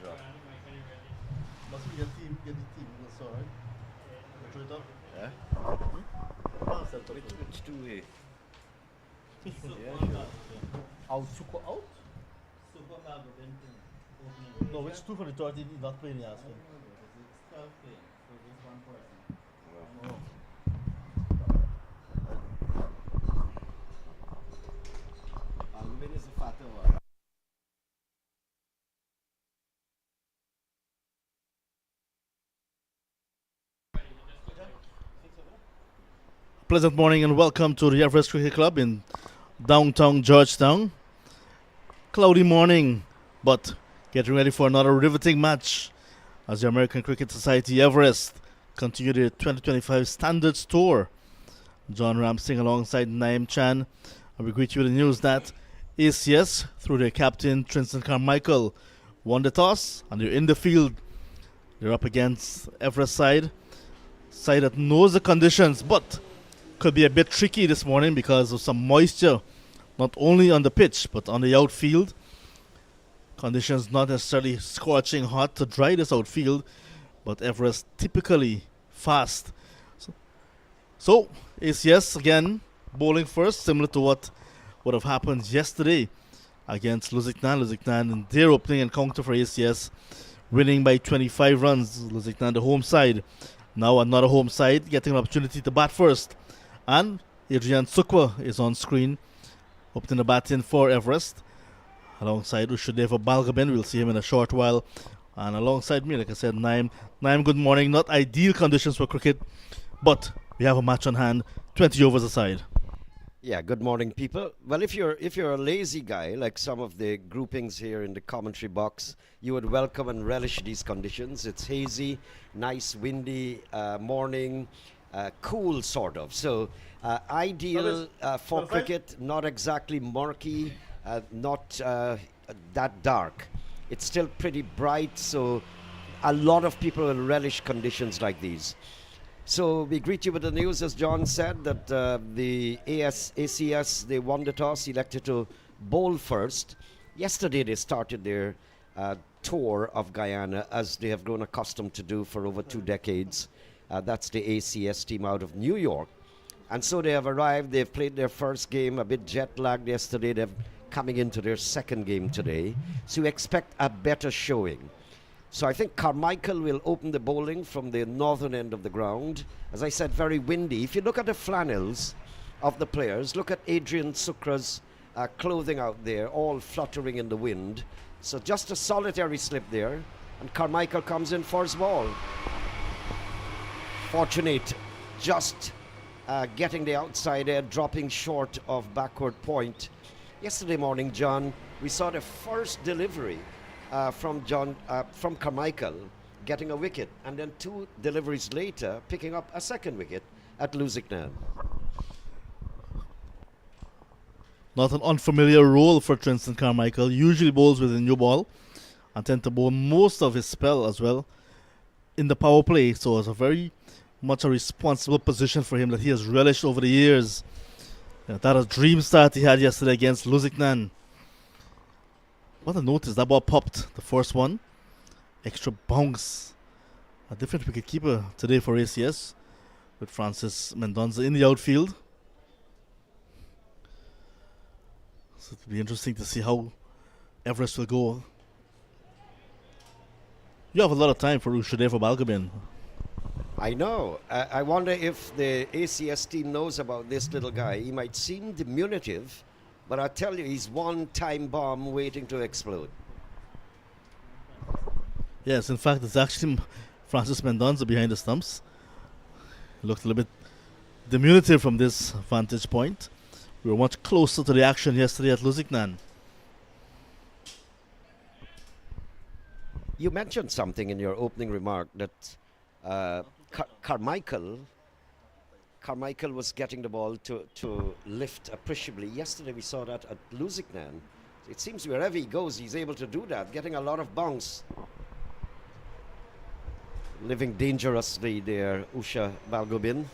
drop. Must be get the team, that's alright. Throw it up. Yeah? Pass that up. Which two way? Yeah, sure. Out, super out? No, which two for the 30 is not playing, you're asking? Oh. Alvin is a fatter one. Pleasant morning and welcome to the Everest Cricket Club in downtown Georgetown. Cloudy morning, but getting ready for another riveting match as the American Cricket Society Everest continue their 2025 Standards Tour. John Ramsing alongside Naeem Chan, and we greet you with the news that ACS, through their captain Tristan Carmichael, won the toss and they're in the field. They're up against Everest side that knows the conditions, but could be a bit tricky this morning because of some moisture, not only on the pitch but on the outfield. Conditions not necessarily scorching hot to dry this outfield, but Everest typically fast. So ACS again bowling first, similar to what would have happened yesterday against Lusignan. Lusignan in their opening encounter for ACS, winning by 25 runs. Lusignan the home side. Now another home side getting an opportunity to bat first. And Adrian Sukwa is on screen, opening the batting for Everest. Alongside Ushadeva Balgabin, we'll see him in a short while. And alongside me, like I said, Naeem. Naeem, good morning. Not ideal conditions for cricket, but we have a match on hand, 20 overs aside. Yeah, good morning, people. Well, if you're a lazy guy, like some of the groupings here in the commentary box, you would welcome and relish these conditions. It's hazy, nice, windy morning, cool sort of. So ideal for cricket, not exactly murky, not that dark. It's still pretty bright, so a lot of people will relish conditions like these. So we greet you with the news, as John said, that the ACS, they won the toss, elected to bowl first. Yesterday they started their tour of Guyana, as they have grown accustomed to do for over 2 decades. That's the ACS team out of New York. And so they have arrived, they've played their first game, a bit jet-lagged yesterday. They're coming into their second game today. So we expect a better showing. So I think Carmichael will open the bowling from the northern end of the ground. As I said, very windy. If you look at the flannels of the players, look at Adrian Sukra's clothing out there, all fluttering in the wind. So just a solitary slip there, and Carmichael comes in for his ball. Fortunate, just getting the outside edge, dropping short of backward point. Yesterday morning, John, we saw the first delivery from Carmichael getting a wicket, and then 2 deliveries later picking up a second wicket at Lusignan. Not an unfamiliar role for Tristan Carmichael. Usually bowls with a new ball and tend to bowl most of his spell as well in the power play. So it's a very much a responsible position for him that he has relished over the years. That a dream start he had yesterday against Lusignan. What a notice, that ball popped, the first one. Extra bounce. A different wicketkeeper today for ACS with Francis Mendonça in the outfield. So it'll be interesting to see how Everest will go. You have a lot of time for Ushadeva Balgabin. I know. I wonder if the ACS team knows about this little guy. He might seem diminutive, but I tell you, he's one time bomb waiting to explode. Yes, in fact, it's actually Francis Mendonça behind the stumps. Looked a little bit diminutive from this vantage point. We were much closer to the action yesterday at Lusignan. You mentioned something in your opening remark that Carmichael was getting the ball to lift appreciably. Yesterday we saw that at Lusignan. It seems wherever he goes, he's able to do that, getting a lot of bounce. Living dangerously there, Usha Balgobin.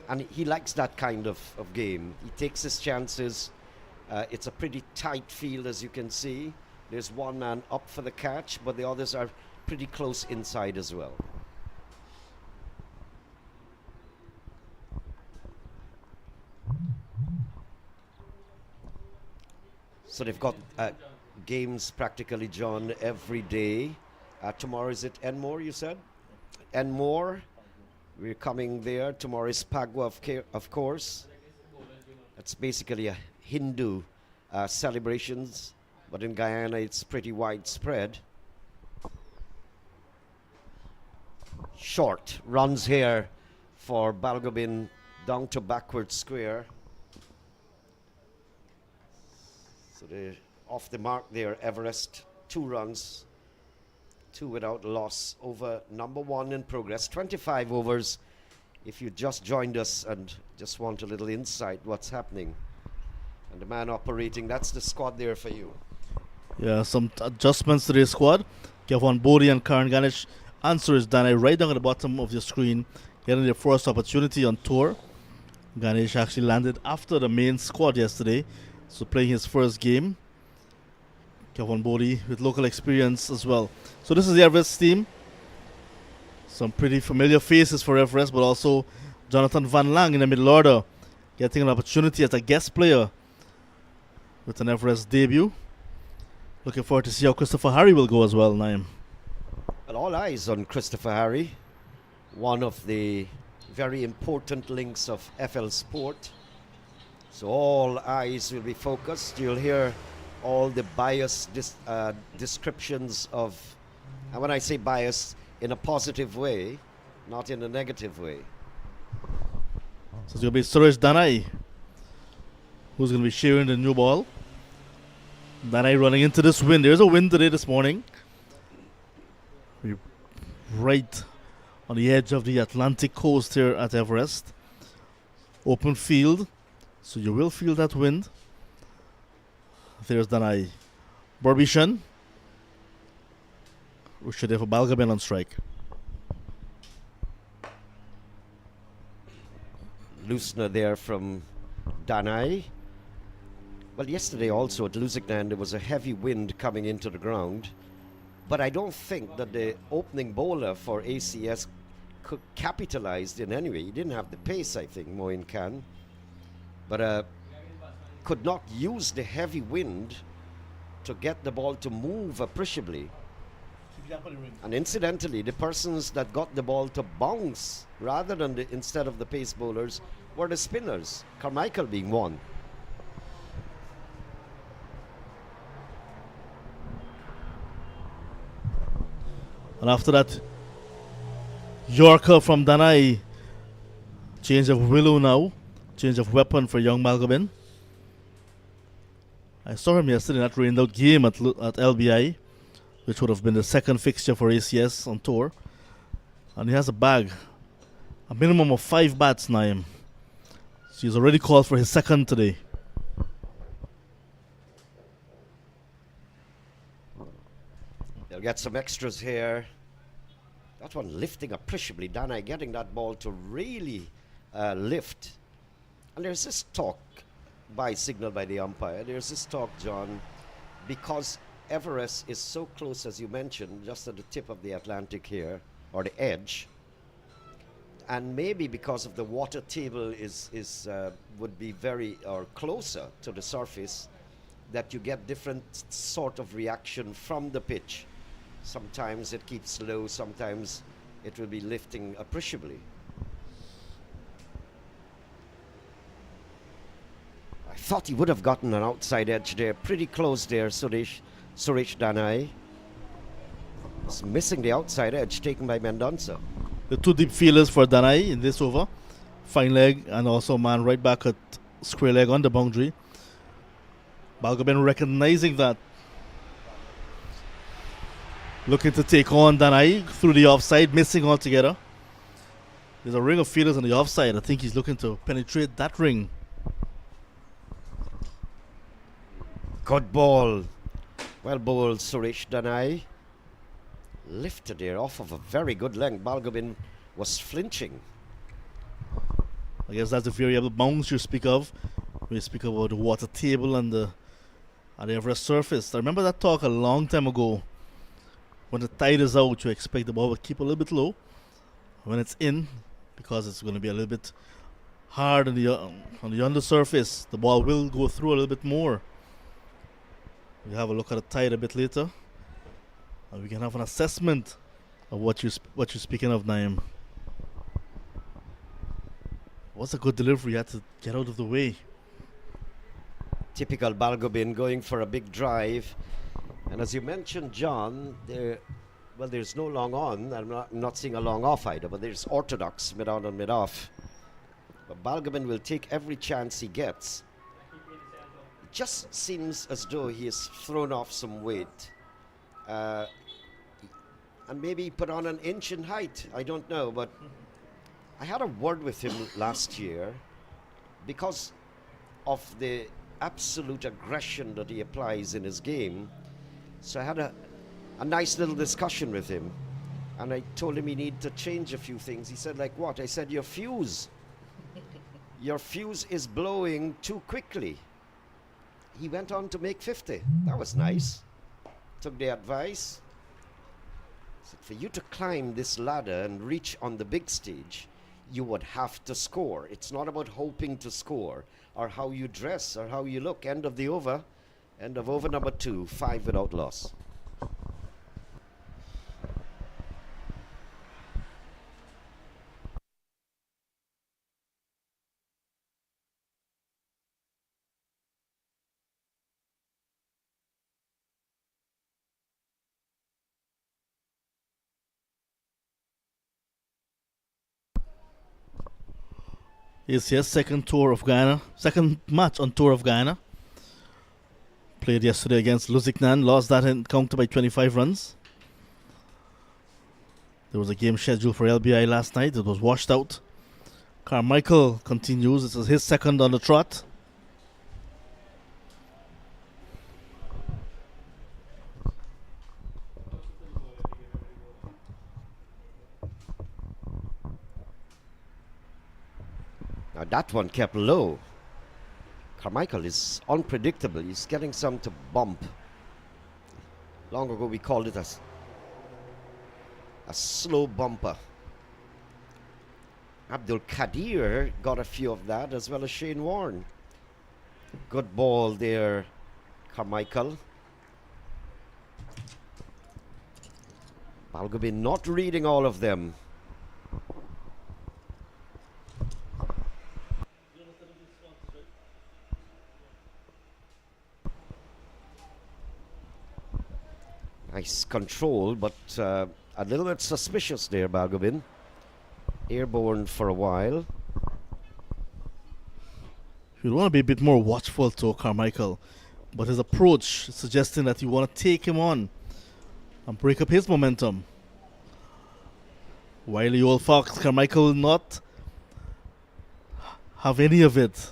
And he likes that kind of game. He takes his chances. It's a pretty tight field, as you can see. There's one man up for the catch, but the others are pretty close inside as well. So they've got games practically, John, every day. Tomorrow is it Enmore, you said? Enmore. We're coming there. Tomorrow is Pagua, of course. That's basically a Hindu celebrations, but in Guyana it's pretty widespread. Short runs here for Balgobin down to backward square. So they're off the mark there, Everest. 2 runs, 2 without loss over number 1 in progress. 25 overs. If you just joined us and just want a little insight what's happening. And the man operating, that's the squad there for you. Yeah, some adjustments to the squad. Kevon Bodie and Karen Ganesh. Answer is Danai right down at the bottom of your screen, getting their first opportunity on tour. Ganesh actually landed after the main squad yesterday, so playing his first game. Kevon Bodie with local experience as well. So this is the Everest team. Some pretty familiar faces for Everest, but also Jonathan Van Lang in the middle order, getting an opportunity as a guest player with an Everest debut. Looking forward to see how Christopher Harry will go as well, Naim. Well, all eyes on Christopher Harry, one of the very important links of FL Sport. So all eyes will be focused. You'll hear all the biased descriptions of, and when I say bias, in a positive way, not in a negative way. So it's going to be Suresh Danai who's going to be sharing the new ball. Danai running into this wind. There's a wind today this morning. We're right on the edge of the Atlantic coast here at Everest. Open field, so you will feel that wind. There's Danai. Burbishan. Rushadev Balgaben on strike. Loosener there from Danai. Well, yesterday also at Lusignan there was a heavy wind coming into the ground, but I don't think that the opening bowler for ACS capitalized in any way. He didn't have the pace, I think, Moin Khan, but could not use the heavy wind to get the ball to move appreciably. And incidentally, the persons that got the ball to bounce rather than instead of the pace bowlers were the spinners, Carmichael being one. And after that, Yorker from Danai. Change of willow now. Change of weapon for young Balgobin. I saw him yesterday in that rained out game at LBI, which would have been the second fixture for ACS on tour. And he has a bag. A minimum of 5 bats, Naim. So he's already called for his second today. They'll get some extras here. That one lifting appreciably. Danai getting that ball to really lift. And there's this talk signal by the umpire. There's this talk, John, because Everest is so close, as you mentioned, just at the tip of the Atlantic here, or the edge, and maybe because of the water table would be very or closer to the surface, that you get different sort of reaction from the pitch. Sometimes it keeps low, sometimes it will be lifting appreciably. I thought he would have gotten an outside edge there, pretty close there, Suresh Danai. He's missing the outside edge taken by Mendonça. The 2 deep fielders for Danai in this over. Fine leg and also man right back at square leg on the boundary. Balgobin recognizing that. Looking to take on Danai through the offside, missing altogether. There's a ring of fielders on the offside. I think he's looking to penetrate that ring. Good ball. Well bowled, Suresh Danai. Lifted there off of a very good length. Balgobin was flinching. I guess that's the variable bounce you speak of. We speak about the water table and the at the Everest surface. I remember that talk a long time ago. When the tide is out, you expect the ball to keep a little bit low. When it's in, because it's going to be a little bit hard on the undersurface, the ball will go through a little bit more. We'll have a look at the tide a bit later, and we can have an assessment of what you're speaking of, Naim. What's a good delivery? You had to get out of the way. Typical Balgobin going for a big drive. And as you mentioned, John, there's no long on. I'm not seeing a long off either, but there's orthodox mid on and mid off. But Balgobin will take every chance he gets. It just seems as though he has thrown off some weight. And maybe he put on an inch in height. I don't know, but I had a word with him last year because of the absolute aggression that he applies in his game. So I had a nice little discussion with him, and I told him he needed to change a few things. He said, like what? I said, your fuse is blowing too quickly. He went on to make 50. That was nice. Took the advice. Said, for you to climb this ladder and reach on the big stage, you would have to score. It's not about hoping to score or how you dress or how you look. End of the over. End of over number 2, 5 without loss. ACS second match on tour of Guyana. Played yesterday against Lusignan, lost that encounter by 25 runs. There was a game scheduled for LBI last night. It was washed out. Carmichael continues. This is his second on the trot. Now that one kept low. Carmichael is unpredictable. He's getting some to bump. Long ago we called it a slow bumper. Abdul Kadir got a few of that, as well as Shane Warne. Good ball there, Carmichael. Balgobin not reading all of them. Nice control, but a little bit suspicious there, Balgobin. Airborne for a while. You want to be a bit more watchful to Carmichael, but his approach is suggesting that you want to take him on and break up his momentum. While the old fox, Carmichael will not have any of it.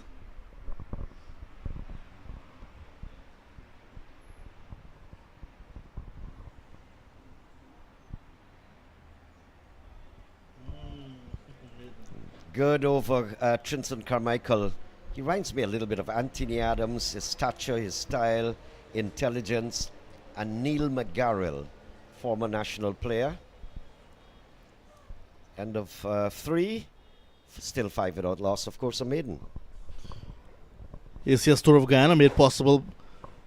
Good over Trinson Carmichael. He reminds me a little bit of Anthony Adams, his stature, his style, intelligence, and Neil McGarrell, former national player. End of 3, still 5 without loss, of course, a maiden. ACS Tour of Guyana made possible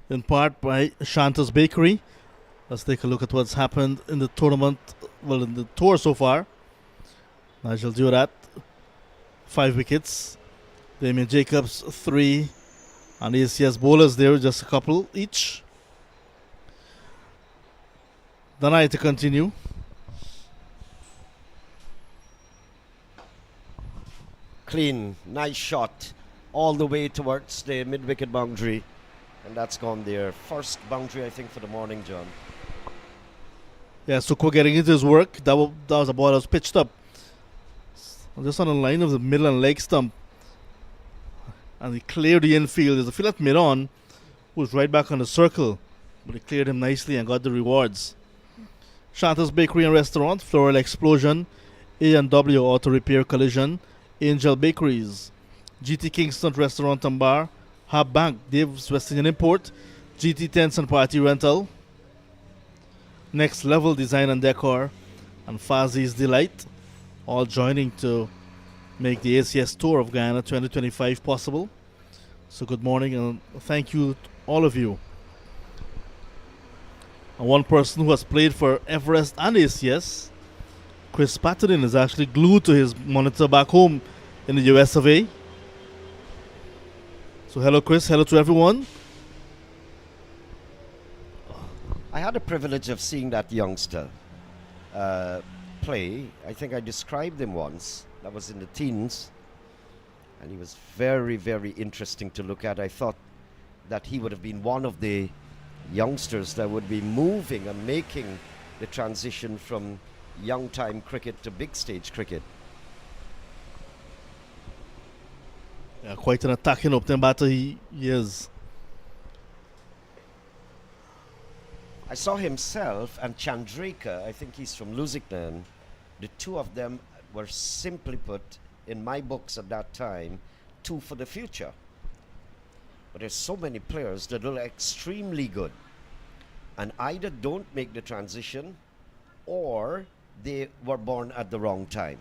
in part by Shanta's Bakery. Let's take a look at what's happened in the tournament, well, in the tour so far. Nigel Durat, 5 wickets. Damien Jacobs, 3. And the ACS bowlers there, just a couple each. Danai to continue. Clean, nice shot, all the way towards the mid-wicket boundary. And that's gone there. First boundary, I think, for the morning, John. Yeah, Sukwa getting into his work. That was a ball that was pitched up. Just on the line of the middle and leg stump. And he cleared the infield. There's a field at mid-on who was right back on the circle. But he cleared him nicely and got the rewards. Shanta's Bakery and Restaurant, Floral Explosion, A&W Auto Repair Collision, Angel Bakeries, GT Kingston Restaurant and Bar, Hub Bank, Dave's West Indian Import, GT Tents and Party Rental, Next Level Design and Decor, and Fazi's Delight, all joining to make the ACS Tour of Guyana 2025 possible. So good morning and thank you to all of you. And one person who has played for Everest and ACS, Chris Patterson, is actually glued to his monitor back home in the US of A. So hello Chris, hello to everyone. I had the privilege of seeing that youngster play. I think I described him once. That was in the teens. And he was very, very interesting to look at. I thought that he would have been one of the youngsters that would be moving and making the transition from young time cricket to big stage cricket. Yeah, quite an attacking opening batter he is. I saw himself and Chandraka, I think he's from Lusignan. The two of them were, simply put, in my books at that time, two for the future. But there's so many players that are extremely good and either don't make the transition or they were born at the wrong time.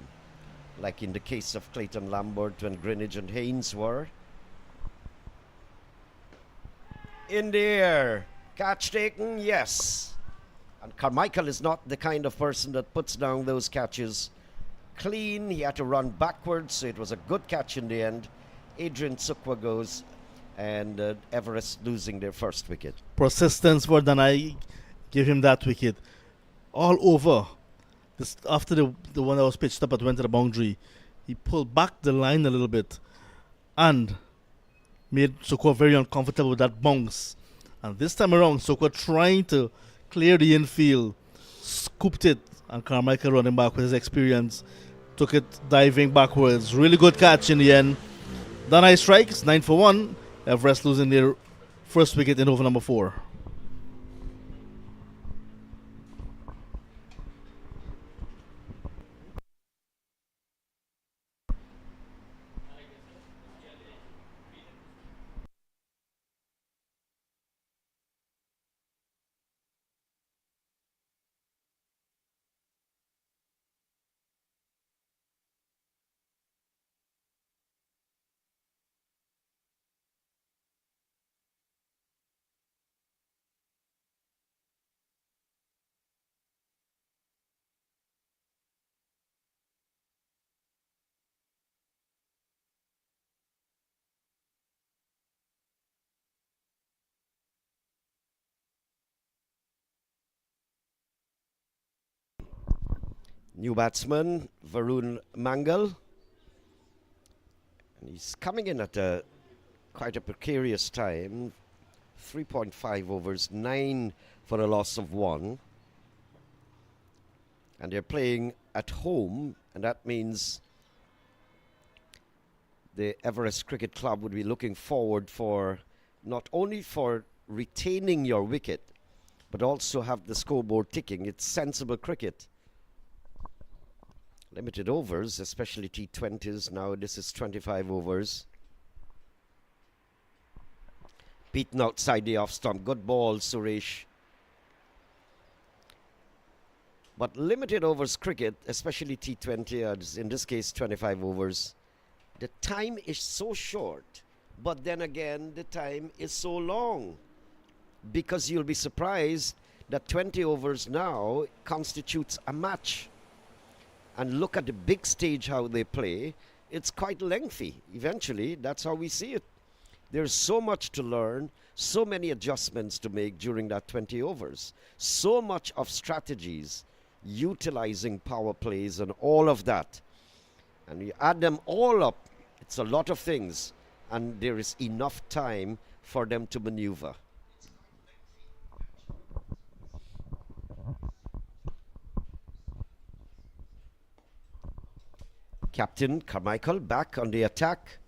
Like in the case of Clayton Lambert when Greenwich and Haynes were. In the air. Catch taken, yes. And Carmichael is not the kind of person that puts down those catches clean. He had to run backwards, so it was a good catch in the end. Adrian Sukwa goes, and Everest losing their first wicket. Persistence for Danai gave him that wicket. All over. This, after the one that was pitched up and went to the boundary, he pulled back the line a little bit and made Sukwa very uncomfortable with that bounce. And this time around, Sukwa trying to clear the infield, scooped it, and Carmichael running back with his experience, took it diving backwards. Really good catch in the end. Danai strikes, 9 for 1. Everest losing their first wicket in over number 4. New batsman, Varun Mangal. And he's coming in at quite a precarious time. 3.5 overs, 9 for a loss of 1. And they're playing at home, and that means the Everest Cricket Club would be looking forward for not only for retaining your wicket, but also have the scoreboard ticking. It's sensible cricket. Limited overs, especially T20s. Now this is 25 overs. Beaten outside the off stump. Good ball, Suresh. But limited overs cricket, especially T20, in this case 25 overs, the time is so short, but then again the time is so long, because you'll be surprised that 20 overs now constitutes a match. And look at the big stage how they play. It's quite lengthy. Eventually, that's how we see it. There's so much to learn, so many adjustments to make during that 20 overs. So much of strategies, utilizing power plays and all of that. And you add them all up, it's a lot of things. And there is enough time for them to maneuver. Captain Carmichael back on the attack.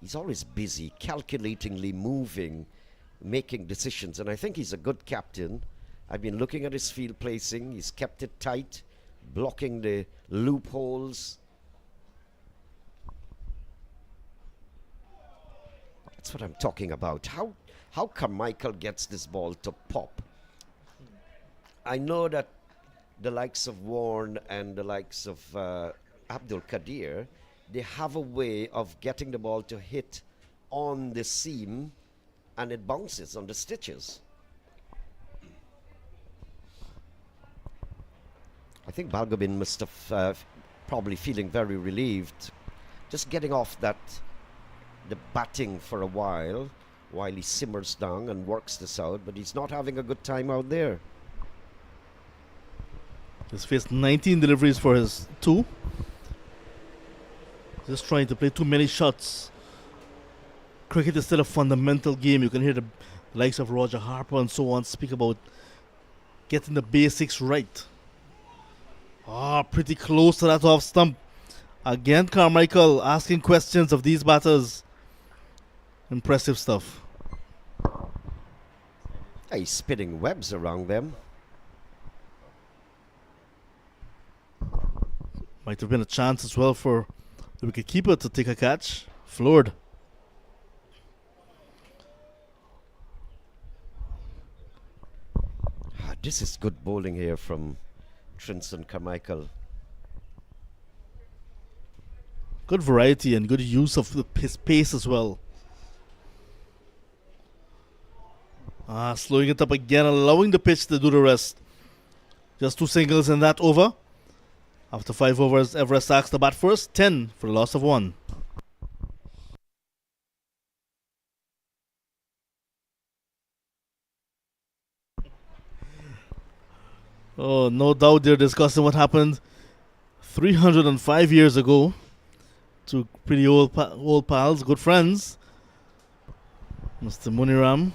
He's always busy, calculatingly moving, making decisions, and I think he's a good captain. I've been looking at his field placing. He's kept it tight, blocking the loopholes. That's what I'm talking about. how Carmichael gets this ball to pop. I know that the likes of Warren and the likes of Abdul Kadir, they have a way of getting the ball to hit on the seam and it bounces on the stitches. I think Balgobin must have probably feeling very relieved, just getting off the batting for a while he simmers down and works this out, but he's not having a good time out there. He's faced 19 deliveries for his 2. Just trying to play too many shots. Cricket is still a fundamental game. You can hear the likes of Roger Harper and so on speak about getting the basics right. Pretty close to that off stump. Again, Carmichael asking questions of these batters. Impressive stuff. He's spinning webs around them. Might have been a chance as well for the wicketkeeper to take a catch. Floored. This is good bowling here from Trinson Carmichael. Good variety and good use of his pace as well. Slowing it up again, allowing the pitch to do the rest. Just 2 singles in that over. After 5 overs, Everest asks the bat first. 10 for the loss of 1. Oh, no doubt they're discussing what happened 305 years ago. 2 pretty old pals, good friends. Mr. Muniram,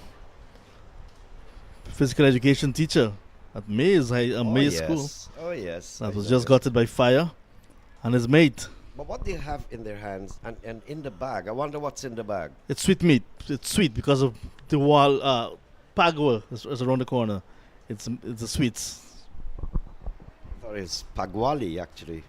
physical education teacher at Mays School. Oh yes. That was just gutted by fire. And his mate. But what they have in their hands and in the bag, I wonder what's in the bag. It's sweet meat. It's sweet because of the wall. Pagwa is around the corner. It's the sweets. I thought it's Pagwali actually.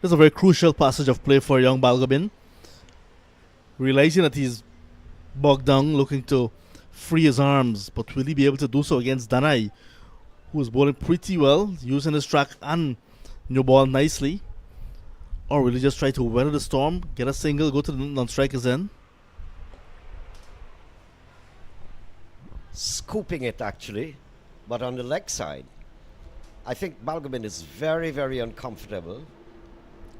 This is a very crucial passage of play for young Balgobin. Realizing that he's bogged down, looking to free his arms, but will he be able to do so against Danai, who is bowling pretty well, using his track and new ball nicely? Or will he just try to weather the storm, get a single, go to the non-strikers end? Scooping it actually, but on the leg side. I think Balgobin is very, very uncomfortable.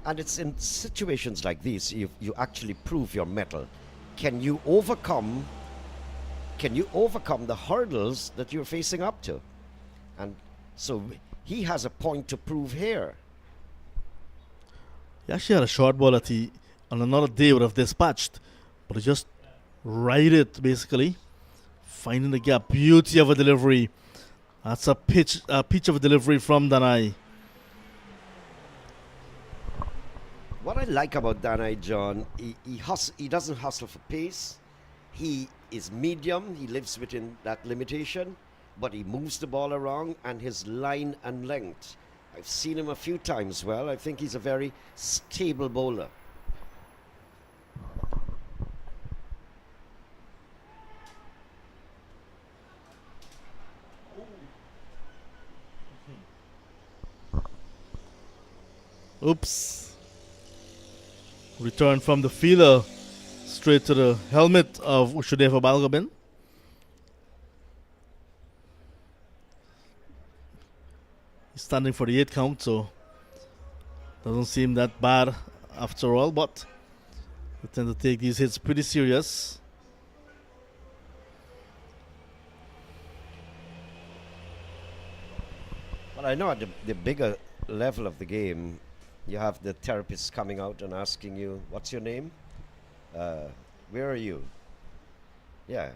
And it's in situations like these you actually prove your mettle. Can you overcome the hurdles that you're facing up to? And so he has a point to prove here. He actually had a short ball that he on another day would have dispatched, but he just ride it basically, finding the gap. Beauty of a delivery. That's a pitch of a delivery from Danai. What I like about Danai, John, he doesn't hustle for pace. He is medium. He lives within that limitation, but he moves the ball around and his line and length. I've seen him a few times. Well, I think he's a very stable bowler. Oops. Return from the fielder straight to the helmet of Ushadeva Balgobin. He's standing for the 8 count, so doesn't seem that bad after all, but they tend to take these hits pretty serious. Well, I know at the bigger level of the game, you have the therapists coming out and asking you, what's your name? Where are you? Yeah.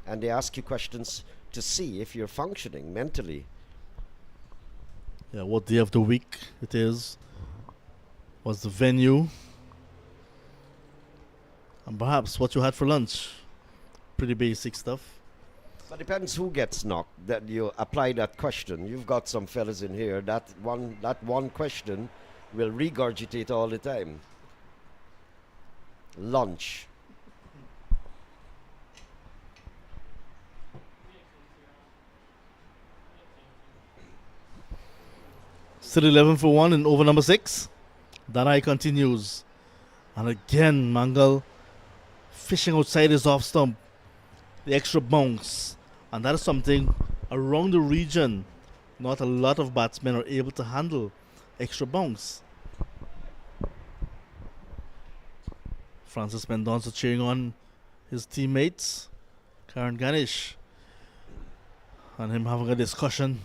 And they ask you questions to see if you're functioning mentally. Yeah, what day of the week it is, what's the venue, and perhaps what you had for lunch. Pretty basic stuff. But depends who gets knocked. That you apply that question. You've got some fellas in here. That one question will regurgitate all the time. Lunch. Still 11 for 1 in over number 6. Danai continues. And again, Mangal fishing outside his off stump. The extra bounce. And that is something around the region not a lot of batsmen are able to handle. Extra bounce. Francis Mendonça cheering on his teammates. Karen Ganesh and him having a discussion.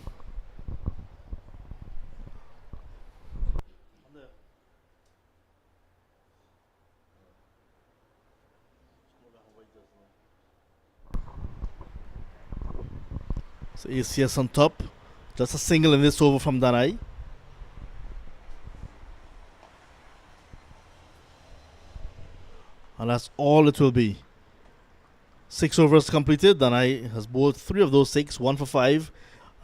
So ACS on top. Just a single in this over from Danai. And that's all it will be. 6 overs completed. Danai has bowled 3 of those 6, 1 for 5.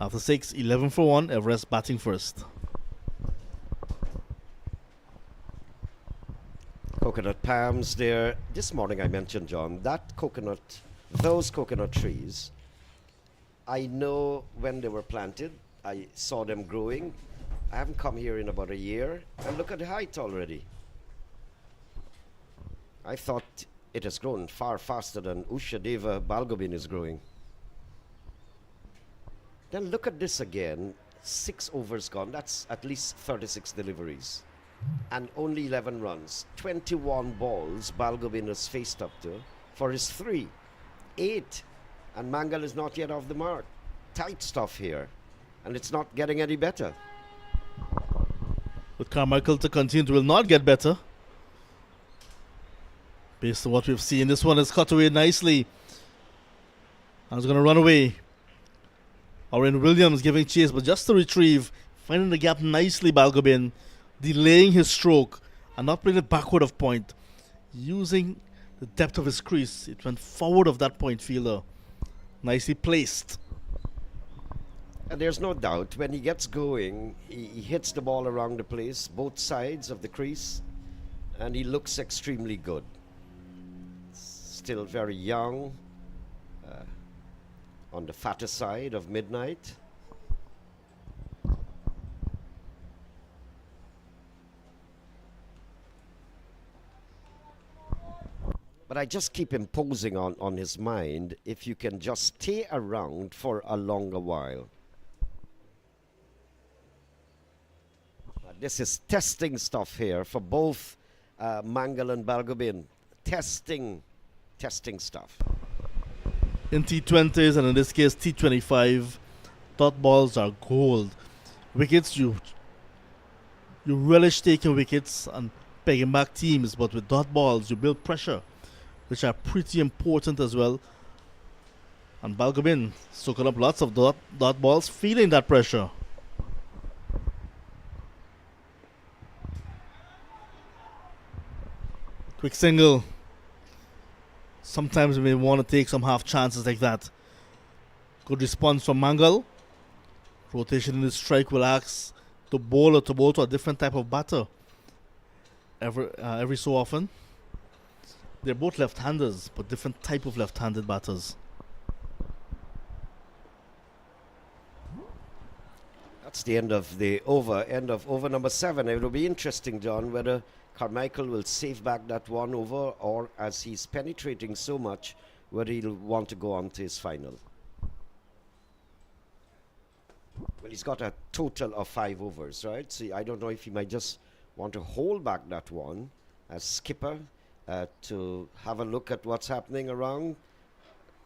After 6, 11 for 1. Everest batting first. Coconut palms there. This morning I mentioned, John, those coconut trees, I know when they were planted. I saw them growing. I haven't come here in about a year. And look at the height already. I thought it has grown far faster than Ushadeva Balgobin is growing. Then look at this again. 6 overs gone. That's at least 36 deliveries. And only 11 runs. 21 balls Balgobin has faced up to for his 3. 8. And Mangal is not yet off the mark. Tight stuff here. And it's not getting any better. With Carmichael to continue, it will not get better. Based on what we've seen, this one is cut away nicely. And it's going to run away. Oren Williams giving chase, but just to retrieve. Finding the gap nicely, Balgobin. Delaying his stroke and not playing it backward of point. Using the depth of his crease. It went forward of that point fielder. Nicely placed. And there's no doubt when he gets going, he hits the ball around the place, both sides of the crease, and he looks extremely good. Still very young, on the fatter side of midnight. But I just keep imposing on his mind if you can just stay around for a longer while. This is testing stuff here for both Mangal and Balgobin. Testing stuff. In T20s and in this case T25, dot balls are gold. Wickets, you relish taking wickets and pegging back teams, but with dot balls you build pressure, which are pretty important as well. And Balgobin soaking up lots of dot balls, feeling that pressure. Quick single. Sometimes we may want to take some half chances like that. Good response from Mangal. Rotation in the strike will ask the bowler to bowl to a different type of batter every so often. They're both left-handers, but different type of left-handed batters. That's the end of the over. End of over number 7. It will be interesting, John, whether Carmichael will save back that one over, or as he's penetrating so much, whether he'll want to go on to his final. Well, he's got a total of 5 overs, right? So I don't know if he might just want to hold back that one as skipper to have a look at what's happening around,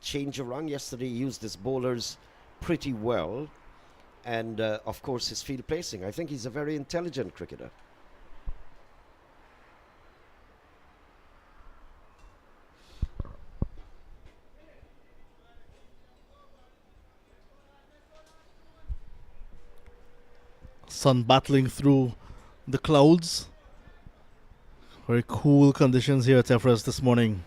change around. Yesterday he used his bowlers pretty well, and of course his field placing. I think he's a very intelligent cricketer. Sun battling through the clouds. Very cool conditions here at Everest this morning.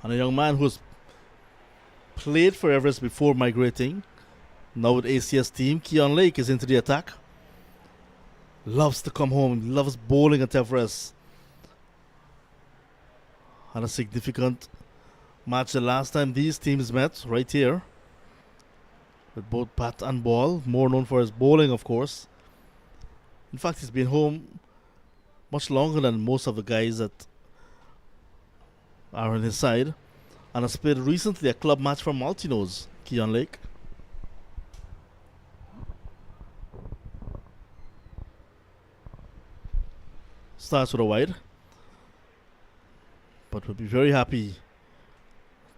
And a young man who's played for Everest before migrating. Now with ACS team, Keon Lake is into the attack. Loves to come home, loves bowling at Everest. Had a significant match the last time these teams met, right here. With both bat and ball, more known for his bowling, of course. In fact, he's been home much longer than most of the guys that are on his side. And has played recently a club match for Maltinos, Keon Lake. Starts with a wide. But will be very happy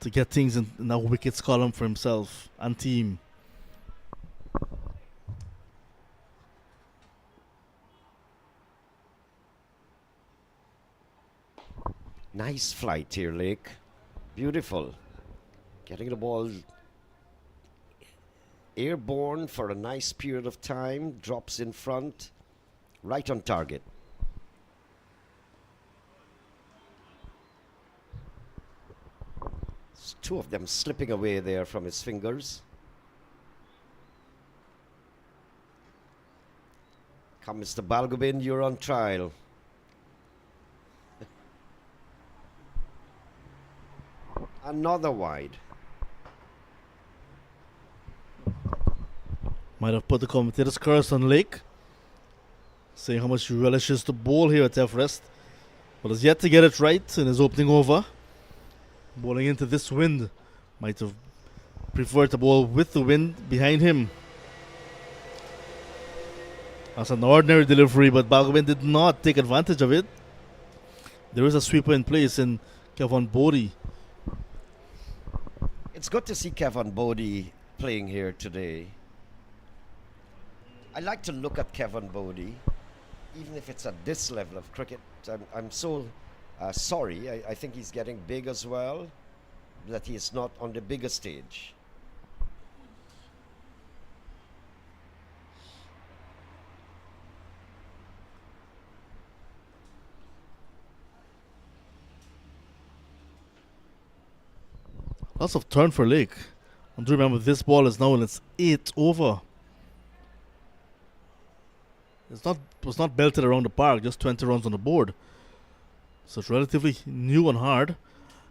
to get things in that wickets column for himself and team. Nice flight here, Lake. Beautiful. Getting the ball airborne for a nice period of time. Drops in front. Right on target. There's two of them slipping away there from his fingers. Come, Mr. Balgobin, you're on trial. Another wide. Might have put the commentator's curse on Lake, saying how much he relishes to bowl here at Everest, but has yet to get it right in his opening over. Bowling into this wind, might have preferred to bowl with the wind behind him. That's an ordinary delivery, but Balgobin did not take advantage of it. There is a sweeper in place in Kevin Bodie. It's good to see Kevin Bodie playing here today. I like to look at Kevin Bodie, even if it's at this level of cricket. I'm so sorry. I think he's getting big as well, that he is not on the bigger stage. Lots of turn for Lake. And do remember, this ball is now in its 8th over. It was not belted around the park, just 20 runs on the board. So it's relatively new and hard.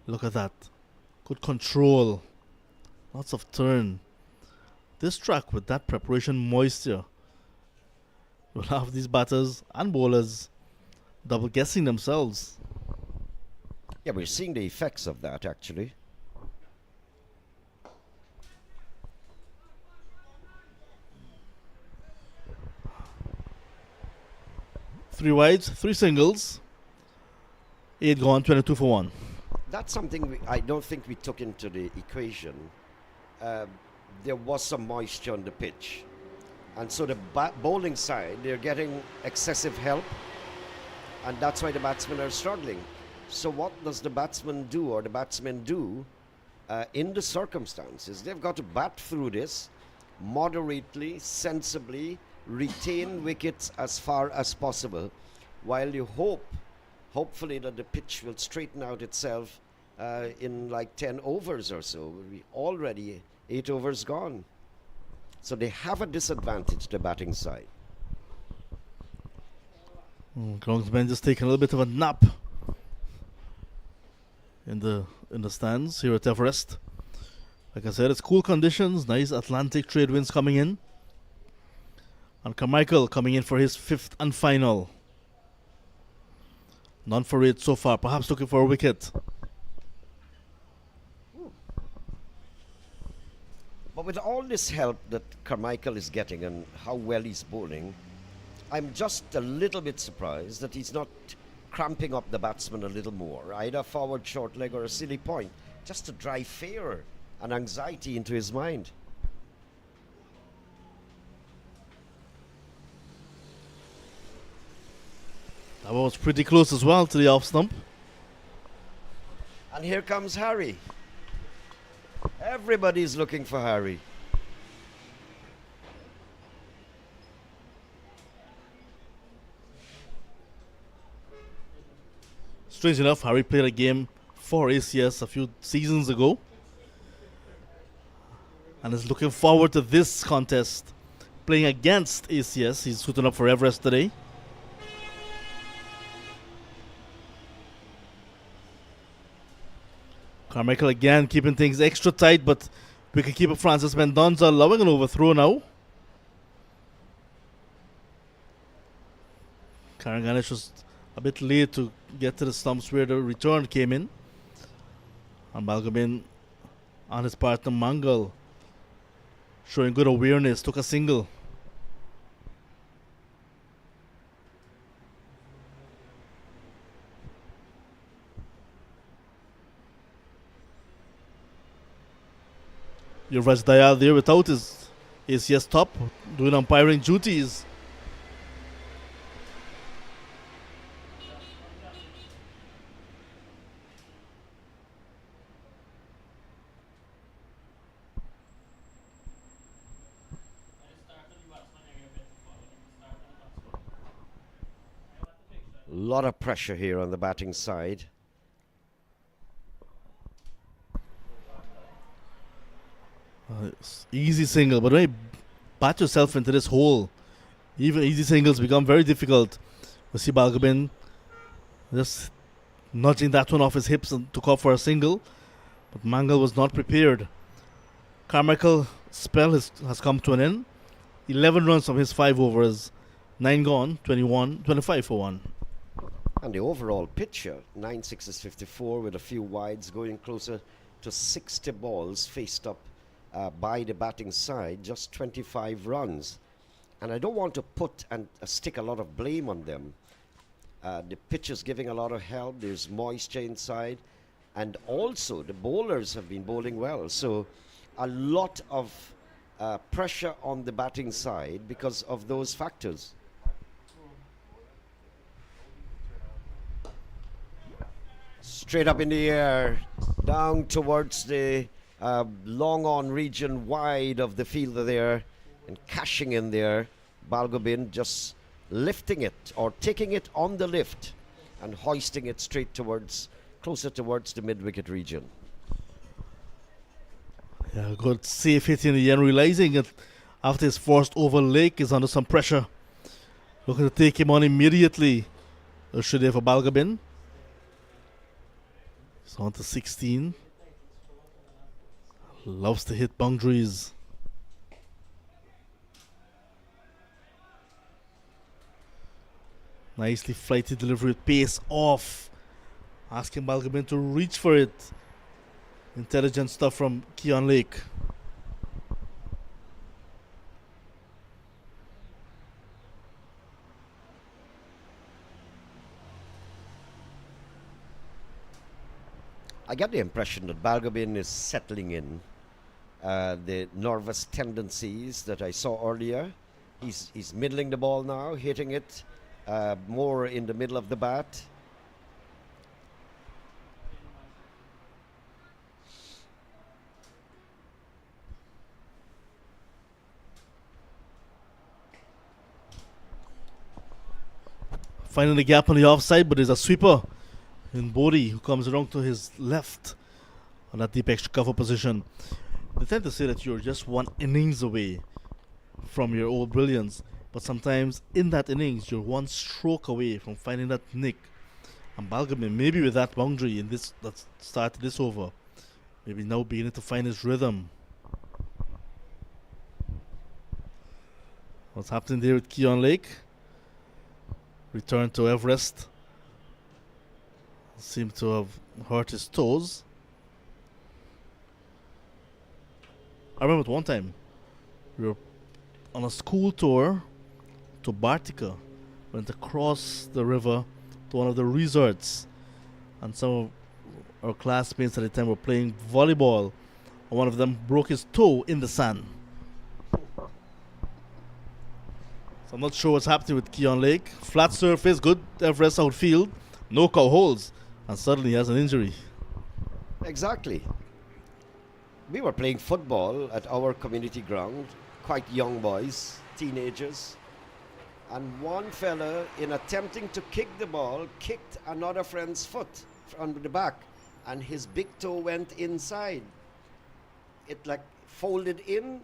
Look at that. Good control. Lots of turn. This track with that preparation moisture will have these batters and bowlers double guessing themselves. Yeah, we're seeing the effects of that actually. Three wides, three singles. 8 gone, 22 for 1. That's something I don't think we took into the equation. There was some moisture on the pitch. And so the bowling side, they're getting excessive help. And that's why the batsmen are struggling. So what does the batsman do, or the batsmen do, in the circumstances? They've got to bat through this moderately, sensibly, retain wickets as far as possible, while you hopefully that the pitch will straighten out itself in like 10 overs or so. We already 8 overs gone. So they have a disadvantage, the batting side. Groundsman just taking a little bit of a nap in the stands here at Everest. Like I said, it's cool conditions, nice Atlantic trade winds coming in. And Carmichael coming in for his 5th and final. None for 8 so far, perhaps looking for a wicket. But with all this help that Carmichael is getting and how well he's bowling, I'm just a little bit surprised that he's not cramping up the batsman a little more, either forward short leg or a silly point, just to drive fear and anxiety into his mind. That was pretty close as well to the off stump. And here comes Harry. Everybody's looking for Harry. Strange enough, Harry played a game for ACS a few seasons ago. and is looking forward to this contest. Playing against ACS, he's suiting up for Everest today. Carmichael again keeping things extra tight, but wicketkeeper Francis Mendonza allowing an overthrow now. Karen Ganesh was a bit late to get to the stumps where the return came in. And Balgobin on his partner Mangal showing good awareness, took a single. Yuvraj Dayal there without his ACS top, doing umpiring duties. A lot of pressure here on the batting side. Easy single, but when you bat yourself into this hole, even easy singles become very difficult. We see Balgobin just nudging that one off his hips and took off for a single, but Mangal was not prepared. Carmichael's spell has come to an end. 11 runs from his 5 overs, 9 gone, 25 for 1. And the overall picture, 9 sixes 54 with a few wides, going closer to 60 balls faced up by the batting side, just 25 runs. And I don't want to put and stick a lot of blame on them. The pitch is giving a lot of help. There's moisture inside. And also the bowlers have been bowling well. So a lot of pressure on the batting side because of those factors. Straight up in the air, down towards the long on region wide of the field there, and cashing in there. Balgobin just lifting it or taking it on the lift and hoisting it straight towards, closer towards the mid-wicket region. Yeah, good safe hit in the end, realizing that after his first over, Lake is under some pressure. Looking to take him on immediately. Should they for Balgobin? He's on to 16. Loves to hit boundaries. Nicely flighty delivery with pace off. Asking Balgobin to reach for it. Intelligent stuff from Keon Lake. I get the impression that Balgobin is settling in. The nervous tendencies that I saw earlier. He's middling the ball now, hitting it more in the middle of the bat. Finding the gap on the offside, but there's a sweeper in Bodhi who comes around to his left on that deep extra cover position. They tend to say that you're just one innings away from your old brilliance, but sometimes in that innings you're one stroke away from finding that nick. And Balgobin, maybe with that boundary in this that started this over, maybe now beginning to find his rhythm. What's happening there with Keon Lake? Return to Everest. Seemed to have hurt his toes. I remember at one time we were on a school tour to Bartica. Went across the river to one of the resorts, and some of our classmates at the time were playing volleyball, and one of them broke his toe in the sand. So I'm not sure what's happening with Keon Lake. Flat surface, good Everest outfield, no cow holes, and suddenly he has an injury. Exactly. We were playing football at our community ground, quite young boys, teenagers, and one fella, in attempting to kick the ball, kicked another friend's foot on the back, and his big toe went inside. It like folded in.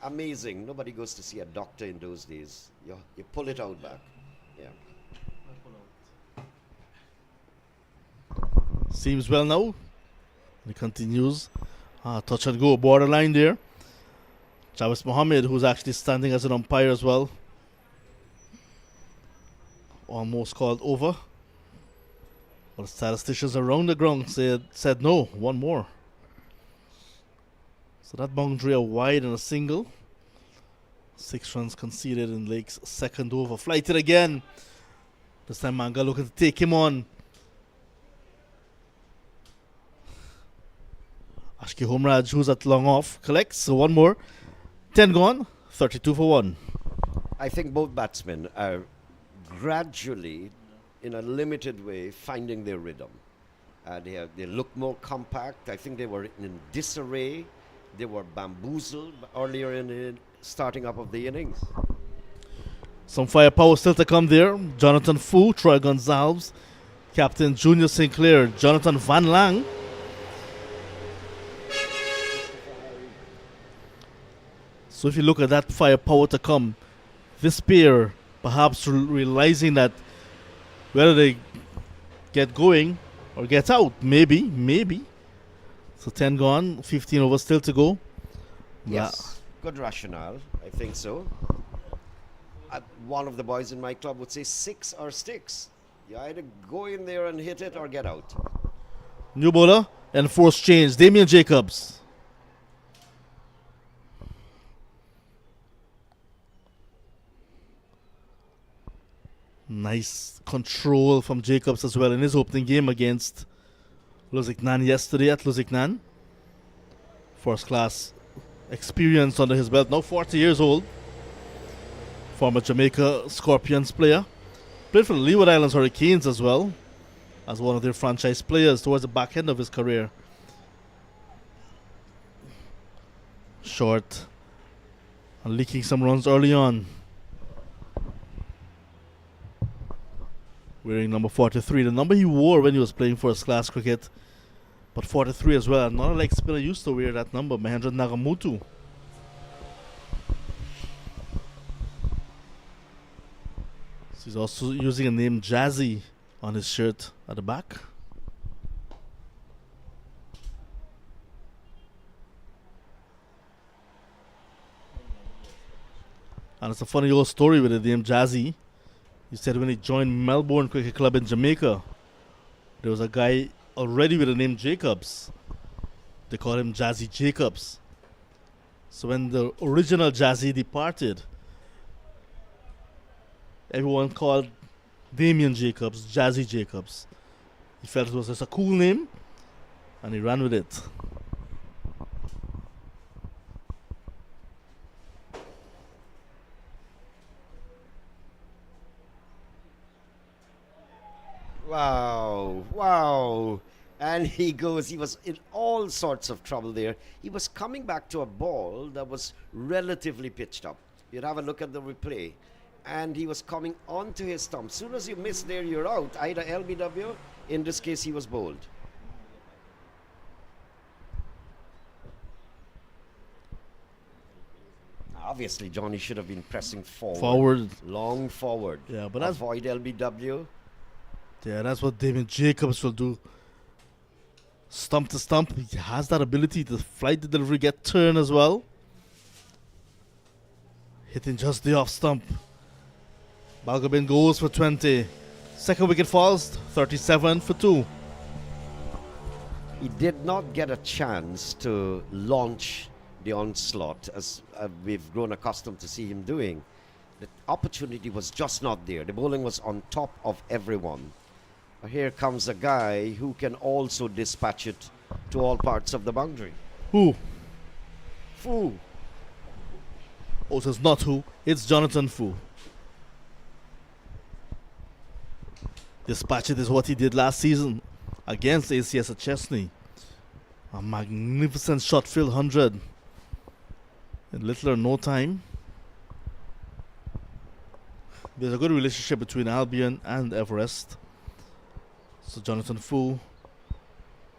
Amazing. Nobody goes to see a doctor in those days. You pull it out back. Yeah. Seems well now. He continues. Touch and go, borderline there. Chavez Mohammed, who's actually standing as an umpire as well. Almost called over. But the statisticians around the ground said no, one more. So that boundary a wide and a single. 6 runs conceded in Lake's second over. Flighted again. This time Manga looking to take him on. Ashki Homraj, who's at long off, collects. So one more. 10 gone. 32 for 1. I think both batsmen are gradually, in a limited way, finding their rhythm. They look more compact. I think they were in disarray. They were bamboozled earlier in the starting up of the innings. Some firepower still to come there. Jonathan Fu, Troy Gonzalez, Captain Junior Sinclair, Jonathan Van Lang. So if you look at that firepower to come, this pair perhaps realizing that whether they get going or get out, maybe. So 10 gone, 15 overs still to go. Yes, good rationale. I think so. One of the boys in my club would say 6 or sticks. You either go in there and hit it or get out. New bowler and force change. Damian Jacobs. Nice control from Jacobs as well in his opening game against Lusignan yesterday at Lusignan. First class experience under his belt. Now 40 years old. Former Jamaica Scorpions player. Played for the Leeward Islands Hurricanes as well as one of their franchise players towards the back end of his career. Short and leaking some runs early on. Wearing number 43, the number he wore when he was playing first class cricket. But 43 as well. Another leg spinner used to wear that number, Mahendra Nagamutu. So he's also using a name Jazzy on his shirt at the back. And it's a funny old story with the name Jazzy. He said when he joined Melbourne Cricket Club in Jamaica, there was a guy already with the name Jacobs. They called him Jazzy Jacobs. So when the original Jazzy departed, everyone called Damian Jacobs Jazzy Jacobs. He felt it was just a cool name, and he ran with it. Wow. And he was in all sorts of trouble there. He was coming back to a ball that was relatively pitched up. You'd have a look at the replay. And he was coming onto his stump. Soon as you miss there, you're out. Either LBW, in this case, he was bowled. Obviously, Johnny should have been pressing forward. Long forward. Yeah, but avoid LBW. Yeah, that's what David Jacobs will do. Stump to stump. He has that ability to flight the delivery, get turn as well. Hitting just the off stump. Balgobin goes for 20. Second wicket falls, 37 for 2. He did not get a chance to launch the onslaught as we've grown accustomed to see him doing. The opportunity was just not there. The bowling was on top of everyone. Here comes a guy who can also dispatch it to all parts of the boundary. Who? Fu. Oh, so it's not who. It's Jonathan Fu. Dispatch it is what he did last season against ACS at Chesney. A magnificent shot field 100 in little or no time. There's a good relationship between Albion and Everest. So Jonathan Fu,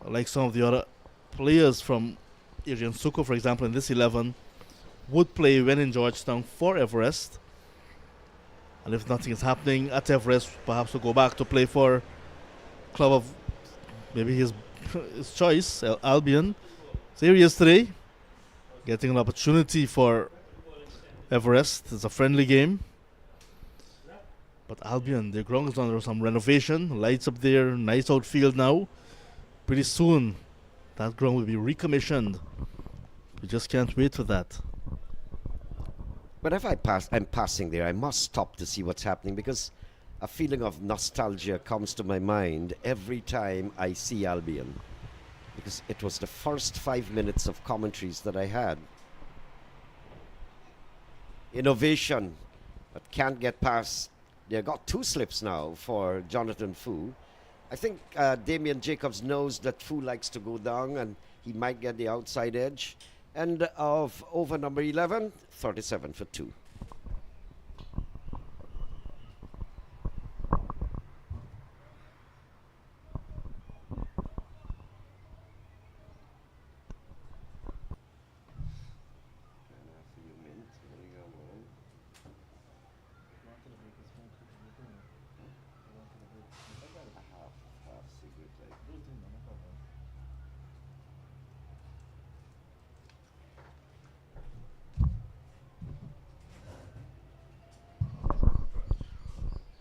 like some of the other players from Adrian Suko, for example, in this 11, would play when in Georgetown for Everest. And if nothing is happening at Everest, perhaps will go back to play for club of maybe his choice, Albion. So here he is today, getting an opportunity for Everest. It's a friendly game. But Albion, their ground is under some renovation. Lights up there, nice outfield now. Pretty soon, that ground will be recommissioned. We just can't wait for that. But if I'm passing there, I must stop to see what's happening because a feeling of nostalgia comes to my mind every time I see Albion. Because it was the first 5 minutes of commentaries that I had. Innovation, but can't get past. They got 2 slips now for Jonathan Fu. I think Damian Jacobs knows that Fu likes to go down and he might get the outside edge. And of over number 11, 37 for 2.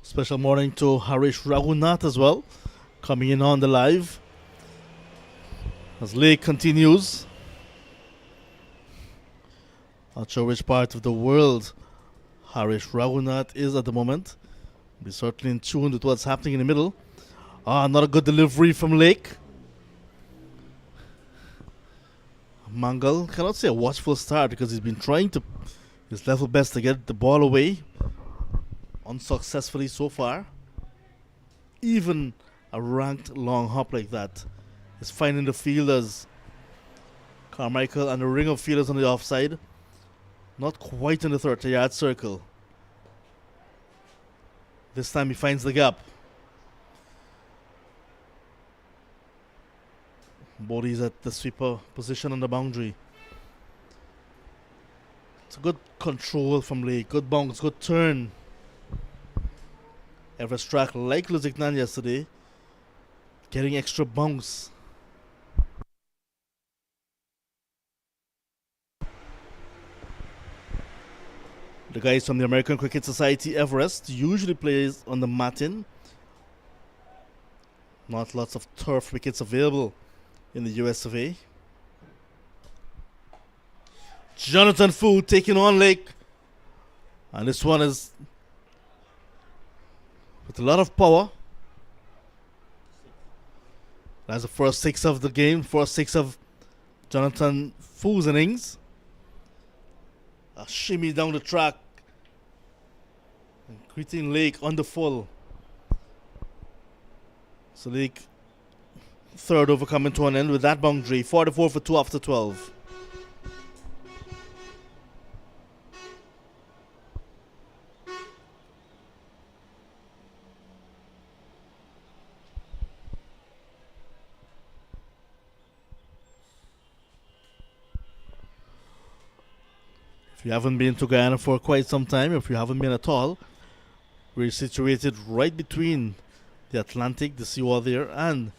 Special morning to Harish Raghunath as well, coming in on the live. As Lake continues. Not sure which part of the world Harish Raghunath is at the moment. Be certainly in tune with what's happening in the middle. Not a good delivery from Lake. Mangal cannot say a watchful start because he's been trying to his level best to get the ball away. Unsuccessfully so far. Even a ranked long hop like that is finding the fielders. Carmichael and a ring of fielders on the offside. Not quite in the 30-yard circle. This time he finds the gap. Body's at the sweeper position on the boundary. It's a good control from Lake. Good bounce, good turn. Everest track like Luzignan yesterday. Getting extra bounce. The guys from the American Cricket Society Everest usually plays on the matting. Not lots of turf wickets available in the US of A. Jonathan Fu taking on Lake. And this one is with a lot of power. That's the first 6 of the game. First 6 of Jonathan Fu's innings. A shimmy down the track. And greeting Lake on the full. So Lake, third over coming to an end with that boundary. 44 for 2 after 12. If you haven't been to Guyana for quite some time, if you haven't been at all, we're situated right between the Atlantic, the seawall there, and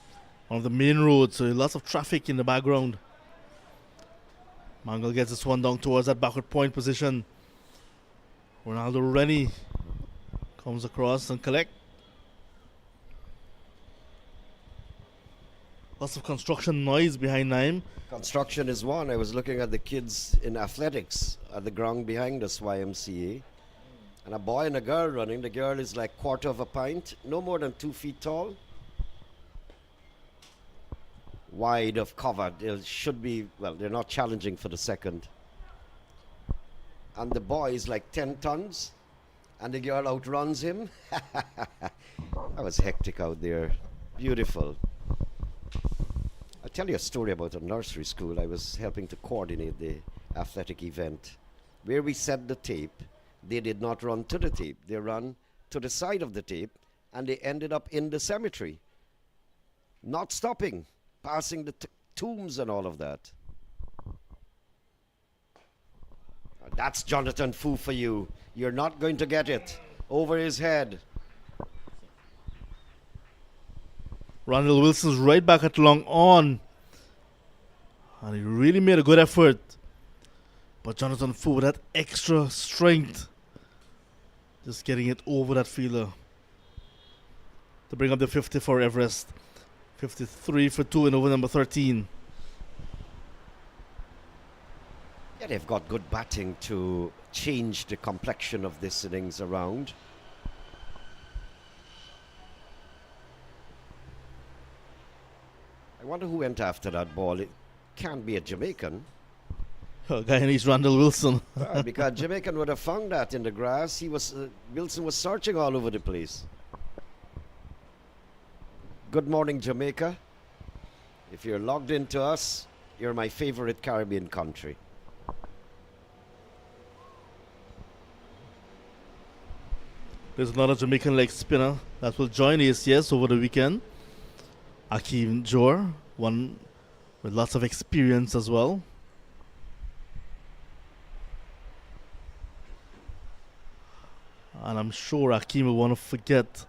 one of the main roads, so lots of traffic in the background. Mangal gets this one down towards that backward point position. Ronaldo Rennie comes across and collect. Lots of construction noise behind Naim. Construction is one. I was looking at the kids in athletics at the ground behind us, YMCA. And a boy and a girl running. The girl is like quarter of a pint, no more than 2 feet tall. Wide of cover. They should be, well, they're not challenging for the second. And the boy is like 10 tons. And the girl outruns him. That was hectic out there. Beautiful. I'll tell you a story about a nursery school. I was helping to coordinate the athletic event. Where we set the tape, they did not run to the tape. They ran to the side of the tape, and they ended up in the cemetery. Not stopping, passing the tombs and all of that. That's Jonathan Fu for you. You're not going to get it. Over his head. Randall Wilson's right back at long on. And he really made a good effort. But Jonathan Fu with that extra strength. Just getting it over that fielder. To bring up the 50 for Everest. 53 for 2 in over number 13. Yeah, they've got good batting to change the complexion of this innings around. I wonder who went after that ball. It can't be a Jamaican. Guyanese Randall Wilson. Because Jamaican would have found that in the grass. Wilson was searching all over the place. Good morning, Jamaica. If you're logged into us, you're my favorite Caribbean country. There's another Jamaican leg spinner that will join ACS over the weekend. Akeem Jor, one with lots of experience as well. And I'm sure Akeem will want to forget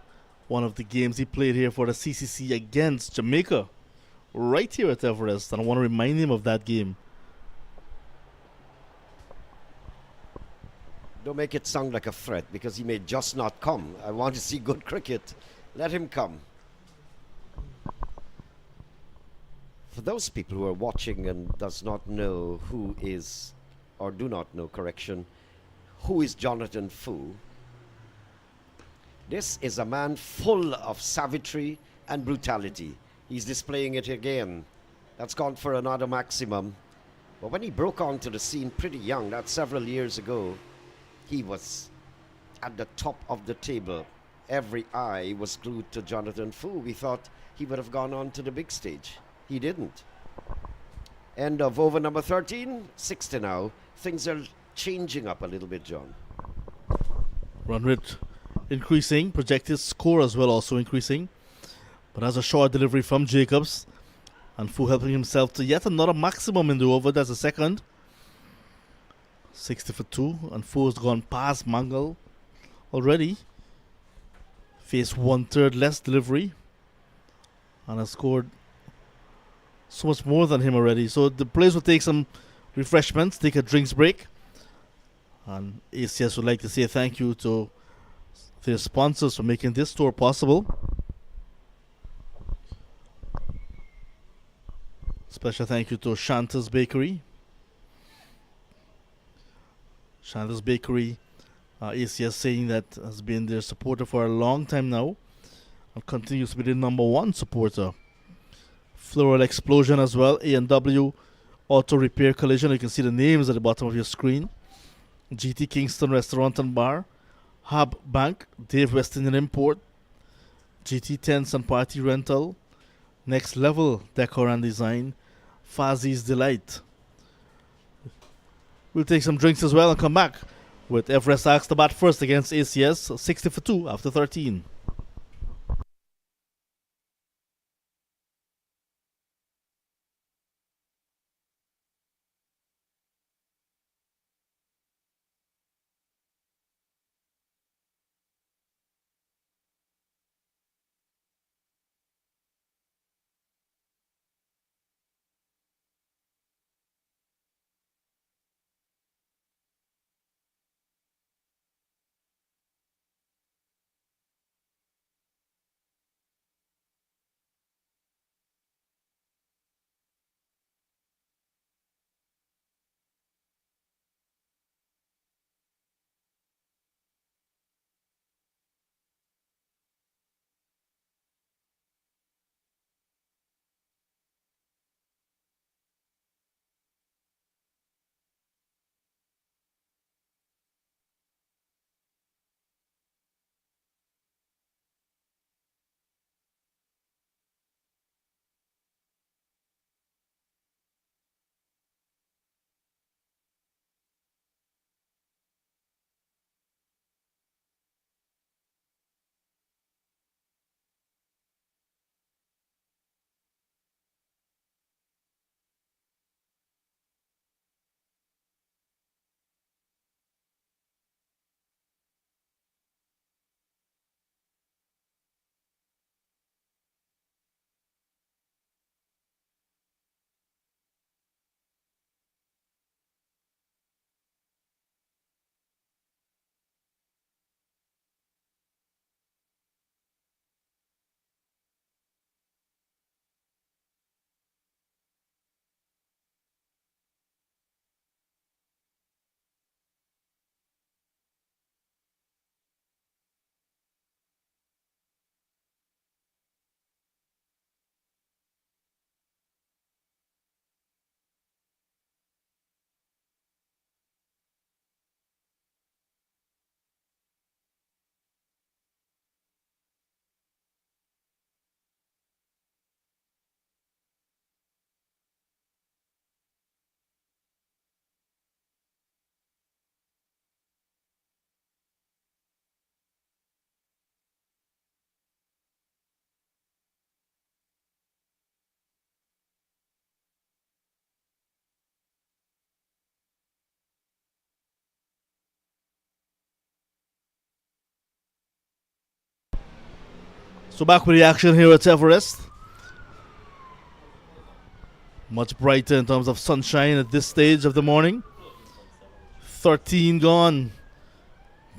one of the games he played here for the CCC against Jamaica, right here at Everest. And I want to remind him of that game. Don't make it sound like a threat because he may just not come. I want to see good cricket. Let him come. For those people who are watching and does not know who is, or do not know, correction, who is Jonathan Fu? This is a man full of savagery and brutality. He's displaying it again. That's gone for another maximum. But when he broke onto the scene pretty young, that's several years ago, he was at the top of the table. Every eye was glued to Jonathan Fu. We thought he would have gone on to the big stage. He didn't. End of over number 13, 60 now. Things are changing up a little bit, John. Run rate increasing, projected score as well also increasing. But as a short delivery from Jacobs, and Fu helping himself to yet another maximum in the over. That's a second. 60 for 2, and Fu has gone past Mangal already. Faced 1/3 less delivery, and has scored so much more than him already. So the players will take some refreshments, take a drinks break. And ACS would like to say thank you to their sponsors for making this tour possible. Special thank you to Shanta's Bakery. Shanta's Bakery, ACS saying that has been their supporter for a long time now and continues to be the number one supporter. Floral Explosion as well, A&W Auto Repair Collision. You can see the names at the bottom of your screen. GT Kingston Restaurant and Bar, Hub Bank, Dave West Indian Import, GT Tents and Party Rental, Next Level Decor and Design, Fazi's Delight. We'll take some drinks as well and come back with Everest Axe to bat first against ACS, 60 for 2 after 13. So back with the action here at Everest. Much brighter in terms of sunshine at this stage of the morning. 13 gone.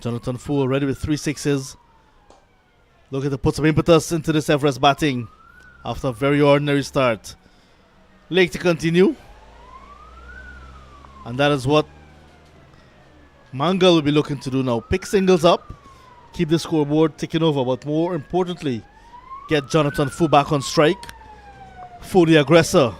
Jonathan Fu already with 3 sixes. Looking to put some impetus into this Everest batting after a very ordinary start. Lake to continue. And that is what Mangal will be looking to do now. Pick singles up, keep the scoreboard ticking over, but more importantly, get Jonathan Fu back on strike. Fu the aggressor.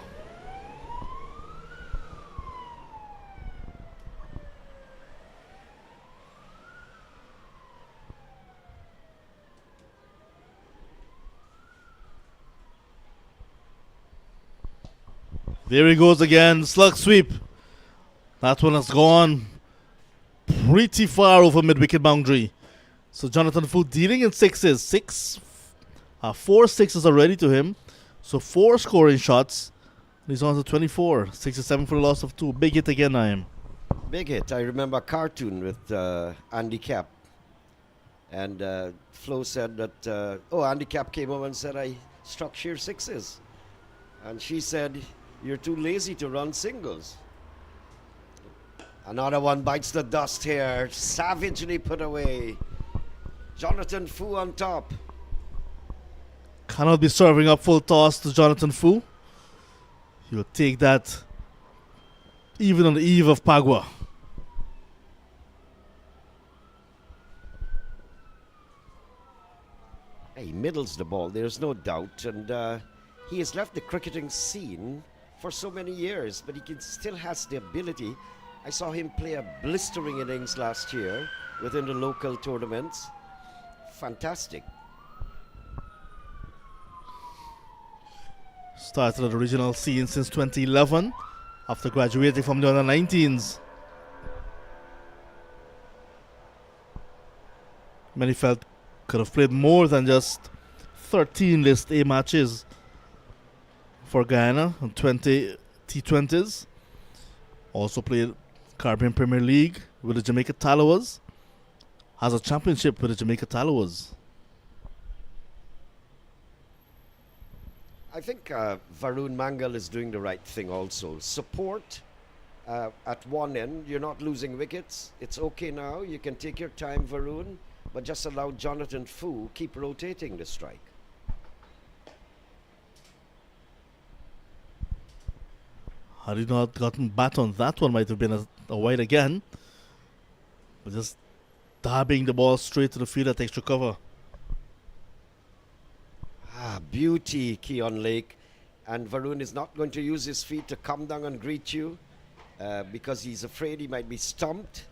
There he goes again, slug sweep. That one has gone pretty far over mid-wicket boundary. So Jonathan Fu dealing in sixes. 4 sixes already to him. So 4 scoring shots. He's on to 24. 67 for the loss of 2. Big hit again, I am. Big hit. I remember a cartoon with Andy Cap. And Flo said that, Andy Cap came over and said, I struck sheer sixes. And she said, you're too lazy to run singles. Another one bites the dust here. Savagely put away. Jonathan Fu on top. Cannot be serving up full toss to Jonathan Fu. He'll take that even on the eve of Pagua. He middles the ball, there's no doubt. And he has left the cricketing scene for so many years, but still has the ability. I saw him play a blistering innings last year within the local tournaments. Fantastic. Started at the regional scene since 2011 after graduating from the under-19s. Many felt could have played more than just 13 List A matches for Guyana and 20 T20s. Also played Caribbean Premier League with the Jamaica Tallowers. Has a championship with the Jamaica Tallowers. I think Varun Mangal is doing the right thing also. Support at one end. You're not losing wickets. It's okay now. You can take your time, Varun, but just allow Jonathan Fu keep rotating the strike. Had he not gotten bat on that one, might have been a wide again. But just dabbing the ball straight to the field at extra cover. Beauty, Keon Lake. And Varun is not going to use his feet to come down and greet you because he's afraid he might be stumped.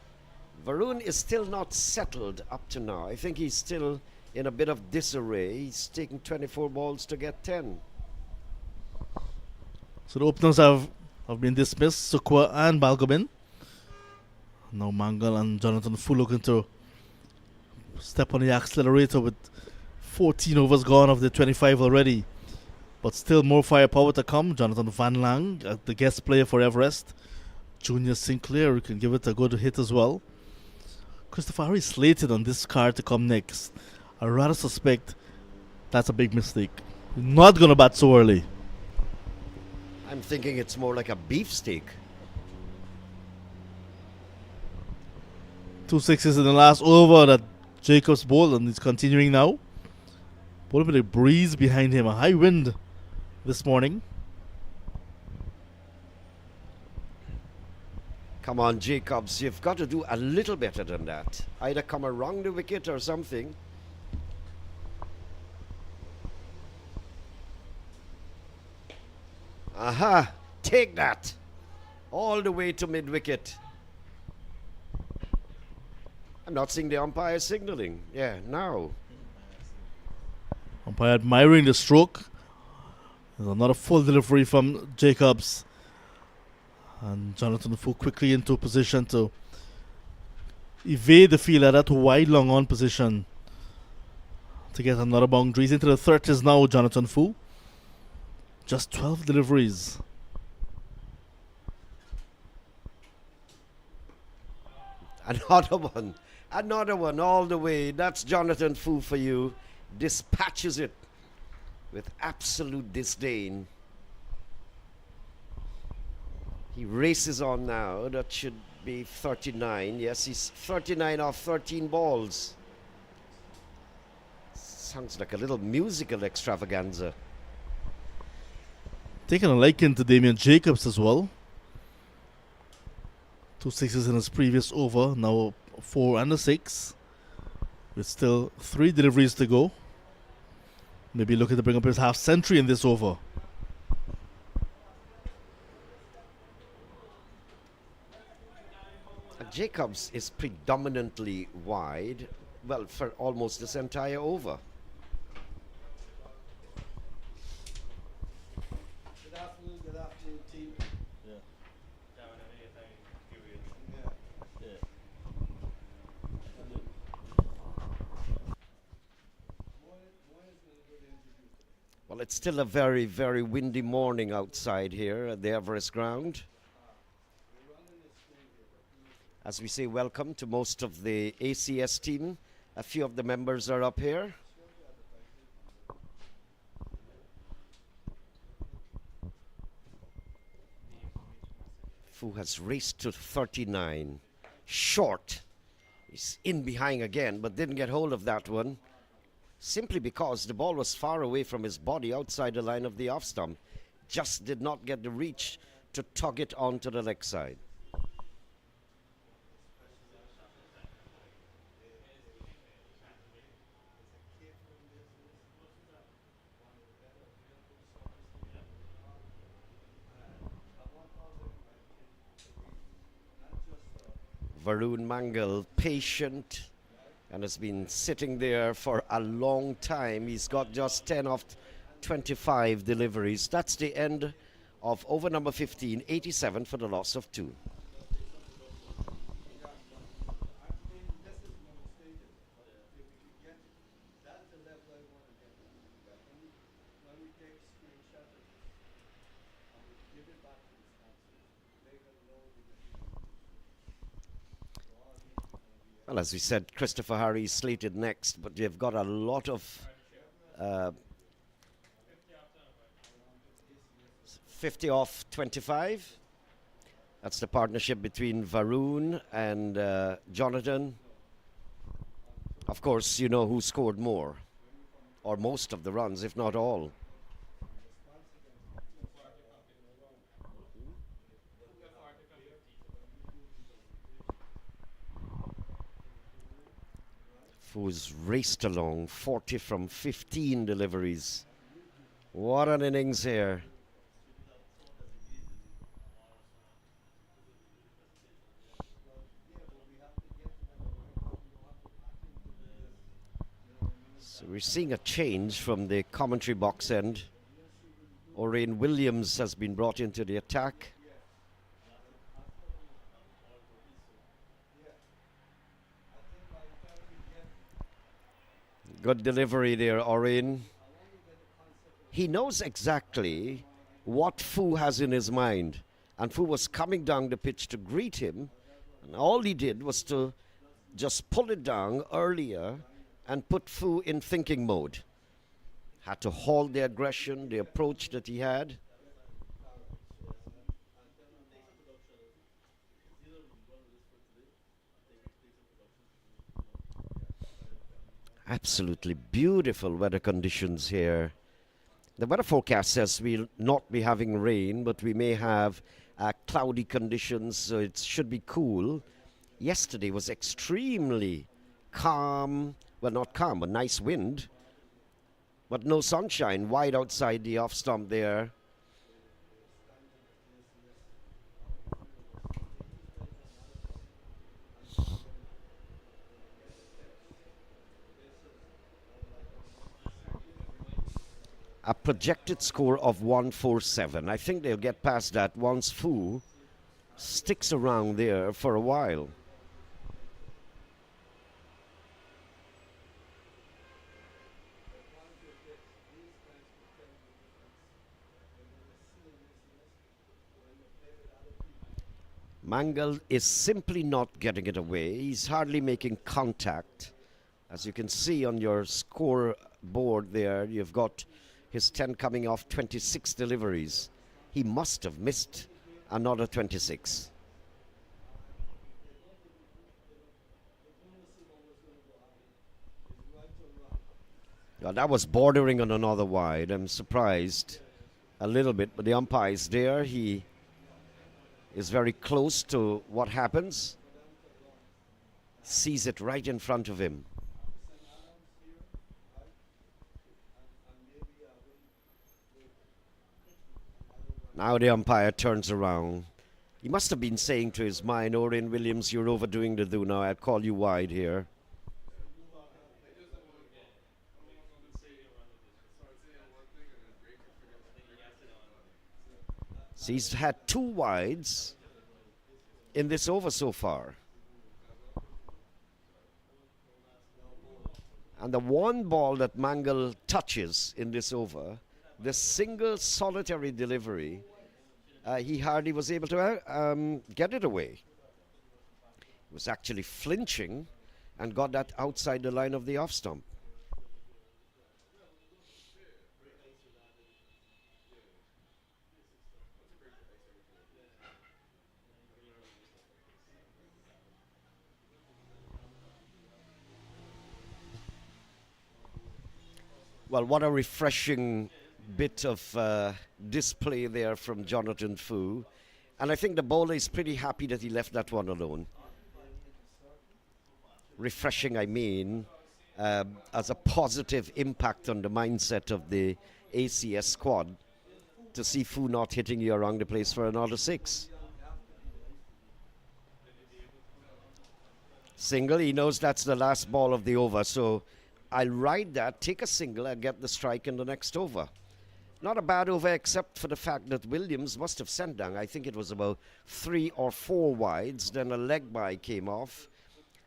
Varun is still not settled up to now. I think he's still in a bit of disarray. He's taking 24 balls to get 10. So the openers have been dismissed, Sukwa and Balgobin. Now Mangal and Jonathan Fu looking to step on the accelerator with 14 overs gone of the 25 already. But still more firepower to come. Jonathan Van Lang, the guest player for Everest. Junior Sinclair, who can give it a good hit as well. Christopher Harry slated on this card to come next. I rather suspect that's a big mistake. Not going to bat so early. I'm thinking it's more like a beefsteak. 2 sixes in the last over that Jacobs bowled, and he's continuing now. Bowled with a breeze behind him, a high wind this morning. Come on, Jacobs, you've got to do a little better than that. Either come around the wicket or something. Aha! Take that! All the way to mid-wicket. I'm not seeing the umpire signaling. Yeah, now. Umpire admiring the stroke. There's another full delivery from Jacobs. And Jonathan Fu quickly into position to evade the fielder, that wide long on position to get another boundary. He's into the 30s now, Jonathan Fu. Just 12 deliveries. Another one all the way. That's Jonathan Fu for you. dispatches it with absolute disdain. He races on now. That should be 39. Yes, he's 39 off 13 balls. Sounds like a little musical extravaganza. Taking a liking to Damian Jacobs as well. 2 sixes in his previous over, now 4 and a 6. With still 3 deliveries to go. Maybe looking to bring up his half century in this over. Jacobs is predominantly wide, well, for almost this entire over. Good afternoon, team. Well, it's still a very, very windy morning outside here at the Everest ground. As we say welcome to most of the ACS team. A few of the members are up here. Fu has raced to 39. Short. He's in behind again, but didn't get hold of that one. Simply because the ball was far away from his body outside the line of the off stump. Just did not get the reach to tug it onto the leg side. Varun Mangal, patient, and has been sitting there for a long time. He's got just 10 of 25 deliveries. That's the end of over number 15, 87 for the loss of 2. Well, as we said, Christopher Harry is slated next, but you've got a lot of 50 off 25. That's the partnership between Varun and Jonathan. Of course, you know who scored more, or most of the runs, if not all. Fu's raced along 40 from 15 deliveries. What an innings here. So we're seeing a change from the commentary box end. Orain Williams has been brought into the attack. Good delivery there, Orain. He knows exactly what Fu has in his mind. And Fu was coming down the pitch to greet him. And all he did was to just pull it down earlier and put Fu in thinking mode. Had to halt the aggression, the approach that he had. Absolutely beautiful weather conditions here. The weather forecast says we'll not be having rain, but we may have cloudy conditions, so it should be cool. Yesterday was extremely calm. Well, not calm, but nice wind. But no sunshine, wide outside the off stump there. A projected score of 147. I think they'll get past that once Fu sticks around there for a while. Mangal is simply not getting it away. He's hardly making contact. As you can see on your score board there, you've got his 10 coming off 26 deliveries. He must have missed another 26. Yeah, that was bordering on another wide. I'm surprised a little bit, but the umpire is there. He is very close to what happens. Sees it right in front of him. Now the umpire turns around. He must have been saying to his mind, Orion Williams, you're overdoing the do now. I'll call you wide here. So he's had 2 wides in this over so far. And the one ball that Mangle touches in this over, the single solitary delivery, he hardly was able to get it away. He was actually flinching and got that outside the line of the off stump. Well, what a refreshing bit of display there from Jonathan Fu. And I think the bowler is pretty happy that he left that one alone. Refreshing, I mean, as a positive impact on the mindset of the ACS squad to see Fu not hitting you around the place for another 6. Single, he knows that's the last ball of the over, so I'll ride that, take a single, and get the strike in the next over. Not a bad over, except for the fact that Williams must have sent down, I think it was about 3 or 4 wides, then a leg by came off.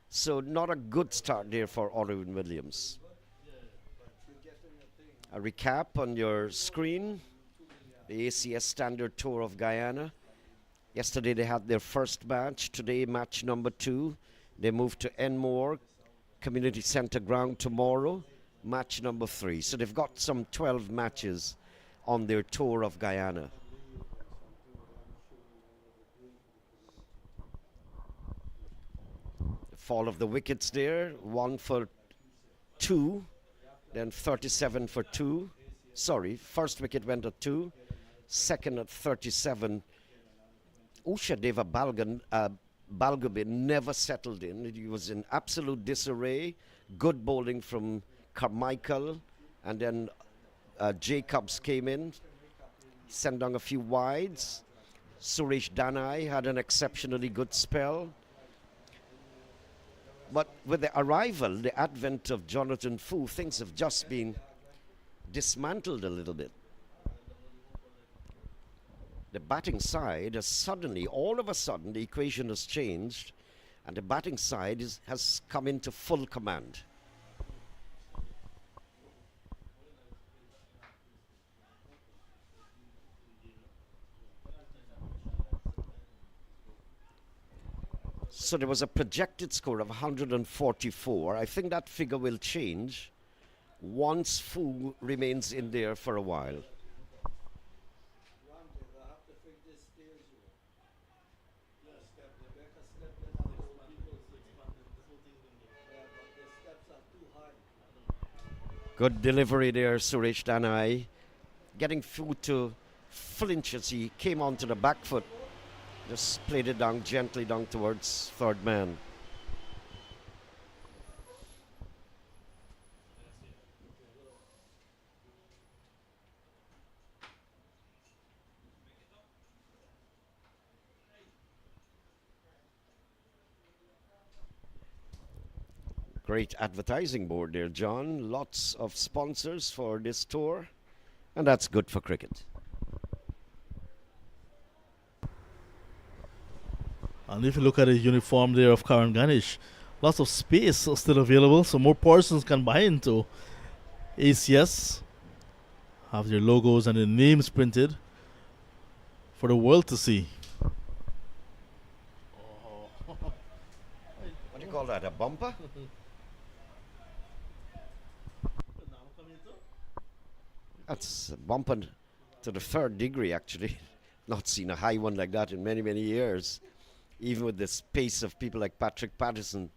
So not a good start there for Orion Williams. A recap on your screen, the ACS Standard Tour of Guyana. Yesterday they had their first match, today match number 2. They moved to Enmore Community Center ground tomorrow, match number 3. So they've got some 12 matches on their tour of Guyana. The fall of the wickets there, 1 for 2, then 37 for 2. Sorry, first wicket went at 2, second at 37. Usha Deva Balgobin never settled in. He was in absolute disarray. Good bowling from Carmichael, and then Jacobs came in, sent down a few wides. Suresh Danai had an exceptionally good spell. But with the arrival, the advent of Jonathan Fu, things have just been dismantled a little bit. The batting side has suddenly, all of a sudden, the equation has changed, and the batting side has come into full command. So there was a projected score of 144. I think that figure will change once Fu remains in there for a while. Good delivery there, Suresh Danai. Getting Fu to flinch as he came onto the back foot. Just played it down gently down towards third man. Great advertising board there, John. Lots of sponsors for this tour, and that's good for cricket. And if you look at the uniform there of Karan Ganesh, lots of space is still available, so more persons can buy into ACS, have their logos and their names printed for the world to see. What do you call that, a bumper? That's a bumper to the third degree, actually. Not seen a high one like that in many, many years. Even with the pace of people like Patrick Patterson,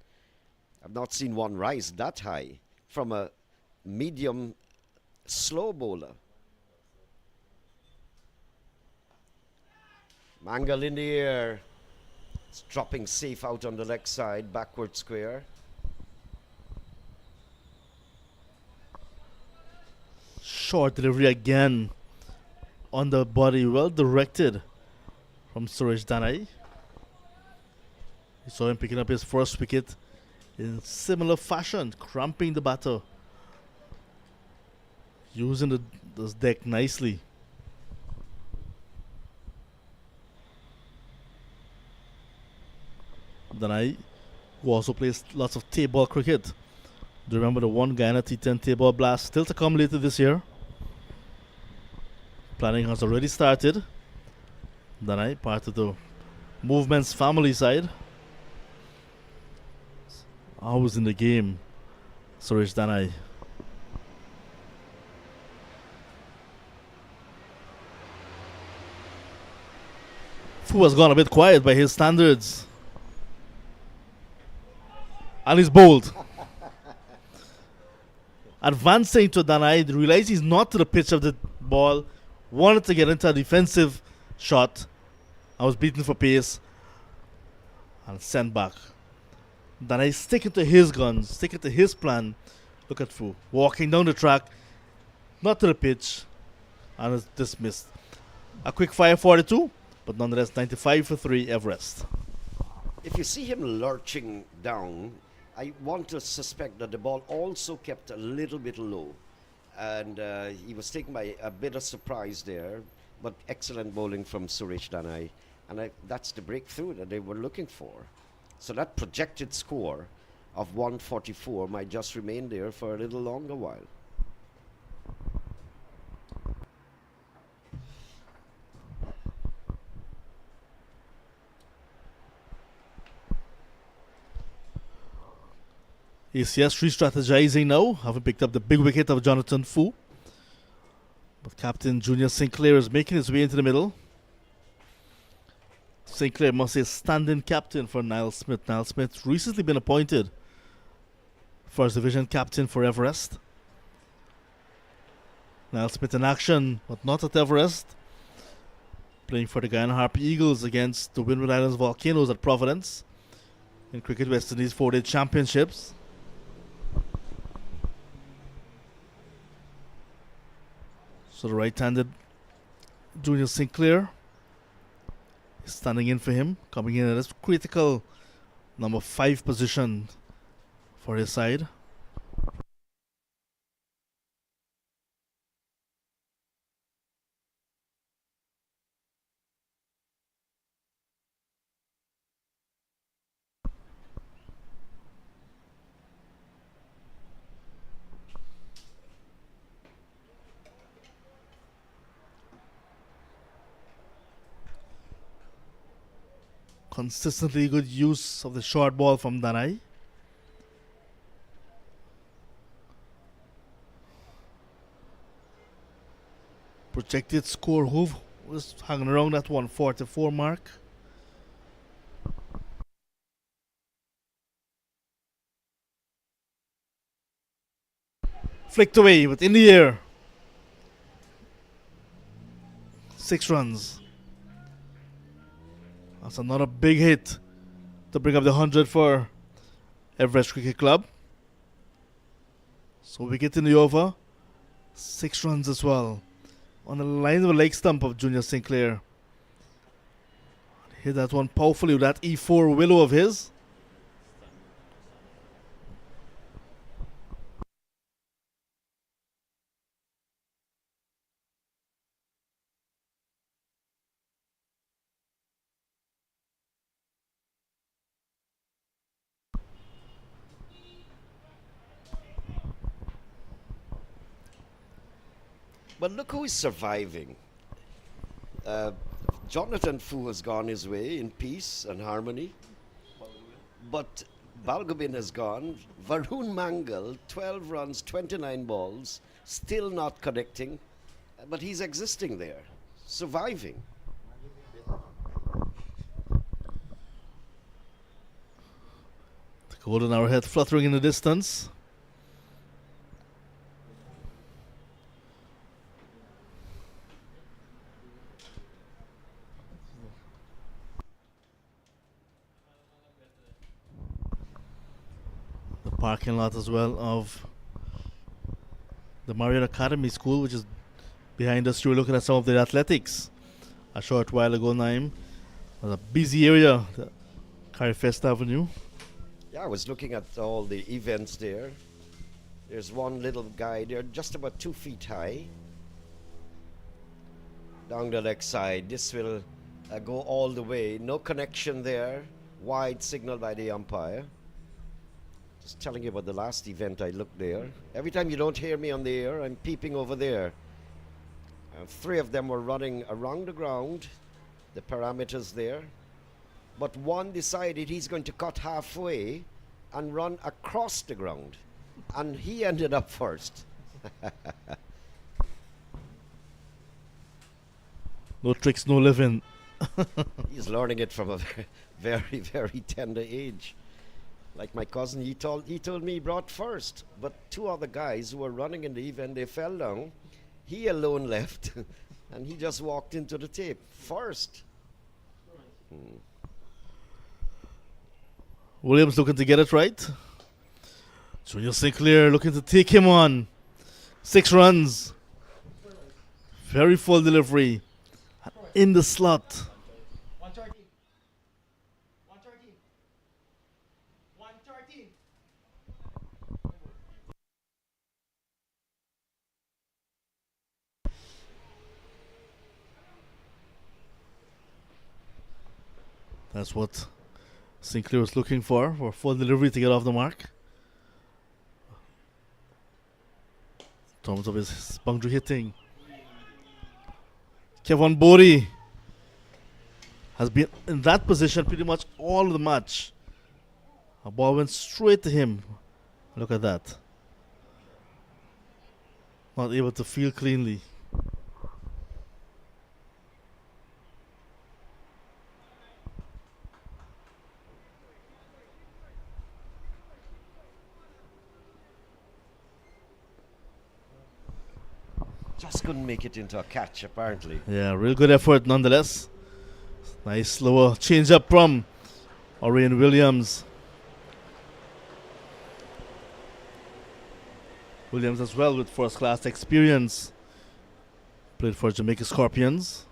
I've not seen one rise that high from a medium slow bowler. Mangle in the air. It's dropping safe out on the leg side, backward square. Short delivery again on the body, well directed from Suresh Danai. You saw him picking up his first wicket in similar fashion, cramping the batter, using the deck nicely. Danai, who also plays lots of table cricket. Do you remember the one Guyana T10 table blast still to come later this year? Planning has already started. Danai, part of the movement's family side. Always in the game, Suresh Danai. Fu has gone a bit quiet by his standards. And he's bold. Advancing to Danai, realized he's not to the pitch of the ball. Wanted to get into a defensive shot. I was beaten for pace. And sent back. Danai sticking to his guns, sticking to his plan. Look at Fu walking down the track, not to the pitch, and is dismissed. A quick fire 42, but nonetheless 95 for 3 Everest. If you see him lurching down, I want to suspect that the ball also kept a little bit low. And he was taken by a bit of surprise there, but excellent bowling from Suresh Danai. And that's the breakthrough that they were looking for. So that projected score of 144 might just remain there for a little longer while. ACS re-strategizing now, having picked up the big wicket of Jonathan Fu. But Captain Junior Sinclair is making his way into the middle. Sinclair must say stand-in captain for Niall Smith. Niall Smith recently been appointed First Division captain for Everest. Niall Smith in action, but not at Everest. Playing for the Guyana Harp Eagles against the Windward Islands Volcanoes at Providence in Cricket West Indies 4-Day Championships. So the right-handed Junior Sinclair is standing in for him, coming in at this critical number 5 position for his side. Consistently good use of the short ball from Danai. Projected score Hoof was hanging around that 144 mark. Flicked away, but in the air. 6 runs. That's another big hit to bring up the 100 for Everest Cricket Club. So we get in the over. 6 runs as well. On the line of a leg stump of Junior Sinclair. Hit that one powerfully with that E4 willow of his. But look who is surviving. Jonathan Fu has gone his way in peace and harmony. But Balgobin has gone. Varun Mangal, 12 runs, 29 balls, still not connecting. But he's existing there, surviving. The golden arrowhead fluttering in the distance. The parking lot as well of the Marion Academy School, which is behind us. You were looking at some of the athletics a short while ago. Naim, was a busy area, the Carifest Avenue. Yeah, I was looking at all the events there. There's one little guy there, just about 2 feet high. Down the leg side, this will go all the way. No connection there. Wide signal by the umpire. Just telling you about the last event I looked there. Every time you don't hear me on the air, I'm peeping over there. 3 of them were running around the ground, the parameters there. But one decided he's going to cut halfway and run across the ground. And he ended up first. No tricks, no living. He's learning it from a very, very tender age. Like my cousin, he told me he brought first. But 2 other guys who were running in the event, they fell down. He alone left. And he just walked into the tape first. Williams looking to get it right. Junior Sinclair looking to take him on. 6 runs. Very full delivery. In the slot. 130. 130. 130. That's what Sinclair was looking for full delivery to get off the mark. In terms of his boundary hitting. Kevin Bori has been in that position pretty much all of the match. A ball went straight to him. Look at that. Not able to feel cleanly. Just couldn't make it into a catch, apparently. Yeah, real good effort nonetheless. Nice slower change up from Orion Williams. Williams as well with first class experience. Played for Jamaica Scorpions.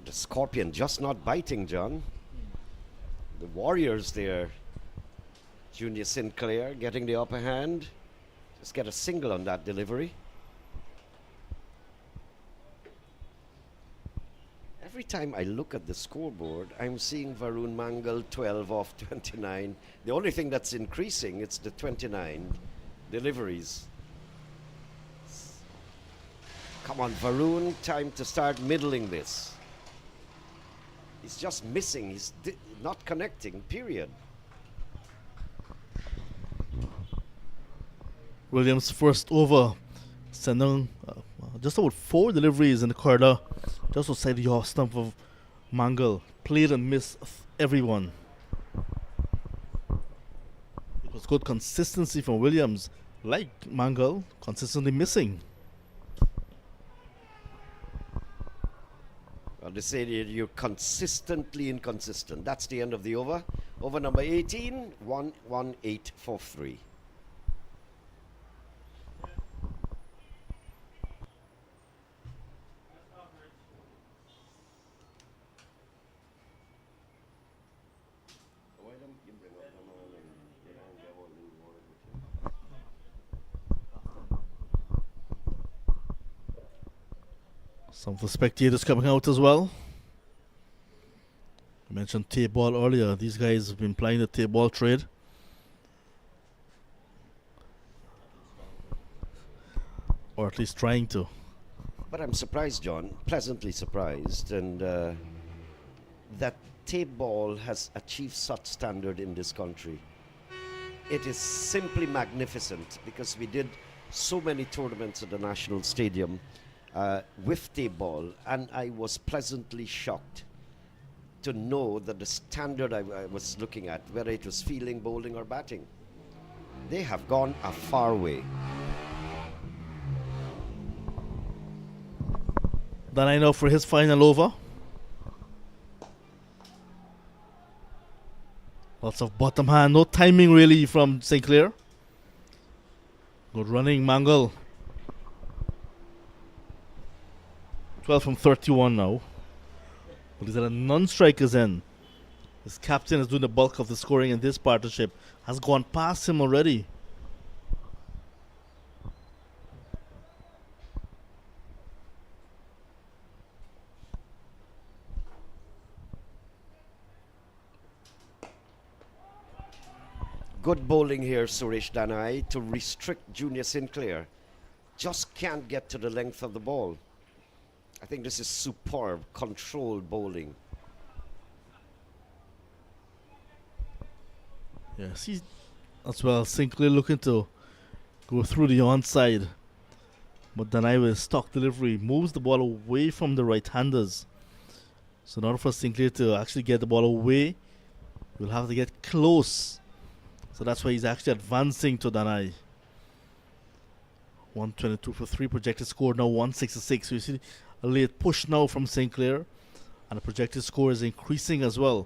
The Scorpion just not biting, John. The Warriors there. Junior Sinclair getting the upper hand. Just get a single on that delivery. Every time I look at the scoreboard, I'm seeing Varun Mangal 12 off 29. The only thing that's increasing, it's the 29 deliveries. Come on, Varun, time to start middling this. He's just missing. He's not connecting, period. Williams first over, sending just about 4 deliveries in the corridor, just outside the off stump of Mangal. Played and missed everyone. It was good consistency from Williams, like Mangal, consistently missing. Well, they say that you're consistently inconsistent. That's the end of the over. Over number 18, 11843. Some of the spectators coming out as well. I mentioned tape ball earlier. These guys have been playing the tape ball trade. Or at least trying to. But I'm surprised, John, pleasantly surprised, and that tape ball has achieved such standard in this country. It is simply magnificent because we did so many tournaments at the National Stadium with tape ball, and I was pleasantly shocked to know that the standard I was looking at, whether it was fielding, bowling, or batting, they have gone a far way. Danai now for his final over. Lots of bottom hand, no timing really from St. Clair. Good running, Mangal. 12 from 31 now. But he's at a non-strikers end. His captain is doing the bulk of the scoring in this partnership. Has gone past him already. Good bowling here, Suresh Danai, to restrict Junior Sinclair. Just can't get to the length of the ball. I think this is superb, controlled bowling. Yeah, see as well. Sinclair looking to go through the onside. But Danai with stock delivery moves the ball away from the right-handers. So in order for Sinclair to actually get the ball away, we'll have to get close. So that's why he's actually advancing to Danai. 122 for 3. Projected score now 166. So you see a late push now from St. Clair. And the projected score is increasing as well.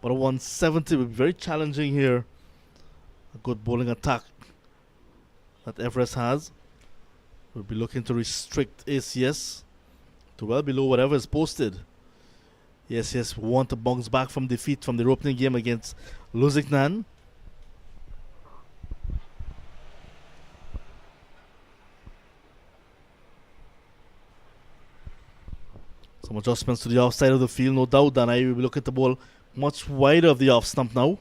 But a 170 will be very challenging here. A good bowling attack that Everest has. We'll be looking to restrict ACS to well below whatever is posted. ACS want to bounce back from defeat from the opening game against Lusignan. Some adjustments to the offside of the field, no doubt. Danai will be looking at the ball much wider of the off stump now.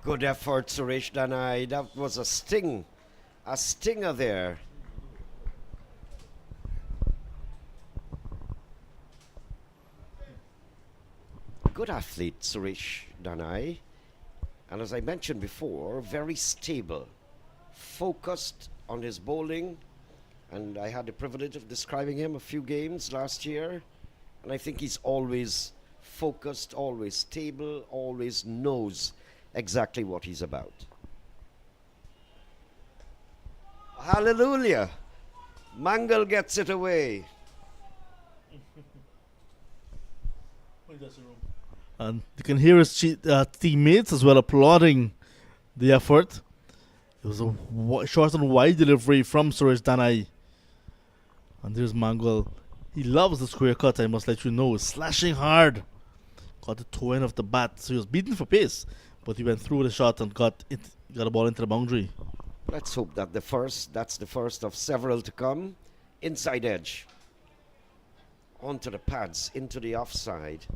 Good effort, Suresh Danai. That was a stinger there. Good athlete, Suresh Danai. And as I mentioned before, very stable, focused on his bowling. And I had the privilege of describing him a few games last year. And I think he's always focused, always stable, always knows exactly what he's about. Hallelujah! Mangal gets it away. And you can hear his teammates as well applauding the effort. It was a short and wide delivery from Suresh Danai. And there's Mangal. He loves the square cut, I must let you know. Slashing hard. Got the toe end of the bat. So he was beaten for pace. But he went through the shot and got a ball into the boundary. Let's hope that that's the first of several to come. Inside edge. Onto the pads, into the offside.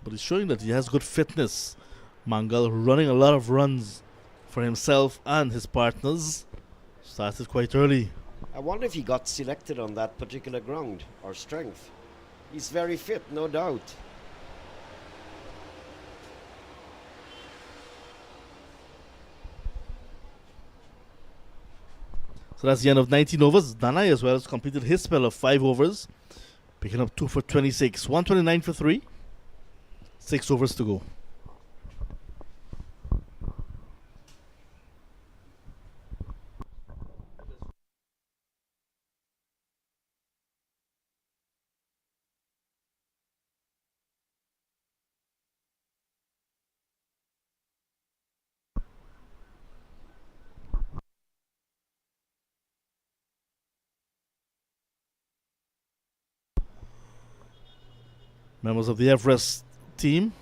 But he's showing that he has good fitness. Mangal running a lot of runs for himself and his partners. Started quite early. I wonder if he got selected on that particular ground or strength. He's very fit, no doubt. So that's the end of 19 overs. Danai as well has completed his spell of 5 overs. Picking up 2 for 26. 129 for 3. 6 overs to go. Members of the Everest team.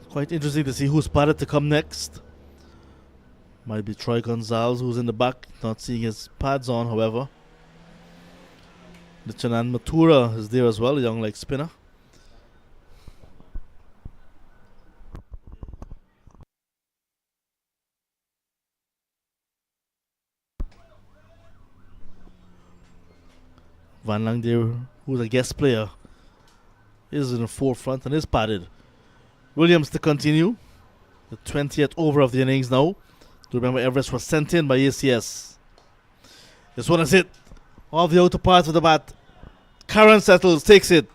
Quite interesting to see who's spotted to come next. Might be Troy Gonzalez who's in the back, not seeing his pads on, however. Lichanan Matura is there as well, a young leg spinner. Van Lang there, who's a guest player, is in the forefront and is padded. Williams to continue. The 20th over of the innings now. To remember, Everest was sent in by ACS. This one is hit off the outer part of the bat. Karen settles, takes it.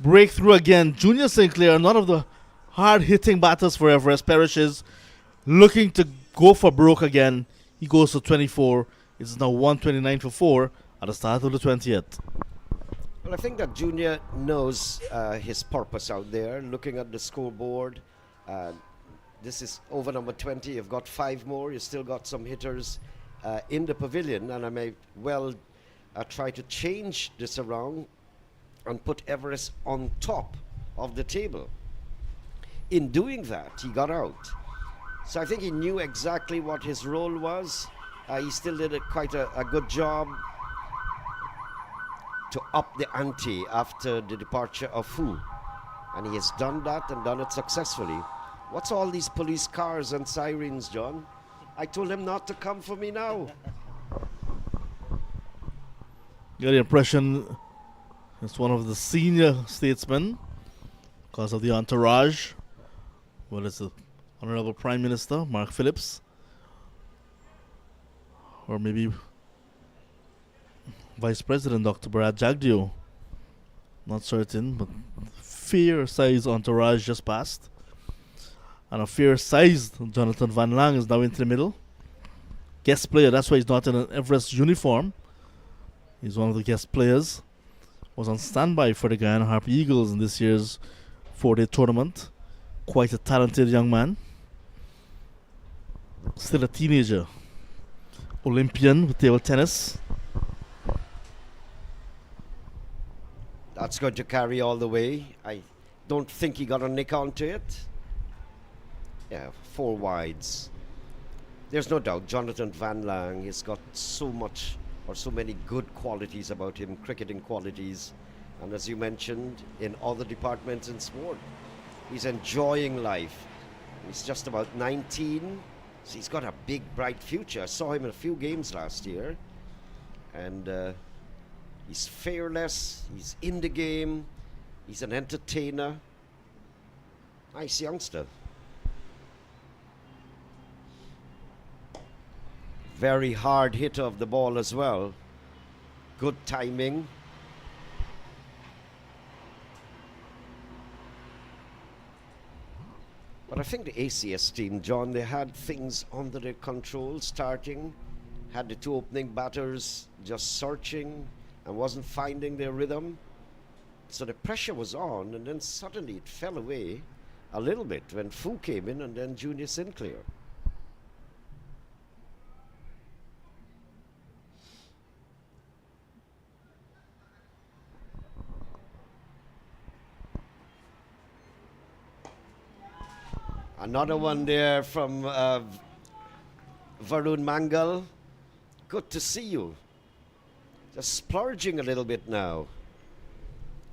Breakthrough again. Junior Sinclair, none of the hard-hitting batters for Everest, perishes. Looking to go for broke again. He goes to 24. It's now 129 for 4 at the start of the 20th. Well, I think that Junior knows his purpose out there, looking at the scoreboard. This is over number 20. You've got 5 more. You still got some hitters in the pavilion, and I may well try to change this around and put Everest on top of the table. In doing that, he got out. So I think he knew exactly what his role was. He still did quite a good job to up the ante after the departure of Fu. And he has done that and done it successfully. What's all these police cars and sirens, John? I told him not to come for me now. Got the impression it's one of the senior statesmen because of the entourage. Well, it's the Honorable Prime Minister, Mark Phillips. Or maybe Vice President Dr. Brad Jagdeo. Not certain, but fair-sized entourage just passed. And a fair-sized Jonathan Van Lang is now into the middle. Guest player, that's why he's not in an Everest uniform. He's one of the guest players. Was on standby for the Guyana Harp Eagles in this year's 4-day tournament. Quite a talented young man. Still a teenager. Olympian with table tennis. That's going to carry all the way. I don't think he got a nick onto it. Yeah, 4 wides. There's no doubt Jonathan Van Lang has got so much or so many good qualities about him, cricketing qualities. And as you mentioned, in other departments in sport, he's enjoying life. He's just about 19. So he's got a big, bright future. I saw him in a few games last year. And he's fearless. He's in the game. He's an entertainer. Nice youngster. Very hard hitter of the ball as well. Good timing. But I think the ACS team, John, they had things under their control starting. Had the 2 opening batters just searching and wasn't finding their rhythm. So the pressure was on, and then suddenly it fell away a little bit when Fu came in and then Junior Sinclair. Another one there from Varun Mangal. Good to see you. Just splurging a little bit now.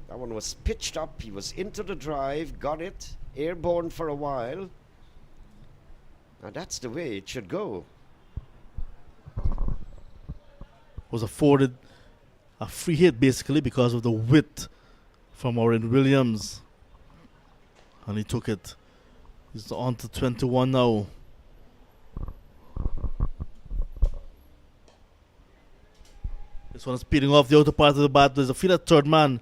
That one was pitched up. He was into the drive, got it, airborne for a while. And that's the way it should go. Was afforded a free hit basically because of the width from Oren Williams. And he took it. He's on to 21 now. This one is speeding off the outer part of the bat. There's a field at third man.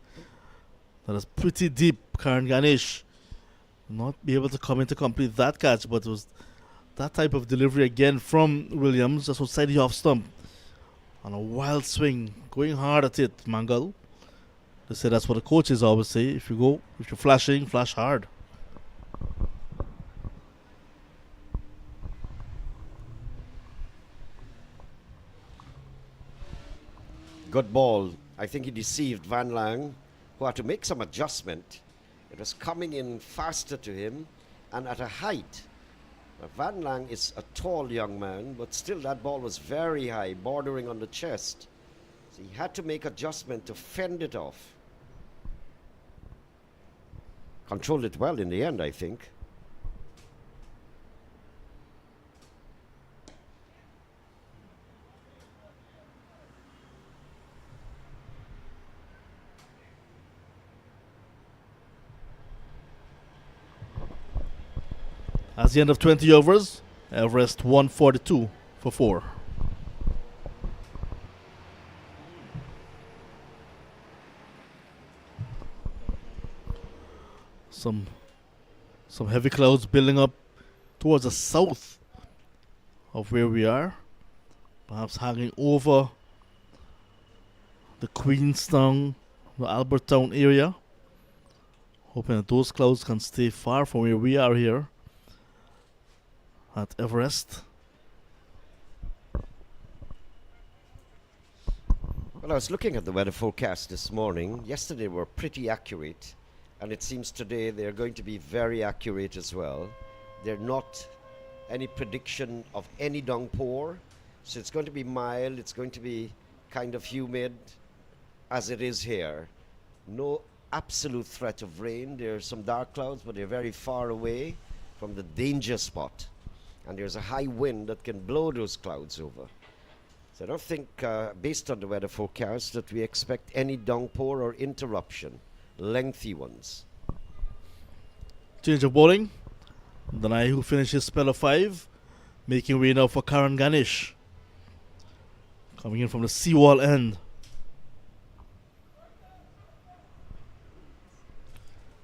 That is pretty deep. Karan Ganesh not be able to come in to complete that catch, but it was that type of delivery again from Williams just outside the off stump. On a wild swing, going hard at it, Mangal. They say that's what the coaches always say. If you're flashing, flash hard. Good ball. I think he deceived Van Lang, who had to make some adjustment. It was coming in faster to him and at a height Van Lang is a tall young man, but still that ball was very high, bordering on the chest. So he had to make adjustment to fend it off. Controlled it well in the end, I think. At the end of 20 overs, Everest 142 for 4. Some heavy clouds building up towards the south of where we are, perhaps hanging over the Queenstown, the Albertown area. Hoping that those clouds can stay far from where we are here at Everest. Well, I was looking at the weather forecast this morning. Yesterday were pretty accurate, and it seems today they're going to be very accurate as well. They're not any prediction of any downpour, so it's going to be mild, it's going to be kind of humid, as it is here. No absolute threat of rain. There are some dark clouds, but they're very far away from the danger spot. And there's a high wind that can blow those clouds over. So I don't think, based on the weather forecast, that we expect any downpour or interruption, lengthy ones. Change of bowling. Danai, who finished his spell of 5, making way now for Karan Ganesh. Coming in from the seawall end.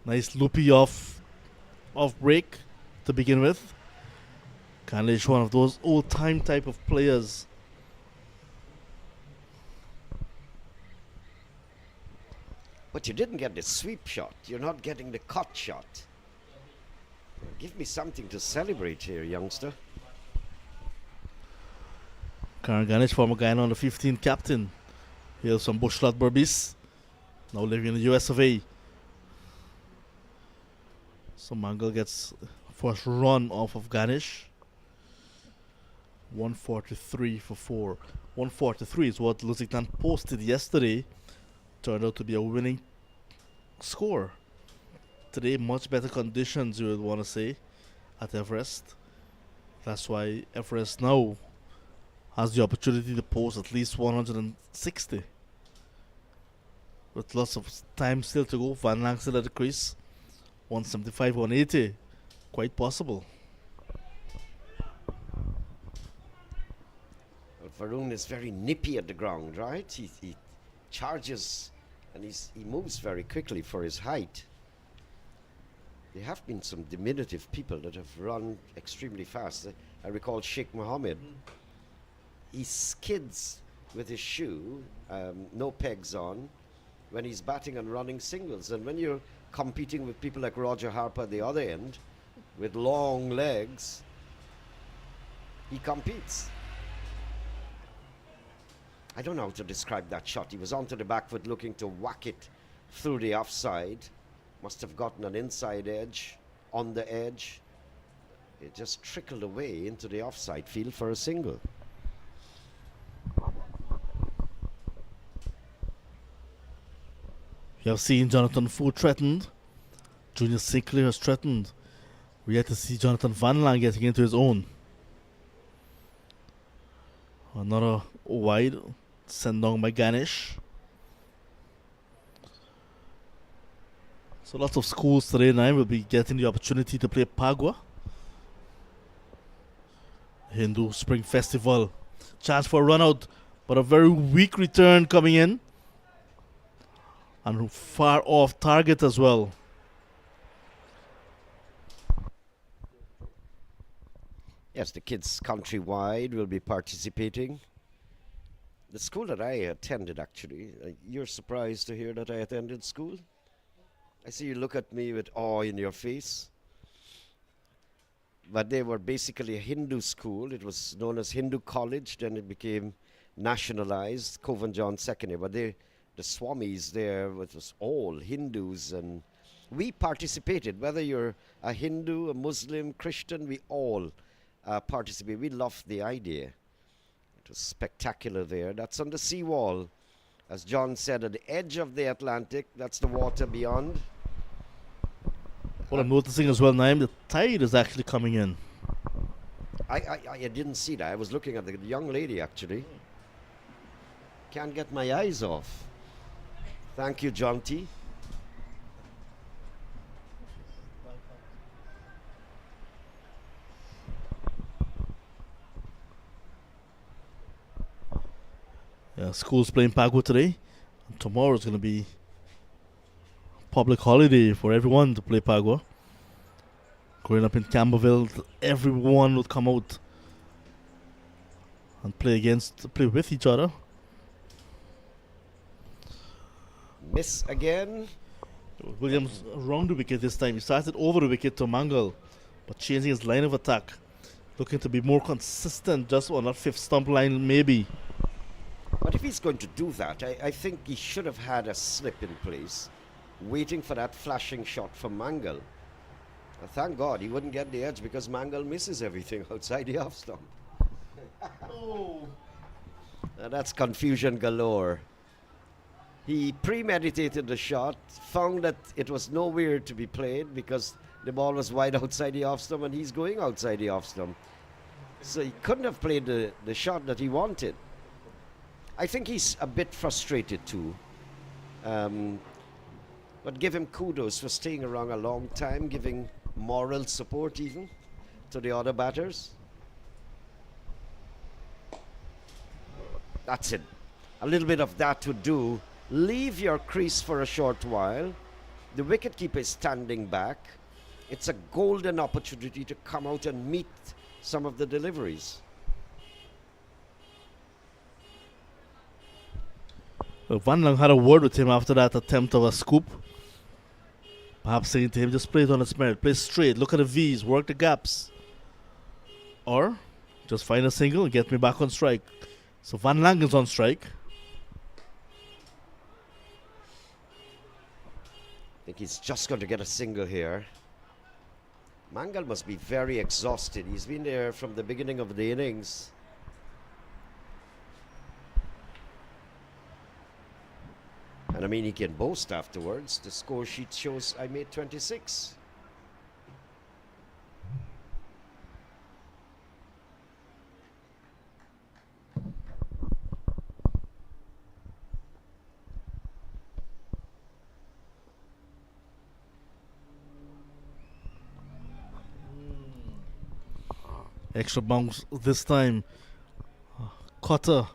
Nice loopy off break to begin with. Ganesh, one of those old-time type of players. But you didn't get the sweep shot. You're not getting the cut shot. Give me something to celebrate here, youngster. Karan Ganesh, former Guyana on the 15 captain. Hails from Bushlot Burbis. Now living in the US of A. So Mangal gets first run off of Ganesh. 143 for 4. 143 is what Lusignan posted yesterday. Turned out to be a winning score. Today, much better conditions, you would want to say, at Everest. That's why Everest now has the opportunity to post at least 160. With lots of time still to go. Van Lang still at the crease. 175, 180. Quite possible. Well, Varun is very nippy at the ground, right? He charges and he moves very quickly for his height. There have been some diminutive people that have run extremely fast. I recall Sheikh Mohammed. He skids with his shoe, no pegs on, when he's batting and running singles. And when you're competing with people like Roger Harper at the other end, with long legs, he competes. I don't know how to describe that shot. He was onto the back foot looking to whack it through the offside. Must have gotten an inside edge, on the edge. It just trickled away into the offside field for a single. You have seen Jonathan Fu threatened. Junior Sinclair has threatened. We had to see Jonathan Van Lang getting into his own. Another wide sent down by Ganesh. So lots of schools today now will be getting the opportunity to play Pagua. Hindu Spring Festival. Chance for a run out, but a very weak return coming in. And far off target as well. Yes, the kids countrywide will be participating. The school that I attended, actually, you're surprised to hear that I attended school? I see you look at me with awe in your face. But they were basically a Hindu school. It was known as Hindu College, then it became nationalized, Coven John Secondary. But the Swamis there, it was all Hindus, and we participated, whether you're a Hindu, a Muslim, Christian, we all participate. We loved the idea. It was spectacular there. That's on the seawall. As John said, at the edge of the Atlantic. That's the water beyond. What I'm noticing as well, Naim, the tide is actually coming in. I didn't see that. I was looking at the young lady, actually. Can't get my eyes off. Thank you, John T. Yeah, school's playing Pago today. And tomorrow's going to be public holiday for everyone to play Pago. Growing up in Campbellville, everyone would come out and play with each other. Miss again. Williams around the wicket this time. He started over the wicket to Mangal, but changing his line of attack. Looking to be more consistent just on that fifth stump line, maybe. But if he's going to do that, I think he should have had a slip in place, waiting for that flashing shot from Mangal. And thank God he wouldn't get the edge because Mangal misses everything outside the off stump. Oh. That's confusion galore. He premeditated the shot, found that it was nowhere to be played because the ball was wide outside the off stump and he's going outside the off stump. So he couldn't have played the shot that he wanted. I think he's a bit frustrated too. But give him kudos for staying around a long time, giving moral support even to the other batters. That's it. A little bit of that would do. Leave your crease for a short while. The wicketkeeper is standing back. It's a golden opportunity to come out and meet some of the deliveries. Van Lang had a word with him after that attempt of a scoop. Perhaps saying to him, just play it on its merit. Play straight, look at the V's, work the gaps. Or just find a single and get me back on strike. So Van Lang is on strike. I think he's just going to get a single here. Mangal must be very exhausted. He's been there from the beginning of the innings. And I mean, he can boast afterwards. The score sheet shows I made 26. Extra bounce this time. Cutter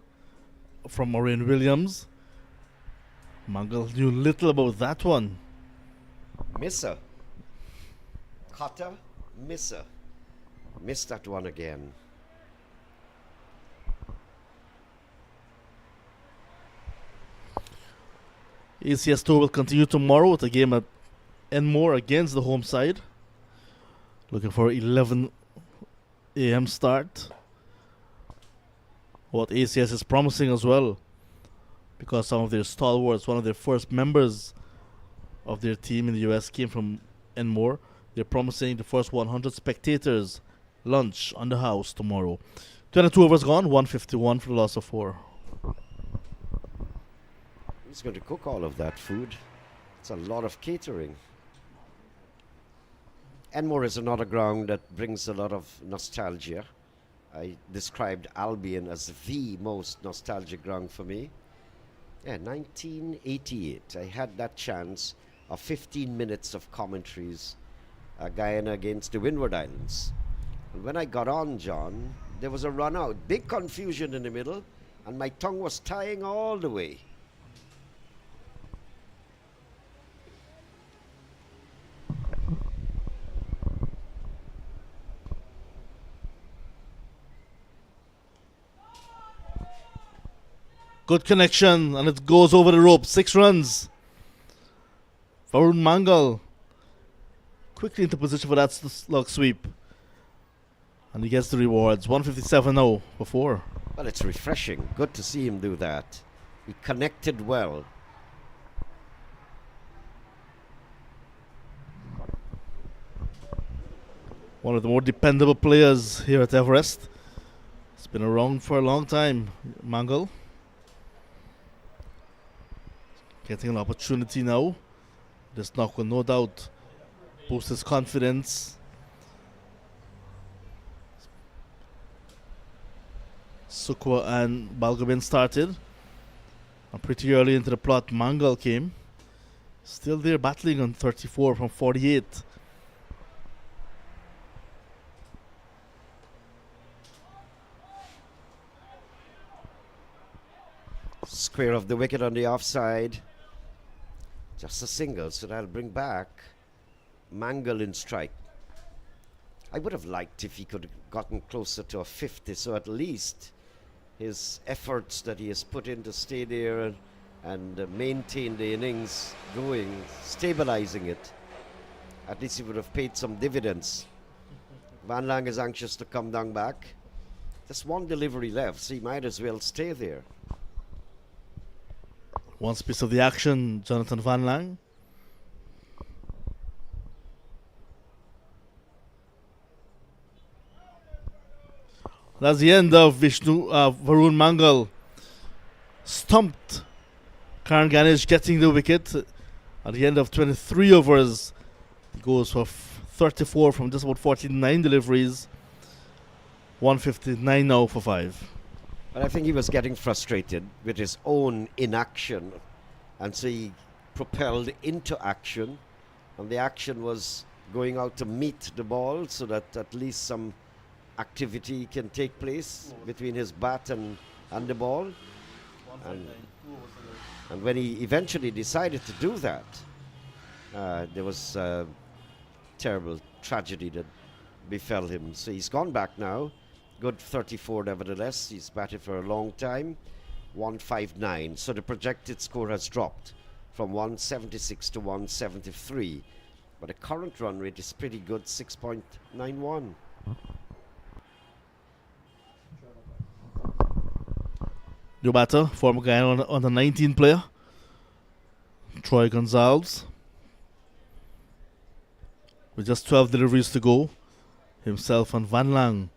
from Maureen Williams. Mangal knew little about that one. Misser. Cutter, misser. Missed that one again. ACS tour will continue tomorrow with a game at Enmore against the home side. Looking for 11 a.m. start. What ACS is promising as well, because some of their stalwarts, one of their first members of their team in the US came from Enmore. They're promising the first 100 spectators lunch on the house tomorrow. 22 overs gone, 151 for the loss of 4. Who's going to cook all of that food? It's a lot of catering. Enmore is another ground that brings a lot of nostalgia. I described Albion as the most nostalgic ground for me. Yeah, 1988. I had that chance of 15 minutes of commentaries, Guyana against the Windward Islands. And when I got on, John, there was a run out. Big confusion in the middle, and my tongue was tying all the way. Good connection, and it goes over the rope. 6 runs. Varun Mangal quickly into position for that slug sweep. And he gets the rewards. 157 now for 4. Well, it's refreshing. Good to see him do that. He connected well. One of the more dependable players here at Everest. It's been around for a long time, Mangal. Getting an opportunity now. This knock will no doubt boost his confidence. Sukwa and Balgobin started. And pretty early into the plot, Mangal came. Still there battling on 34 from 48. Square of the wicket on the offside. Just a single, so that'll bring back Mangal in strike. I would have liked if he could have gotten closer to a 50, so at least his efforts that he has put in to stay there and maintain the innings going, stabilizing it, at least he would have paid some dividends. Van Lang is anxious to come down back. Just one delivery left, so he might as well stay there. One piece of the action, Jonathan Van Lang. That's the end of Varun Mangal. Stumped Karan Ganesh getting the wicket at the end of 23 overs. He goes for 34 from just about 49 deliveries. 159 now for 5. But I think he was getting frustrated with his own inaction, and so he propelled into action, and the action was going out to meet the ball so that at least some activity can take place between his bat and the ball. And when he eventually decided to do that, there was a terrible tragedy that befell him. So he's gone back now. Good 34 nevertheless. He's batted for a long time. 159. So the projected score has dropped from 176 to 173. But the current run rate is pretty good, 6.91. New batter, former Guyana on the 19 player, Troy Gonzalez. With just 12 deliveries to go, himself and Van Lang,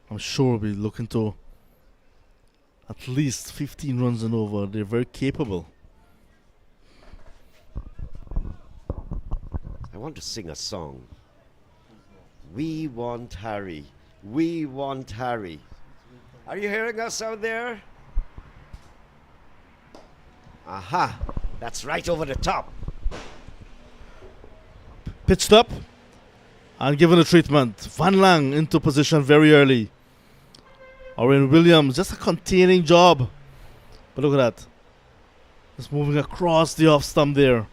I'm sure, will be looking to at least 15 runs and over. They're very capable. I want to sing a song. We want Harry. We want Harry. Are you hearing us out there? Aha, that's right over the top. Pitched up and given a treatment. Van Lang into position very early. Owen Williams, just a containing job. But look at that. Just moving across the off stump there.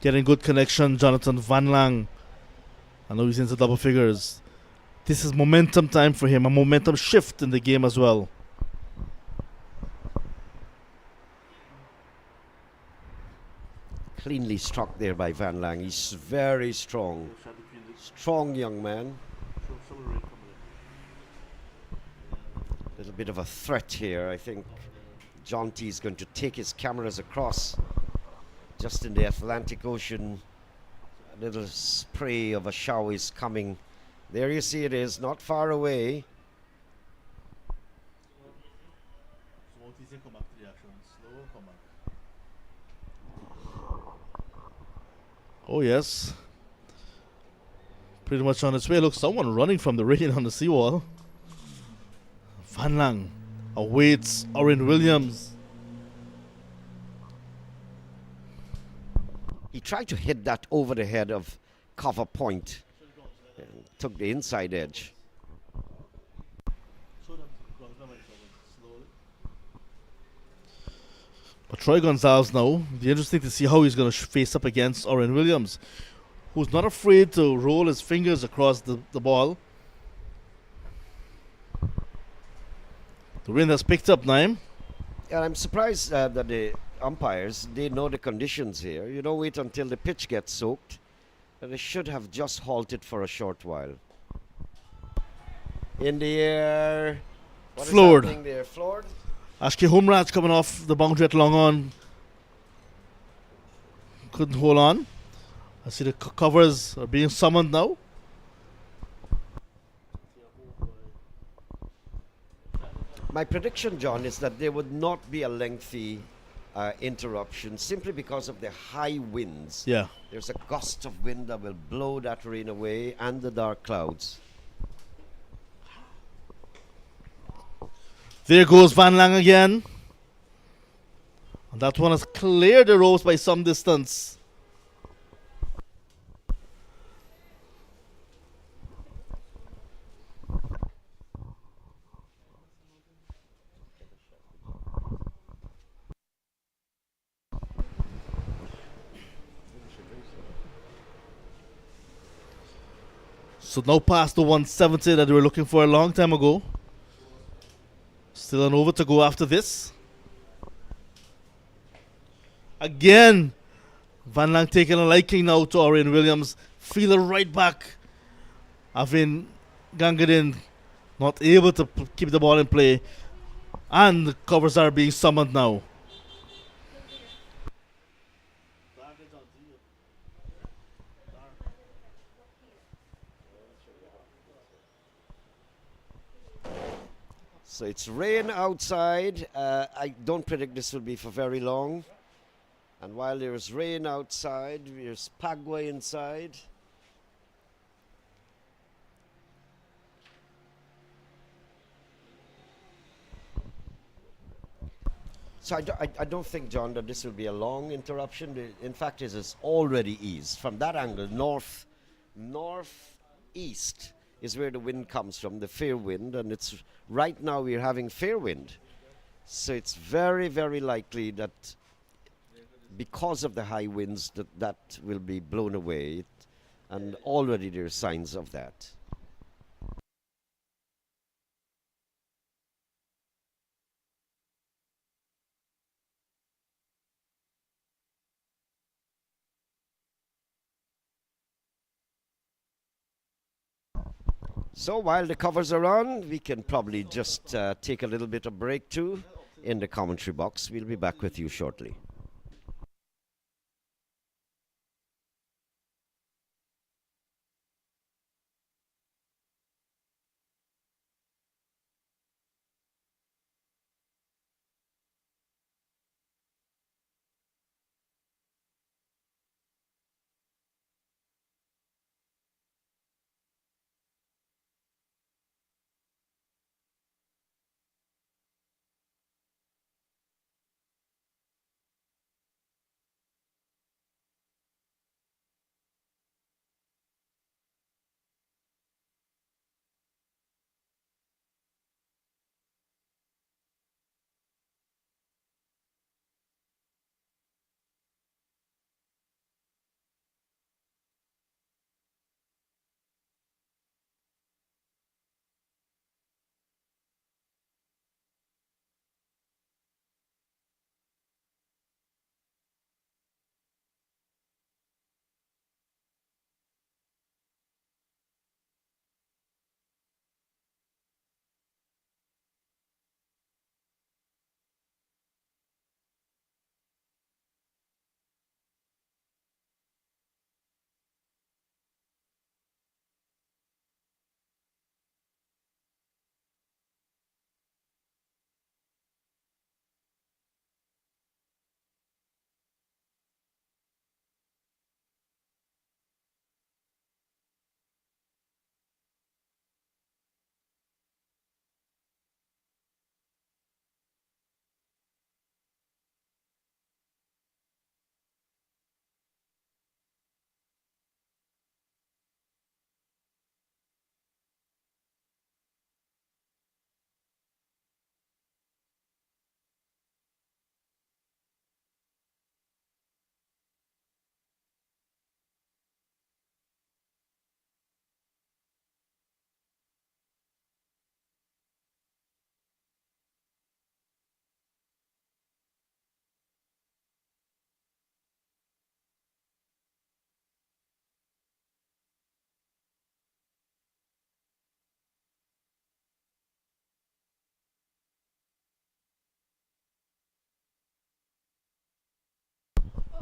Getting good connection, Jonathan Van Lang. I know he's into double figures. This is momentum time for him, a momentum shift in the game as well. Cleanly struck there by Van Lang. He's very strong. Strong young man. Little bit of a threat here. I think Jonty is going to take his cameras across just in the Atlantic Ocean. A little spray of a shower is coming. There you see it is, not far away. Oh yes. Pretty much on its way. Look, someone running from the rain on the seawall. Van Lang awaits Oren Williams. He tried to hit that over the head of cover point. And took the inside edge. But Troy Gonzalez now, it'll be interesting to see how he's going to face up against Oren Williams, who's not afraid to roll his fingers across the ball. The wind has picked up, Naim. And I'm surprised that the umpires, they know the conditions here. You don't wait until the pitch gets soaked. And they should have just halted for a short while. In the air. What Floored. is happening there? Floored? Ashke Humraj coming off the boundary at long on. Couldn't hold on. I see the covers are being summoned now. My prediction, John, is that there would not be a lengthy interruption simply because of the high winds. Yeah. There's a gust of wind that will blow that rain away and the dark clouds. There goes Van Lang again. And that one has cleared the ropes by some distance. So now past the 170 that we were looking for a long time ago. Still an over to go after this. Again, Van Lang taking a liking now to Orion Williams. Feeler right back. Having Gangadin not able to keep the ball in play. And the covers are being summoned now. So it's rain outside. I don't predict this will be for very long. And while there's rain outside, there's Pagway inside. So I don't think, John, that this will be a long interruption. In fact, it is already eased. From that angle, northeast is where the wind comes from, the fair wind. And it's right now we're having fair wind. So it's very, very likely that because of the high winds that will be blown away. And already there are signs of that. So while the covers are on, we can probably just take a little bit of break too in the commentary box. We'll be back with you shortly.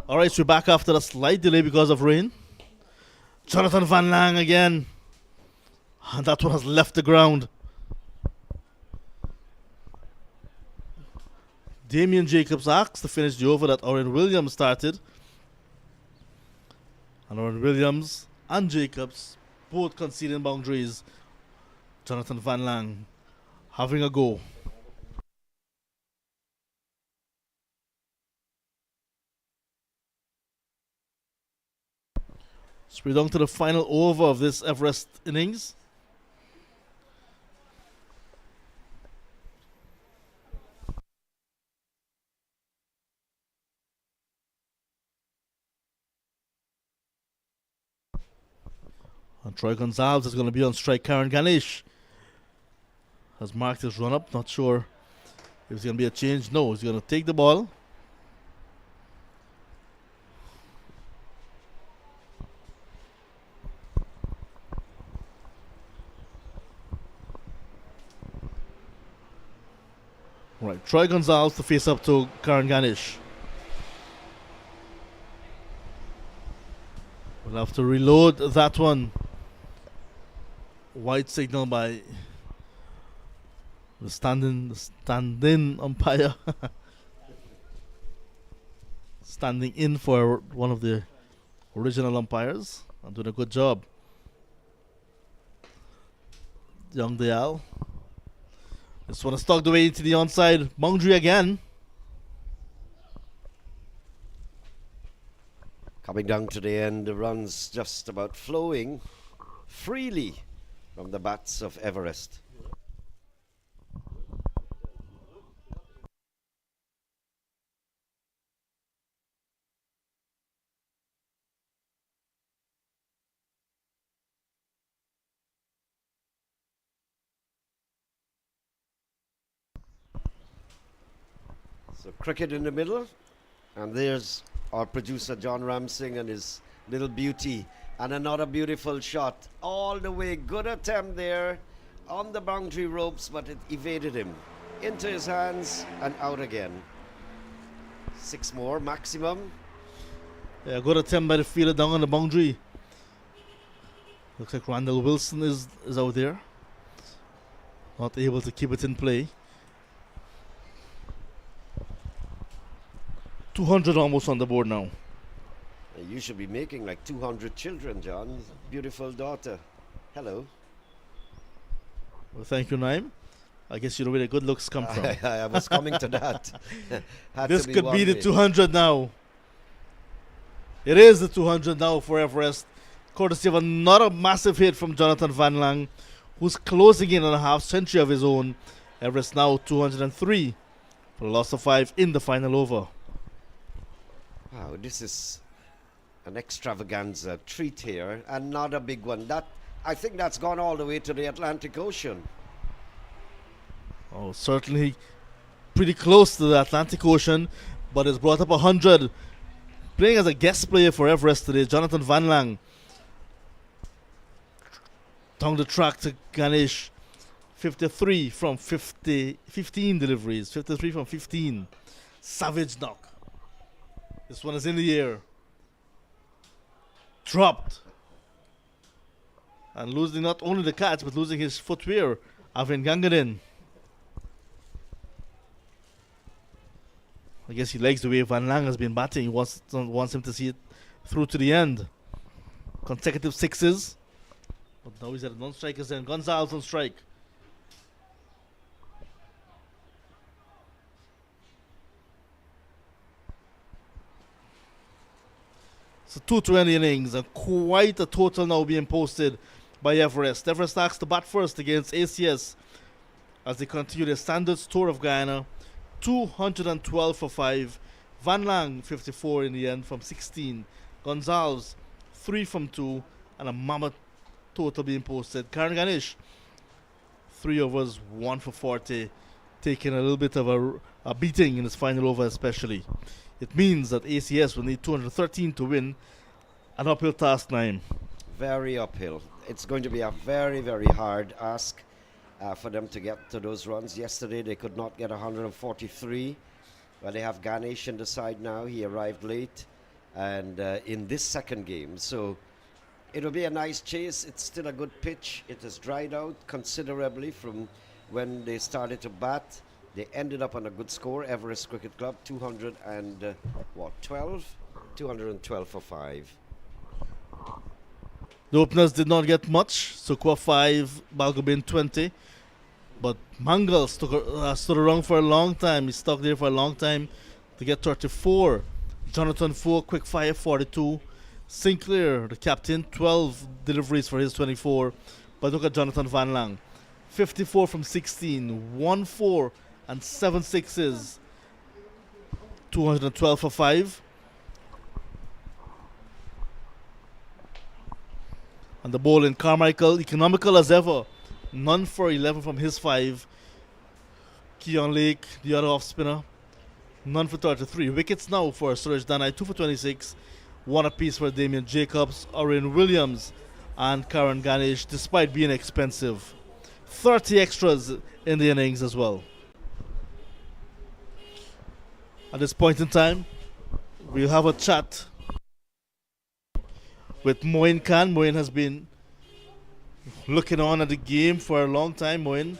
Alright, so we're back after a slight delay because of rain. Jonathan Van Lang again. And that one has left the ground. Damien Jacobs asked to finish the over that Oren Williams started. And Oren Williams and Jacobs both conceding boundaries. Jonathan Van Lang having a go. So we're down to the final over of this Everest innings. And Troy Gonzalez is going to be on strike. Karen Ganesh has marked his run up. Not sure if it's going to be a change. No, he's going to take the ball. Right, Troy Gonzalez to face up to Karen Ganesh. We'll have to reload that one. White signal by the stand-in umpire. Standing in for one of the original umpires and doing a good job. Young Dial. This one is tugged away into the onside boundary again. Coming down to the end, the runs just about flowing freely from the bats of Everest. So cricket in the middle, and there's our producer John Ramsing and his little beauty, and another beautiful shot all the way. Good attempt there on the boundary ropes, but it evaded him. Into his hands and out again. 6 more maximum. Yeah, good attempt by the fielder down on the boundary. Looks like Randall Wilson is out there. Not able to keep it in play. 200 almost on the board now. You should be making like 200 children, John. Beautiful daughter. Hello. Well, thank you, Naim. I guess you know where the good looks come from. I was coming to that. This could be the 200 now. It is the 200 now for Everest. Courtesy of another massive hit from Jonathan Van Lang, who's closing in on a half century of his own. Everest now 203 for a loss of 5 in the final over. Wow, this is an extravaganza treat here. Another big one. I think that's gone all the way to the Atlantic Ocean. Oh, certainly pretty close to the Atlantic Ocean, but it's brought up 100. Playing as a guest player for Everest today, Jonathan Van Lang. Down the track to Ganesh. 53 from 15 deliveries. 53 from 15. Savage knock. This one is in the air. Dropped. And losing not only the catch, but losing his footwear. Avin Gangadin. I guess he likes the way Van Lang has been batting. He wants him to see it through to the end. Consecutive sixes. But now he's at non-strikers and Gonzalez on strike. So 220 innings and quite a total now being posted by Everest. Everest asks to bat first against ACS as they continue their standards tour of Guyana. 212 for 5. Van Lang 54 in the end from 16. Gonzalez 3 from 2 and a mammoth total being posted. Karen Ganesh 3 overs 1 for 40, taking a little bit of a beating in his final over especially. It means that ACS will need 213 to win. An uphill task, Naim. Very uphill. It's going to be a very, very hard ask for them to get to those runs. Yesterday they could not get 143. Well, they have Ganesh in the side now. He arrived late and in this second game. So it'll be a nice chase. It's still a good pitch. It has dried out considerably from when they started to bat. They ended up on a good score. Everest Cricket Club, 200 and 12? 212 for 5. The openers did not get much. Sukwa 5, Balgobin 20. But Mangal stood around for a long time. He stuck there for a long time to get 34. Jonathan 4, quick fire 42. Sinclair, the captain, 12 deliveries for his 24. But look at Jonathan Van Lang. 54 from 16, 1 4 and 7 sixes. 212 for 5. And the ball in Carmichael, economical as ever. None for 11 from his 5. Keon Lake, the other off spinner. None for 33. Wickets now for Suresh Danai, 2 for 26. 1 apiece for Damian Jacobs, Orion Williams, and Karen Ganesh, despite being expensive. 30 extras in the innings as well. At this point in time, we'll have a chat with Moin Khan. Moin has been looking on at the game for a long time. Moin.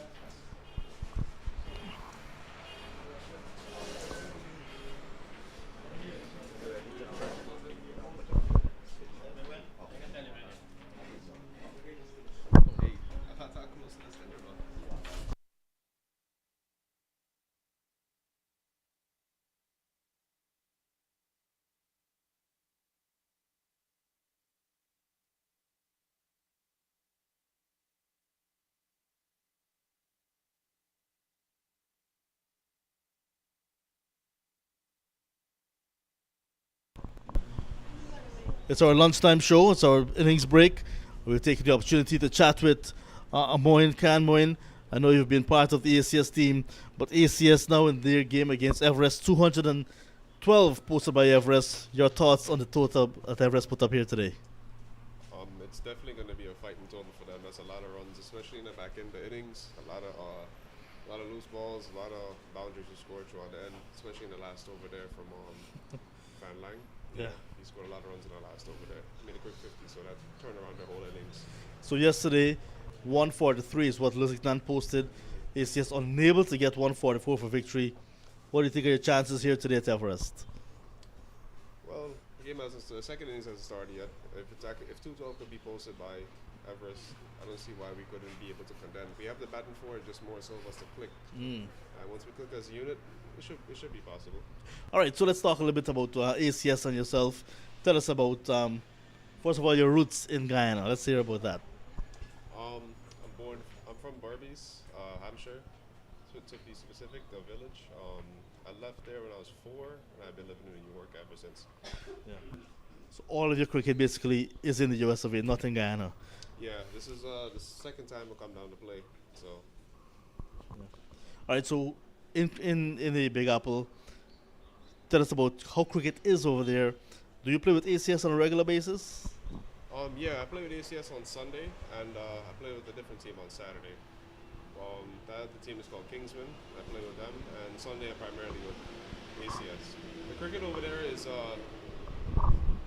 It's our lunchtime show. It's our innings break. We're taking the opportunity to chat with Moin Khan. Moin, I know you've been part of the ACS team, but ACS now in their game against Everest, 212 posted by Everest. Your thoughts on the total that Everest put up here today? It's definitely going to be a fighting total for them. That's a lot of runs, especially in the back end of the innings. A lot of loose balls, a lot of boundaries to score throughout the end, especially in the last over there from Van Lang. Yeah. He scored a lot of runs in the last over there. Made a quick 50, so that turned around the whole innings. So yesterday, 143 is what Luzignan posted. ACS unable to get 144 for victory. What do you think are your chances here today at Everest? Well, the second innings hasn't started yet. If 212 could be posted by Everest, I don't see why we couldn't be able to contend. We have the batting for it, just more so of us to click. Once we click as a unit, it should be possible. All right, so let's talk a little bit about ACS and yourself. Tell us about, first of all, your roots in Guyana. Let's hear about that. I'm from Barbies, Hampshire, to be specific, the village. I left there when I was 4, and I've been living in New York ever since. Yeah. So all of your cricket basically is in the US of A, not in Guyana. Yeah, this is the second time I come down to play. So. Yeah. All right, so in the Big Apple, tell us about how cricket is over there. Do you play with ACS on a regular basis? Yeah, I play with ACS on Sunday, and I play with a different team on Saturday. The team is called Kingsman. I play with them, and Sunday I primarily with ACS. The cricket over there is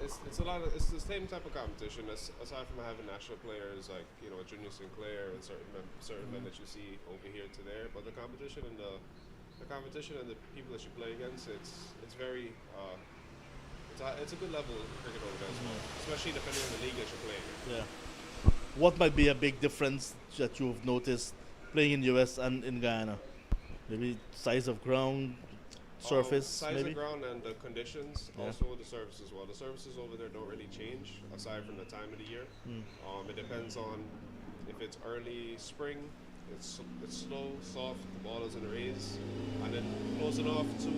it's the same type of competition. Aside from having national players like Junior Sinclair and certain men that you see over here to there, but the competition and the people that you play against, it's very it's a good level of cricket over there as well, especially depending on the league that you're playing in. Yeah. What might be a big difference that you've noticed playing in US and in Guyana? Maybe size of ground, surface, size maybe? of ground and the conditions, Yeah. also the service as well. The services over there don't really change aside from the time of the year. It depends on if it's early spring, it's slow, soft, the ball is in the raise, and then closing off to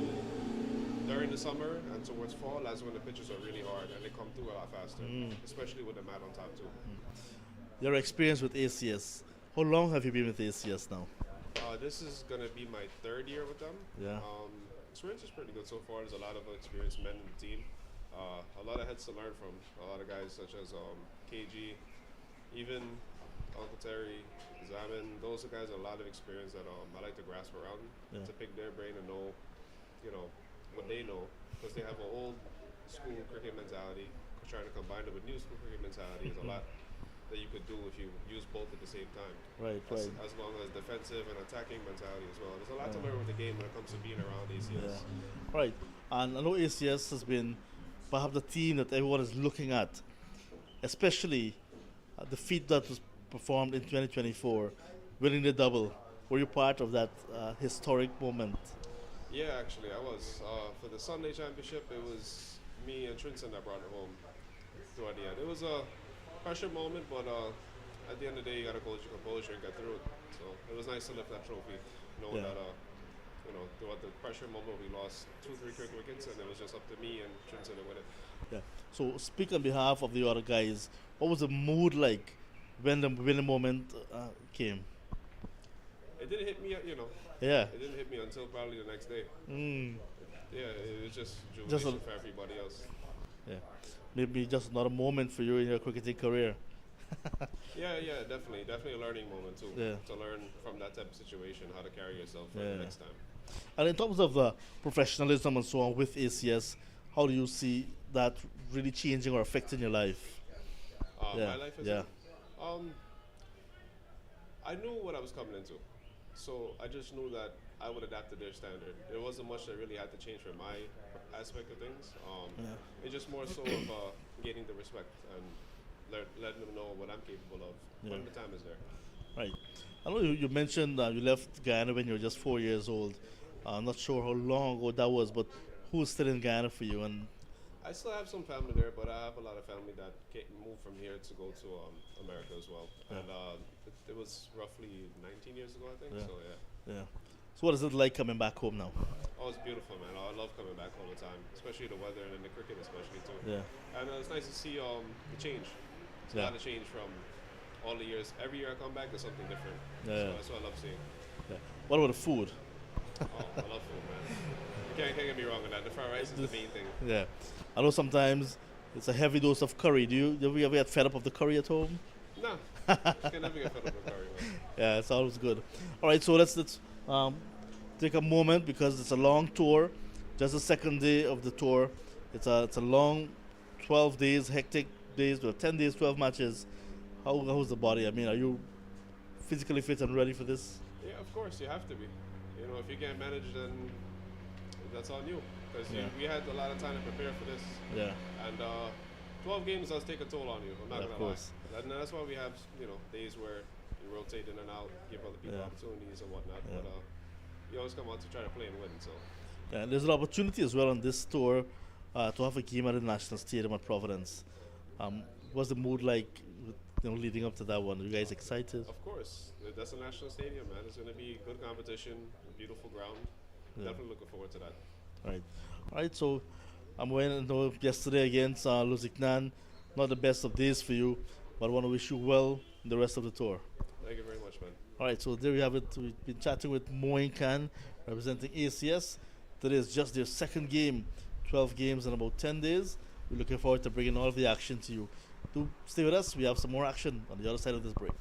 during the summer and towards fall, that's when the pitches are really hard and they come through a lot faster, especially with the mat on top too. Your experience with ACS. How long have you been with ACS now? This is going to be my 3rd year with them. Yeah. Experience is pretty good so far. There's a lot of experienced men in the team. A lot of heads to learn from. A lot of guys such as KG, even Uncle Terry, Zaman. Those are guys with a lot of experience that I like to grasp around to pick their brain and know, what they know, because they have an old school cricket mentality. Trying to combine it with new school cricket mentality is a that you could do if you use both at the same time. Right, right. As long as defensive and attacking mentality as well. There's a lot to learn with the game when it comes to being around Yeah. ACS. Right. And I know ACS has been perhaps the team that everyone is looking at, especially the feat that was performed in 2024, winning the double. Were you part of that historic moment? Yeah, actually, I was. For the Sunday Championship, it was me and Trinson that brought it home toward the end. It was a pressure moment, but at the end of the day, you got to hold your composure and get through it. So it was nice to lift that trophy, knowing Yeah. that throughout the pressure moment, we lost 2, 3 quick wickets, and it was just up to me and Trinson to win it. Yeah. So speak on behalf of the other guys. What was the mood like when the moment came? It didn't hit me, Yeah. it didn't hit me until probably the next day. Mm. Yeah, it was just Just a, jubilation for everybody else. yeah. Maybe just another moment for you in your cricketing career. Yeah, definitely a learning moment too. Yeah. To learn from that type of situation how to carry yourself for Yeah. the next time. And in terms of the professionalism and so on with ACS, how do you see that really changing or affecting your life? Yeah, My life is yeah. um, I knew what I was coming into, so I just knew that I would adapt to their standard. There wasn't much that really had to change for my aspect of things. It's just more so of gaining the respect and letting them know what I'm capable of Yeah. when the time is there. Right. I know you mentioned you left Guyana when you were just 4 years old. I'm not sure how long ago that was, but who's still in Guyana for you? And I still have some family there, but I have a lot of family that moved from here to go to America as well. Yeah. And it was roughly 19 years ago, I think. Yeah. So yeah. yeah. So what is it like coming back home now? Oh, it's beautiful, man. I love coming back all the time, especially the weather and the cricket, especially too. Yeah. And it's nice to see the change. It's Yeah. a lot of change from all the years. Every year I come back, there's something different. Yeah. So that's what I love seeing. Yeah. What about the food? Oh, I love food, man. You can't get me wrong on that. The fried rice is the main thing. Yeah. I know sometimes it's a heavy dose of curry. Have you ever get fed up of the curry at home? Nah, you can never get fed up with curry, man. Yeah, it's always good. All right, so let's take a moment because it's a long tour. Just the second day of the tour. It's a long, 12 days, hectic days. 10 days, 12 matches. How's the body? I mean, are you physically fit and ready for this? Yeah, of course, you have to be. If you can't manage, then that's on you. Because Yeah. we had a lot of time to prepare for this. Yeah, And 12 games does take a toll on you. I'm not Yeah, of gonna lie. course. And that's why we have days where you rotate in and out, give other people Yeah. opportunities and whatnot. Yeah. But you always come out to try to play and win. So yeah. And there's an opportunity as well on this tour to have a game at the National Stadium at Providence. What's the mood like, leading up to that one? Are you guys excited? of course, that's a national stadium, man. It's gonna be good competition, a beautiful ground. Yeah. Definitely looking forward to that. Right. All right. So I'm going to know yesterday against Lusignan. Not the best of days for you, but I want to wish you well in the rest of the tour. Thank you very much, man. All right. So there we have it. We've been chatting with Moin Khan, representing ACS. Today is just their second game, 12 games in about 10 days. We're looking forward to bringing all of the action to you. Do stay with us. We have some more action on the other side of this break.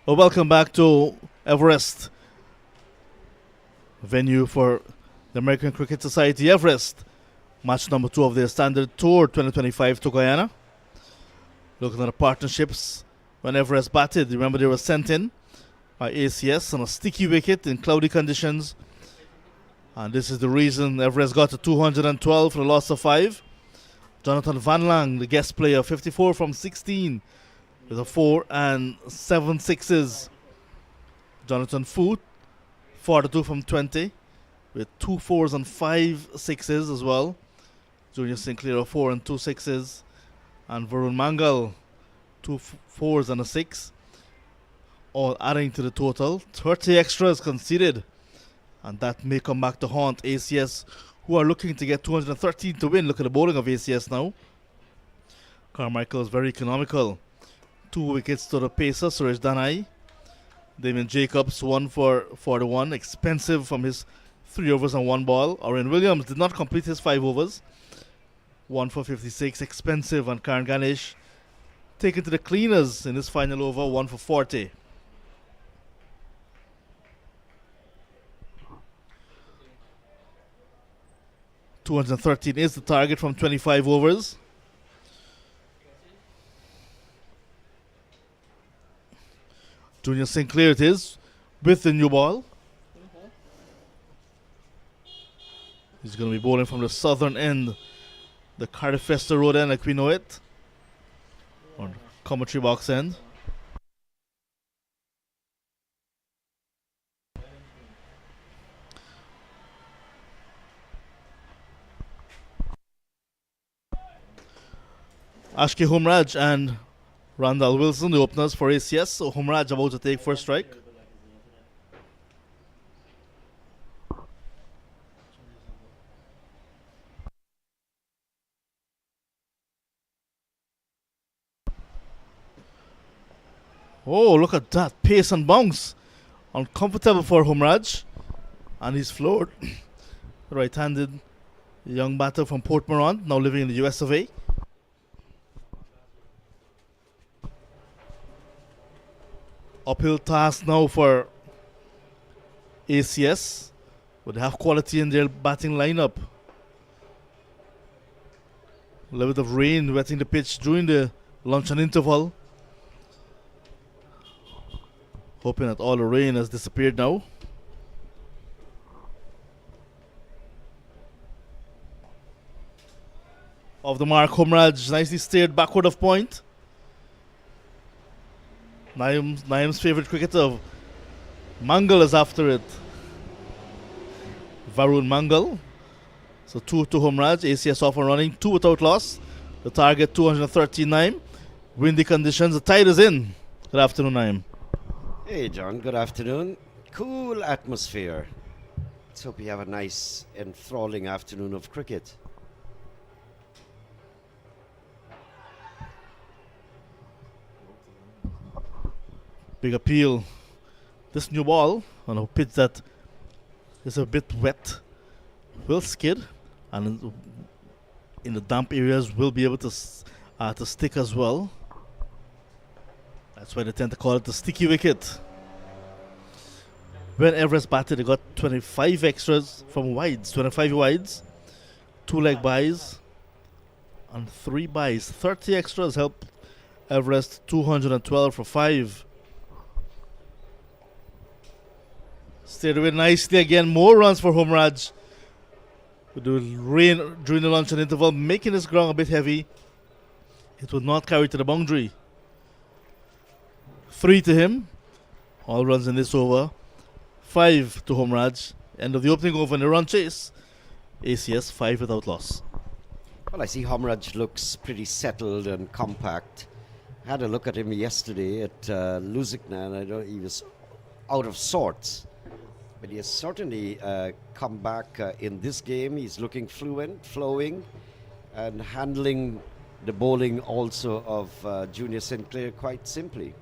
Well, welcome back to Everest, venue for the American Cricket Society Everest. Match number 2 of their Standard Tour 2025 to Guyana. Looking at the partnerships when Everest batted. Remember, they were sent in by ACS on a sticky wicket in cloudy conditions. And this is the reason Everest got to 212 for a loss of 5. Jonathan Van Lang, the guest player, 54 from 16 with a 4 and 7 sixes. Jonathan Foot, 42 from 20 with 2 fours and 5 sixes as well. Junior Sinclair, a 4 and 2 sixes. And Varun Mangal, 2 fours and a 6. All adding to the total. 30 extras conceded. And that may come back to haunt ACS, who are looking to get 213 to win. Look at the bowling of ACS now. Carmichael is very economical. 2 wickets to the pacer, Suresh Danai. Damien Jacobs, 1 for 41. Expensive from his 3 overs and 1 ball. Oren Williams did not complete his 5 overs. 1 for 56. Expensive. And Karan Ganesh taken to the cleaners in his final over. 1 for 40. .213 is the target from 25 overs. Junior Sinclair it is with the new ball. He's going to be bowling from the southern end, the Cardiff Fester Road end like we know it, on commentary box end. Ashki Humraj and Randall Wilson, the openers for ACS. So Humraj about to take first strike. Oh, look at that. Pace and bounce. Uncomfortable for Humraj. And he's floored. Right-handed young batter from Port Morant, now living in the US of A. Uphill task now for ACS, but they have quality in their batting lineup. A little bit of rain wetting the pitch during the luncheon interval. Hoping that all the rain has disappeared now. Off the mark, Humraj nicely steered backward of point. Naim's favorite cricketer, Mangal, is after it. Varun Mangal. So 2 to Humraj. ACS off and running. 2 without loss. The target 239. Windy conditions. The tide is in. Good afternoon, Naim. Hey, John. Good afternoon. Cool atmosphere. Let's hope you have a nice, enthralling afternoon of cricket. Big appeal. This new ball on a pitch that is a bit wet will skid, and in the damp areas will be able to stick as well. That's why they tend to call it the sticky wicket. When Everest batted, they got 25 extras from wides, 25 wides, 2 leg byes, and 3 byes. 30 extras helped Everest 212 for 5. Stayed away nicely again. More runs for Humraj. With the rain during the luncheon interval, making this ground a bit heavy. It would not carry to the boundary. 3 to him. All runs in this over. 5 to Humraj. End of the opening over in the run chase. ACS 5 without loss. Well, I see Humraj looks pretty settled and compact. I had a look at him yesterday at Lusikna, and I know he was out of sorts. But he has certainly come back in this game. He's looking fluent, flowing, and handling the bowling also of Junior Sinclair quite simply.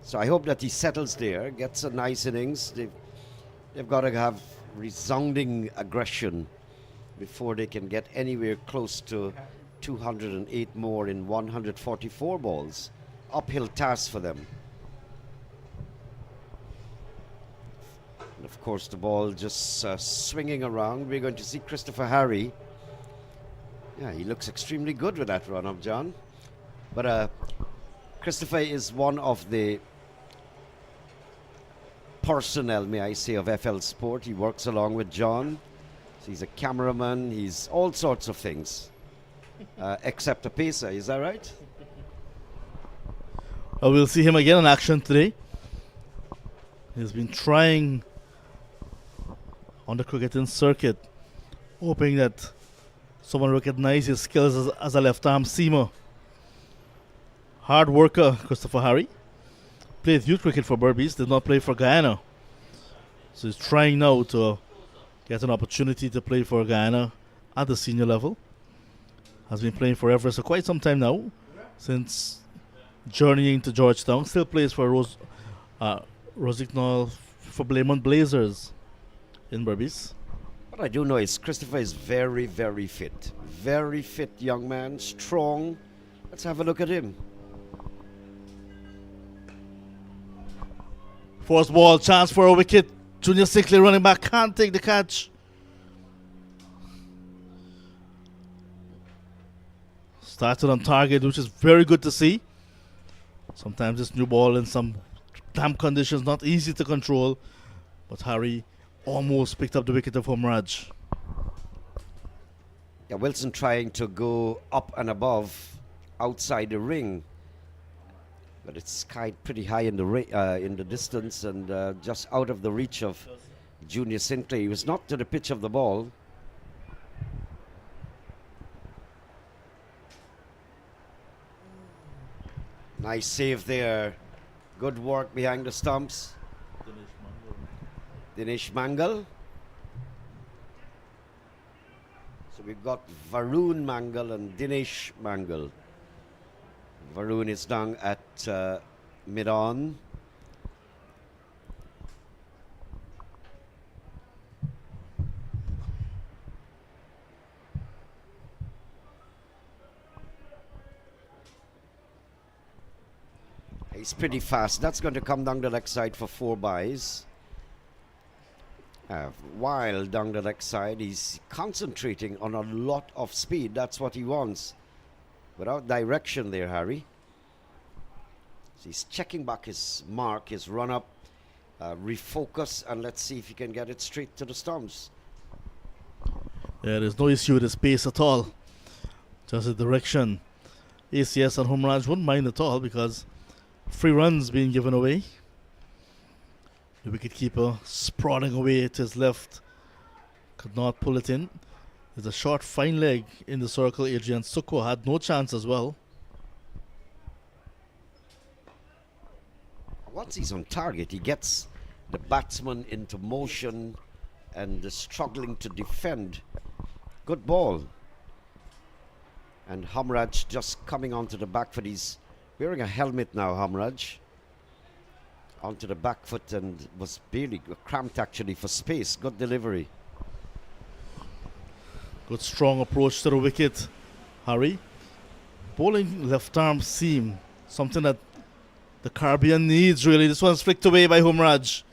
So I hope that he settles there, gets a nice innings. They've got to have resounding aggression before they can get anywhere close to 208 more in 144 balls. Uphill task for them. And of course, the ball just swinging around. We're going to see Christopher Harry. Yeah, he looks extremely good with that run-up, John. But Christopher is one of the personnel, may I say, of FL Sport. He works along with John. So he's a cameraman. He's all sorts of things, except a pacer. Is that right? We'll see him again in action today. He's been trying on the cricketing circuit, hoping that someone recognizes his skills as a left-arm seamer. Hard worker, Christopher Harry. Played youth cricket for Berbice, did not play for Guyana. So he's trying now to get an opportunity to play for Guyana at the senior level. Has been playing for Everest for quite some time now, since journeying to Georgetown. Still plays for Rosignol for Blaymont Blazers in Berbice. What I do know is Christopher is very, very fit. Very fit young man, strong. Let's have a look at him. First ball, chance for a wicket. Junior Sickley running back, can't take the catch. Started on target, which is very good to see. Sometimes this new ball in some damp conditions, not easy to control. But Harry almost picked up the wicket of Humraj. Yeah, Wilson trying to go up and above outside the ring. But it's pretty high in the distance and just out of the reach of Junior Sinclair. He was not to the pitch of the ball. Nice save there. Good work behind the stumps. Dinesh Mangal. So we've got Varun Mangal and Dinesh Mangal. Varun is down at mid-on. He's pretty fast. That's going to come down the leg side for 4 byes. While down the leg side, he's concentrating on a lot of speed. That's what he wants. Without direction there, Harry. So he's checking back his mark, his run-up, refocus, and let's see if he can get it straight to the stumps. Yeah, there's no issue with his pace at all. Just the direction. ACS and Humraj wouldn't mind at all because free runs being given away. The wicketkeeper sprawling away to his left. Could not pull it in. There's a short fine leg in the circle. Adrian Suko had no chance as well. Once he's on target, he gets the batsman into motion and struggling to defend. Good ball. And Humraj just coming onto the back foot. He's wearing a helmet now, Humraj. Onto the back foot and was barely cramped actually for space. Good delivery. Good strong approach to the wicket, Harry. Bowling left arm seam, something that the Caribbean needs really. This one's flicked away by Humraj.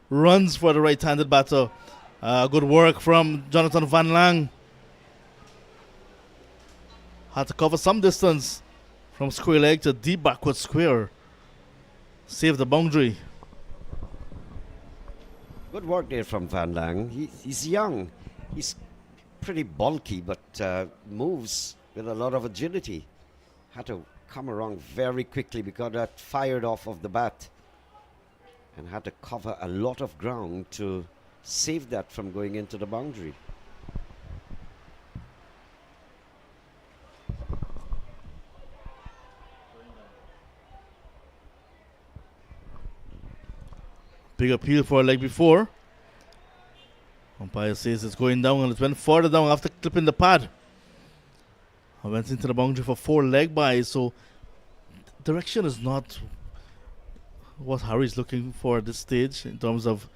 Runs for the right-handed batter. Good work from Jonathan Van Lang. Had to cover some distance from square leg to deep backward square. Saved the boundary. Good work there from Van Lang. He's young. He's pretty bulky, but moves with a lot of agility. Had to come around very quickly because that fired off of the bat and had to cover a lot of ground to save that from going into the boundary. Big appeal for a leg before. Umpire says it's going down, and it went further down after clipping the pad. I went into the boundary for 4 leg byes, so direction is not what Harry's looking for at this stage in terms of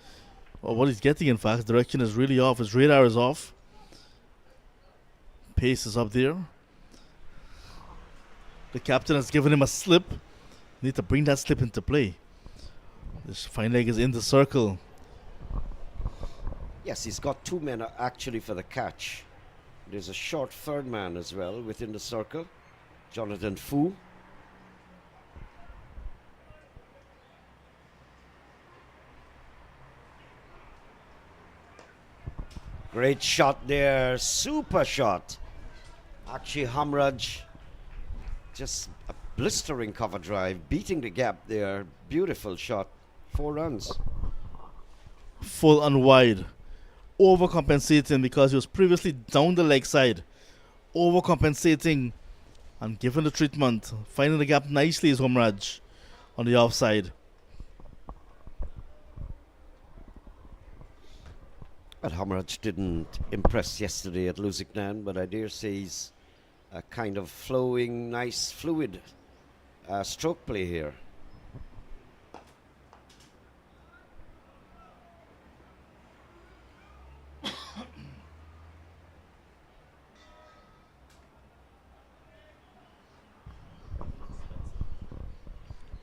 what he's getting. In fact, direction is really off. His radar is off. Pace is up there. The captain has given him a slip. Need to bring that slip into play. This fine leg is in the circle. Yes, he's got two men actually for the catch. There's a short third man as well within the circle, Jonathan Fu. Great shot there, super shot. Actually, Hamraj, just a blistering cover drive, beating the gap there. Beautiful shot, 4 runs. Full and wide. Overcompensating because he was previously down the leg side. Overcompensating and giving the treatment. Finding the gap nicely is Hamraj on the offside. But Hamraj didn't impress yesterday at Lusignan, but I dare say he's a kind of flowing, nice, fluid stroke play here.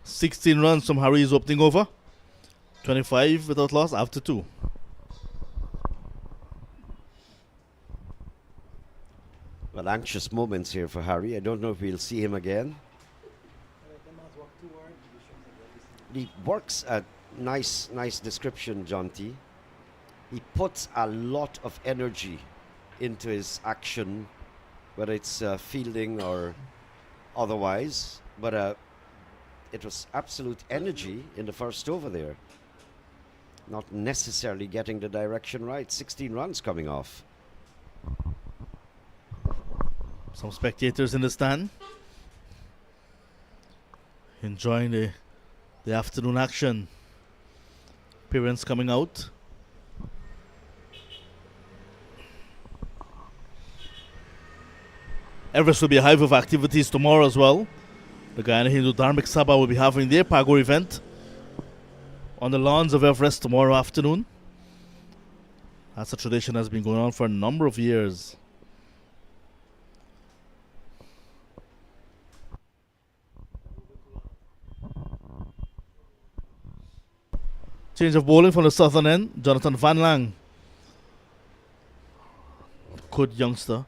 "16 runs from Harry's opening over. 25 without loss after 2. Well, anxious moments here for Harry. I don't know if we'll see him again. He works at nice description, John T. He puts a lot of energy into his action, whether it's fielding or otherwise. But it was absolute energy in the first over there. Not necessarily getting the direction right. 16 runs coming off. Some spectators in the stand enjoying the afternoon action. Parents coming out. Everest will be a hive of activities tomorrow as well. The Guyana Hindu Dharmic Sabha will be having their Pagor event on the lawns of Everest tomorrow afternoon. That's a tradition that has been going on for a number of years. Change of bowling from the southern end. Jonathan Van Lang. Good youngster.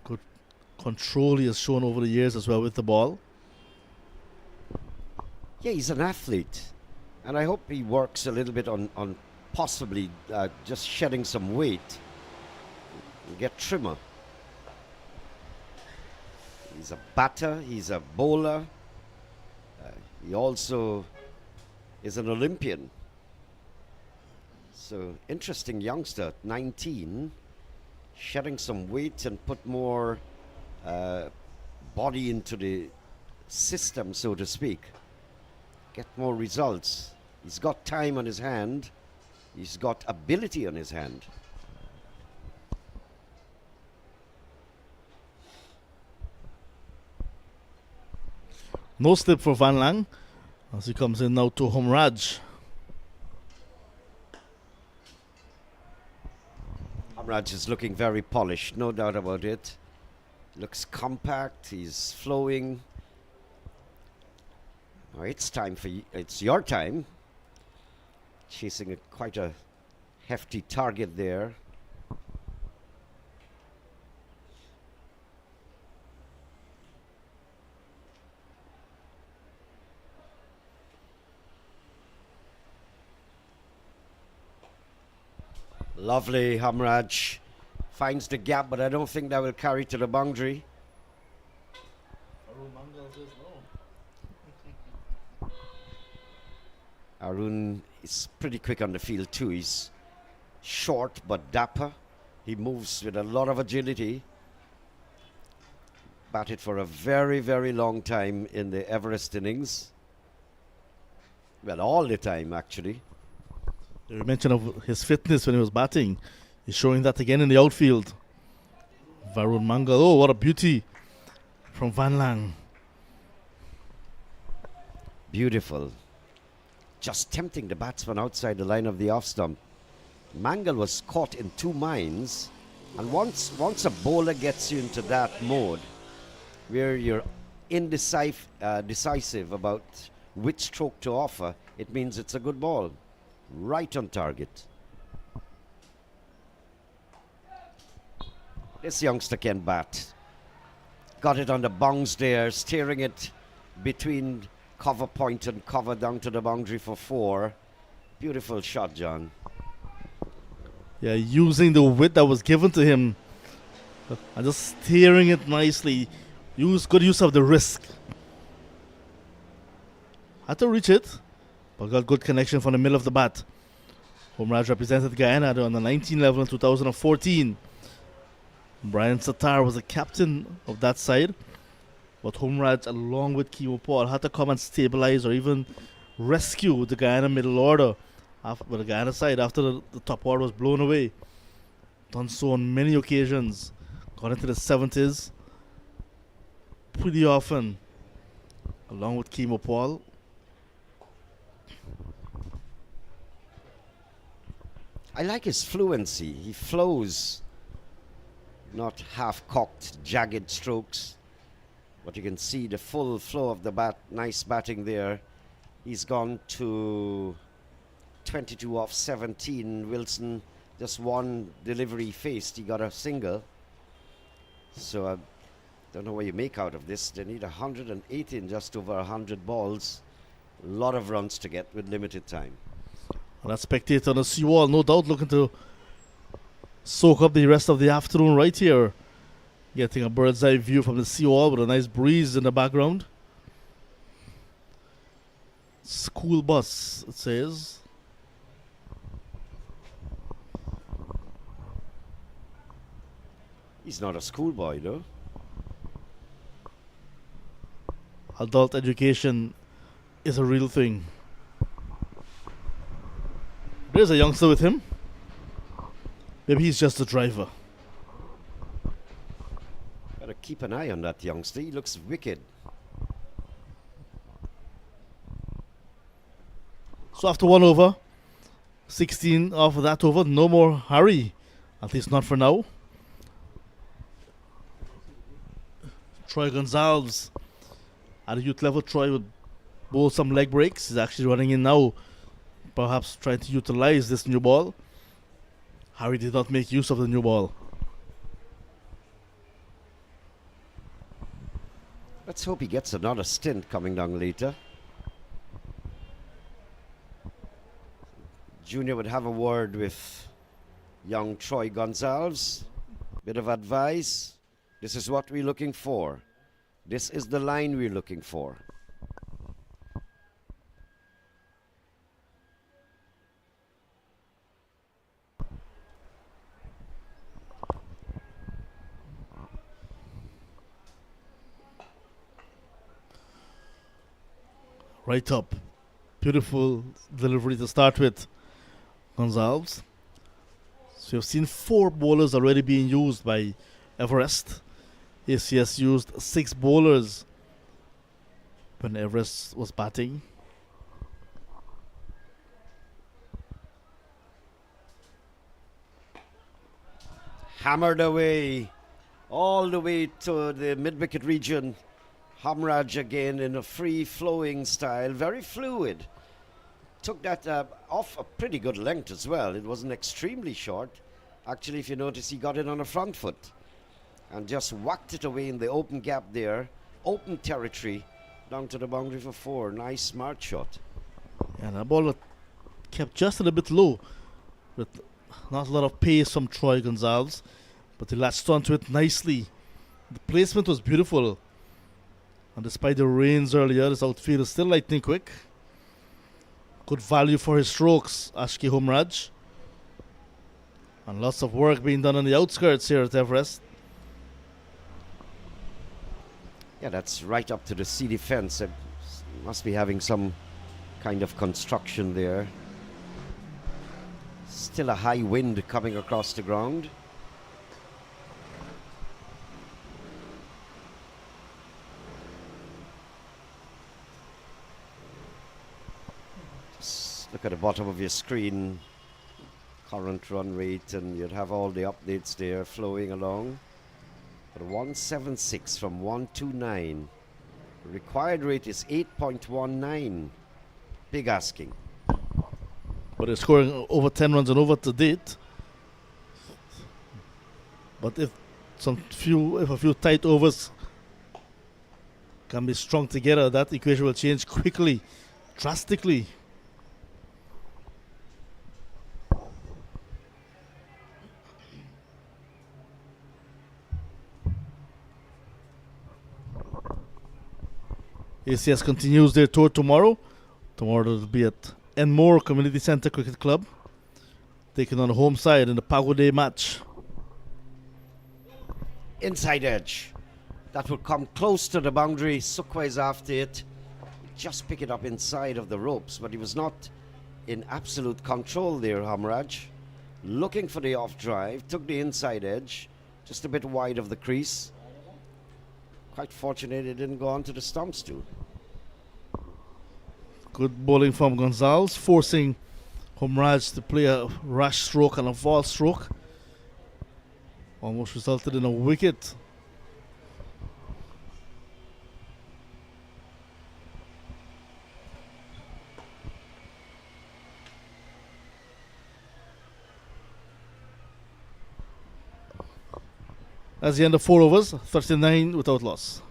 Good control he has shown over the years as well with the ball. Yeah, he's an athlete. And I hope he works a little bit on possibly just shedding some weight. Get trimmer. He's a batter. He's a bowler. He also is an Olympian. So, interesting youngster, 19, shedding some weight and put more body into the system, so to speak. Get more results. He's got time on his hand. He's got ability on his hand. No slip for Van Lang as he comes in now to Hamraj. Hamraj is looking very polished, no doubt about it. Looks compact, he's flowing. Oh, it's time for you. It's your time. Chasing quite a hefty target there. Lovely, Hamraj. Finds the gap, but I don't think that will carry to the boundary. Arun is pretty quick on the field too. He's short but dapper. He moves with a lot of agility. Batted for a very, very long time in the Everest innings. Well, all the time, actually. You mentioned of his fitness when he was batting. He's showing that again in the outfield. Varun Mangal. Oh, what a beauty from Van Lang. Beautiful. Just tempting the batsman outside the line of the off stump. Mangal was caught in two minds. And once a bowler gets you into that mode, where you're decisive about which stroke to offer, it means it's a good ball. Right on target. This youngster can bat. Got it on the bounce there, steering it between cover point and cover down to the boundary for 4. Beautiful shot, John. Yeah, using the width that was given to him and just steering it nicely. Good use of the risk. Had to reach it, but got good connection from the middle of the bat. Homraj represented Guyana on the 19 level in 2014. Brian Sattar was the captain of that side, but Homraj, along with Kimo Paul, had to come and stabilize or even rescue the Guyana middle order, the Guyana side, after the top order was blown away. Done so on many occasions. Got into the 70s pretty often, along with Kimo Paul. I like his fluency. He flows, not half-cocked, jagged strokes. But you can see the full flow of the bat. Nice batting there. He's gone to 22 off 17. Wilson, just one delivery faced. He got a single. So I don't know what you make out of this. They need 108 in just over 100 balls. A lot of runs to get with limited time. And that spectator on the seawall, no doubt looking to soak up the rest of the afternoon right here. Getting a bird's eye view from the seawall with a nice breeze in the background. School bus, it says. He's not a schoolboy, though. Adult education is a real thing. There's a youngster with him. Maybe he's just a driver. Gotta keep an eye on that youngster. He looks wicked. So after 1 over, 16 off of that over, no more hurry. At least not for now. Troy Gonzalez at a youth level. Troy would bowl some leg breaks. He's actually running in now, perhaps trying to utilize this new ball. Harry did not make use of the new ball. Let's hope he gets another stint coming down later. Junior would have a word with young Troy Gonzalez. Bit of advice. This is what we're looking for. This is the line we're looking for. Right up. Beautiful delivery to start with. Gonzalez. So you've seen 4 bowlers already being used by Everest. ACS used 6 bowlers when Everest was batting. Hammered away, all the way to the mid-wicket region. Hamraj again in a free-flowing style, very fluid. Took that off a pretty good length as well. It wasn't extremely short. Actually, if you notice, he got it on the front foot and just whacked it away in the open gap there. Open territory down to the boundary for 4. Nice, smart shot. And that ball kept just a little bit low, with not a lot of pace from Troy Gonzalez, but he latched onto it nicely. The placement was beautiful. And despite the rains earlier, this outfield is still lightning quick. Good value for his strokes, Ashki Homraj. And lots of work being done on the outskirts here at Everest. Yeah, that's right up to the sea defense. It must be having some kind of construction there. Still a high wind coming across the ground. Just look at the bottom of your screen. Current run rate, and you'd have all the updates there flowing along. But 176 from 129. The required rate is 8.19. Big asking. But they're scoring over 10 runs and over to date. But if if a few tight overs can be strung together, that equation will change quickly, drastically. ACS continues their tour tomorrow. Tomorrow they'll be at Enmore Community Centre Cricket Club, taking on the home side in the Pago Day match. Inside edge. That will come close to the boundary. Sukwa is after it. Just pick it up inside of the ropes, but he was not in absolute control there, Hamraj. Looking for the off drive, took the inside edge, just a bit wide of the crease. Quite fortunate it didn't go onto the stumps too. Good bowling from Gonzalez, forcing Humraj to play a rash stroke and a false stroke. Almost resulted in a wicket. That's the end of 4 overs, 39 without loss.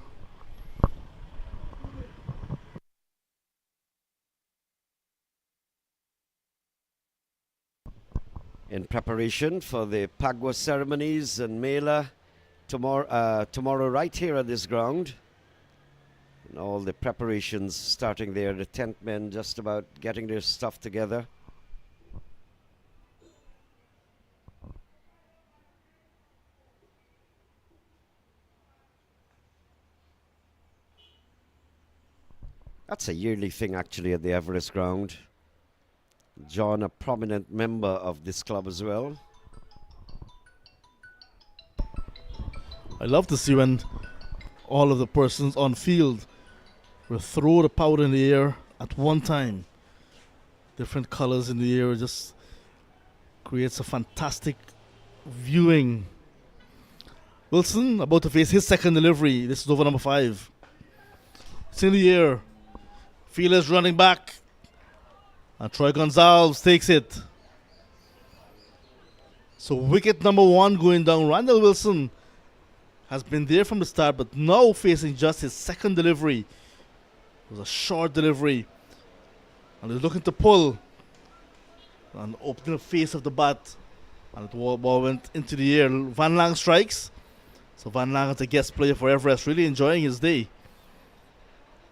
In preparation for the Pagwa ceremonies and Mela tomorrow right here at this ground. And all the preparations starting there, the tent men just about getting their stuff together. That's a yearly thing actually at the Everest ground. John, a prominent member of this club as well. I love to see when all of the persons on field will throw the powder in the air at one time. Different colors in the air just creates a fantastic viewing. Wilson about to face his second delivery. This is over number 5. It's in the air. Fielders running back. And Troy Gonzalez takes it. So wicket number 1 going down. Randall Wilson has been there from the start, but now facing just his second delivery. It was a short delivery. And he's looking to pull. And opening the face of the bat. And the ball went into the air. Van Lang strikes. So Van Lang is a guest player for Everest, really enjoying his day.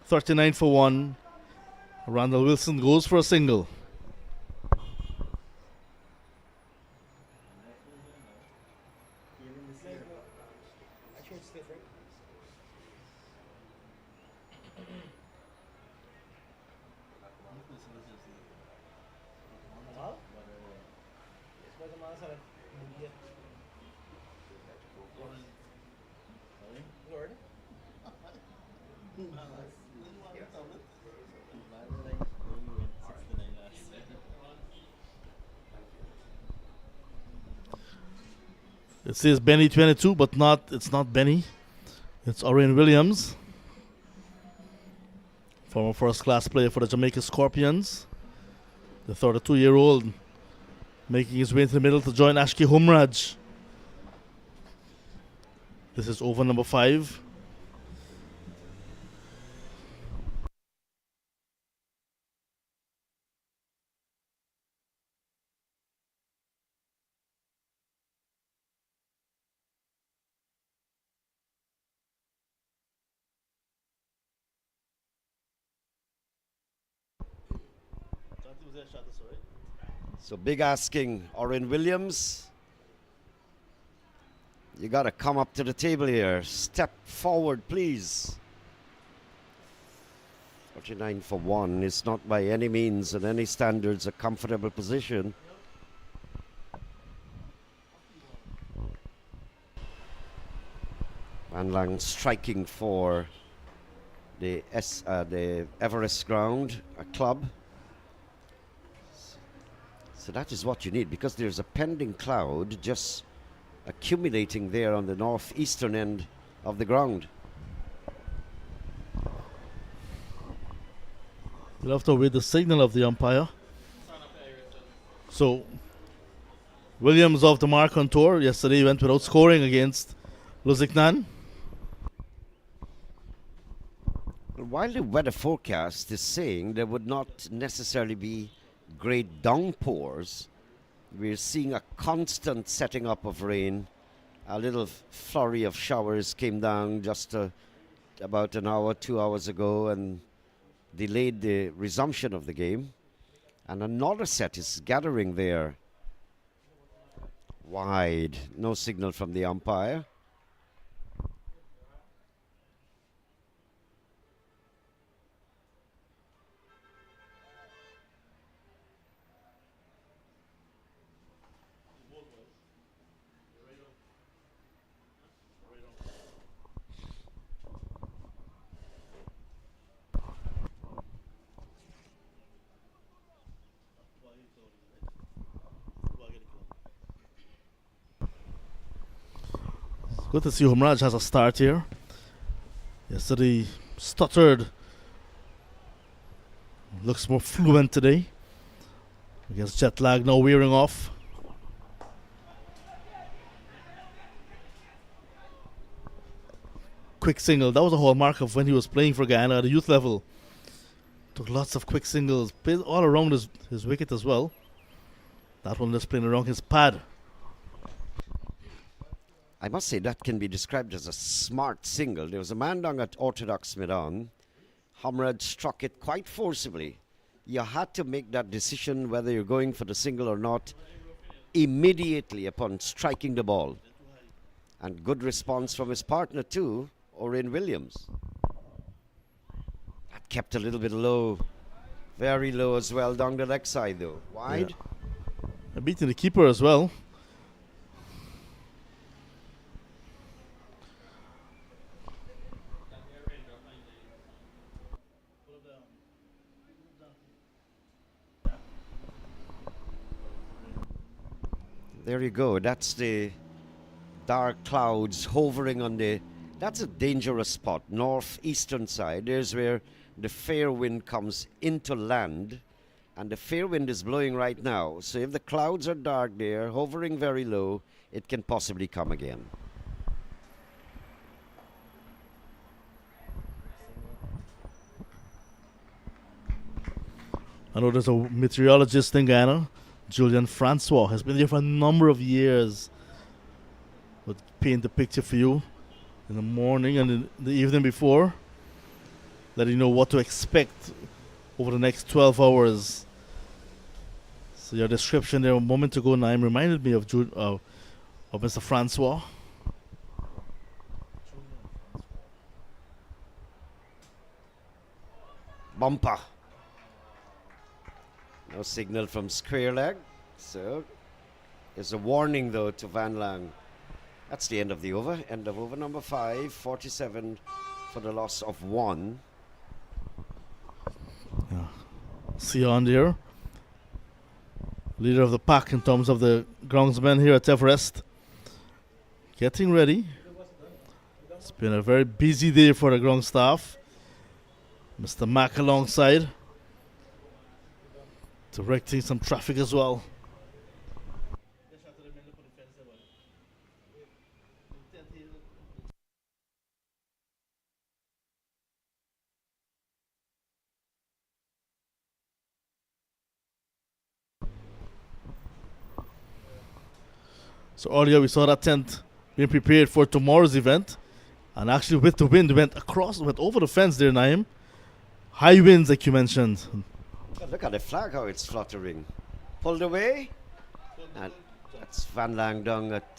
39 for 1. Randall Wilson goes for a single. It says Benny 22, but it's not Benny. It's Orion Williams, former first-class player for the Jamaica Scorpions. The 32-year-old making his way into the middle to join Ashki Humraj. This is over number 5. So big asking, Orion Williams. You got to come up to the table here. Step forward, please. 49 for 1 is not by any means, in any standards, a comfortable position. Van Lang striking for the Everest ground, a club. So that is what you need, because there's a pending cloud just accumulating there on the northeastern end of the ground. We'll have to wait the signal of the umpire. So Williams off the mark on tour. Yesterday he went without scoring against Luziknan. While the weather forecast is saying there would not necessarily be great downpours, we're seeing a constant setting up of rain. A little flurry of showers came down just about an hour, 2 hours ago, and delayed the resumption of the game. And another set is gathering there. Wide. No signal from the umpire. Good to see Humraj has a start here. Yesterday stuttered. Looks more fluent today. I guess jet lag now wearing off. Quick single. That was a hallmark of when he was playing for Guyana at the youth level. Took lots of quick singles. Played all around his wicket as well. That one just playing around his pad. I must say that can be described as a smart single. There was a man down at Orthodox Medan. Hamrad struck it quite forcibly. You had to make that decision whether you're going for the single or not immediately upon striking the ball. And good response from his partner too, Oren Williams. That kept a little bit low. Very low as well down the leg side though. Wide. Yeah. Beating the keeper as well. There you go. That's the dark clouds hovering on the... That's a dangerous spot. Northeastern side. There's where the fair wind comes into land. And the fair wind is blowing right now. So if the clouds are dark there, hovering very low, it can possibly come again. I know there's a meteorologist in Guyana, Julian Francois, has been there for a number of years. Would paint the picture for you in the morning and in the evening before, letting you know what to expect over the next 12 hours. So your description there a moment ago, Naim, reminded me of Mr. Francois. Bumper. No signal from square leg. So there's a warning though to Van Lang. That's the end of the over. End of over number 5. 47 for the loss of 1. Yeah. Sion there, leader of the pack in terms of the groundsmen here at Everest, getting ready. It's been a very busy day for the ground staff. Mr. Mack alongside, directing some traffic as well. So earlier we saw that tent being prepared for tomorrow's event, and actually with the wind went over the fence there, Naim. High winds like you mentioned. Look at the flag, how it's fluttering. Pulled away. And that's Van Lang down at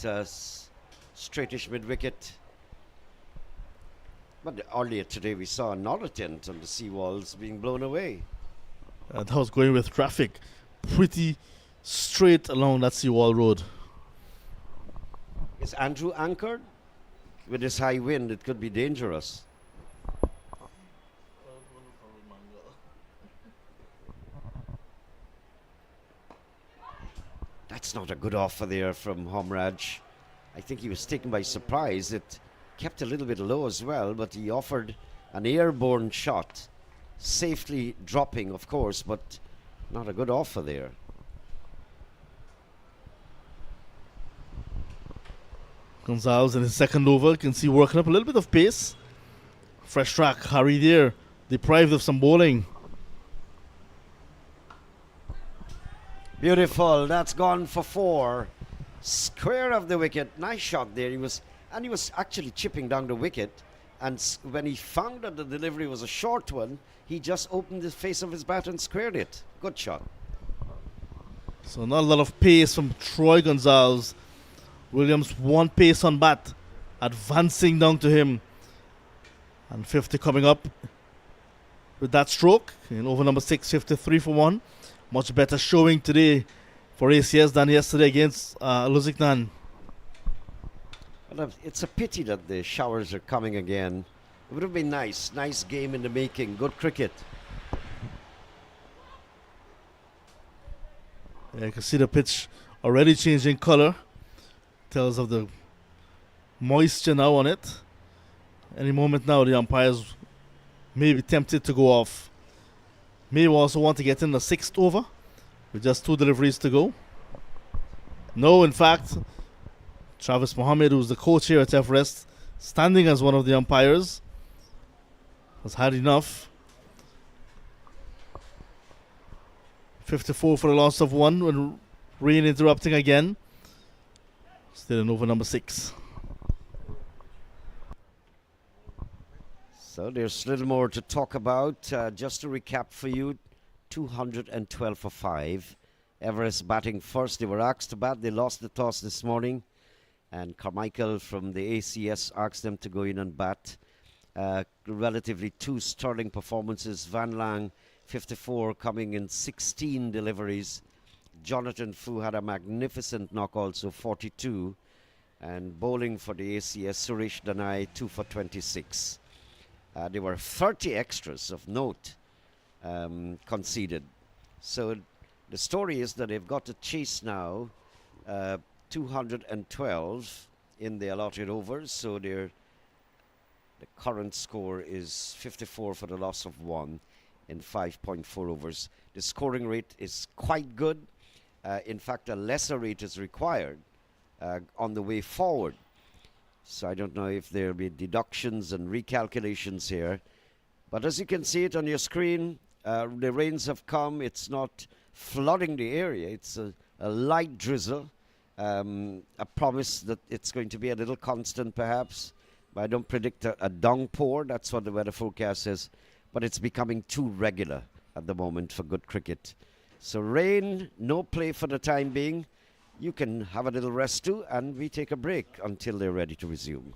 straightish mid-wicket. But earlier today we saw another tent on the seawalls being blown away. And that was going with traffic pretty straight along that seawall road. Is Andrew anchored? With this high wind, it could be dangerous. That's not a good offer there from Homraj. I think he was taken by surprise. It kept a little bit low as well, but he offered an airborne shot. Safely dropping, of course, but not a good offer there. Gonzalez in his second over can see working up a little bit of pace. Fresh track, Harry there, deprived of some bowling. Beautiful. That's gone for 4. Square of the wicket. Nice shot there. He was actually chipping down the wicket. And when he found that the delivery was a short one, he just opened the face of his bat and squared it. Good shot. So not a lot of pace from Troy Gonzalez. Williams one pace on bat, advancing down to him. And 50 coming up with that stroke in over number 6, 53 for 1. Much better showing today for ACS than yesterday against Lusignan. Well, it's a pity that the showers are coming again. It would have been nice. Nice game in the making. Good cricket. Yeah, you can see the pitch already changing color. Tells of the moisture now on it. Any moment now, the umpires may be tempted to go off. May also want to get in the 6th over with just 2 deliveries to go. No, in fact, Travis Mohammed, who's the coach here at Everest, standing as one of the umpires, has had enough. 54 for the loss of 1 when rain interrupting again. Still in over number 6. So there's little more to talk about. Just to recap for you, 212 for 5. Everest batting first. They were asked to bat. They lost the toss this morning. And Carmichael from the ACS asked them to go in and bat. Relatively 2 sterling performances. Van Lang, 54, coming in 16 deliveries. Jonathan Fu had a magnificent knock also, 42. And bowling for the ACS, Suresh Danai, 2 for 26. There were 30 extras of note conceded. So the story is that they've got to chase now 212 in the allotted overs. So the current score is 54 for the loss of 1 in 5.4 overs. The scoring rate is quite good. In fact, a lesser rate is required on the way forward. So I don't know if there'll be deductions and recalculations here. But as you can see it on your screen, the rains have come. It's not flooding the area. It's a light drizzle. A promise that it's going to be a little constant perhaps. But I don't predict a downpour. That's what the weather forecast says. But it's becoming too regular at the moment for good cricket. So rain, no play for the time being. You can have a little rest too, and we take a break until they're ready to resume.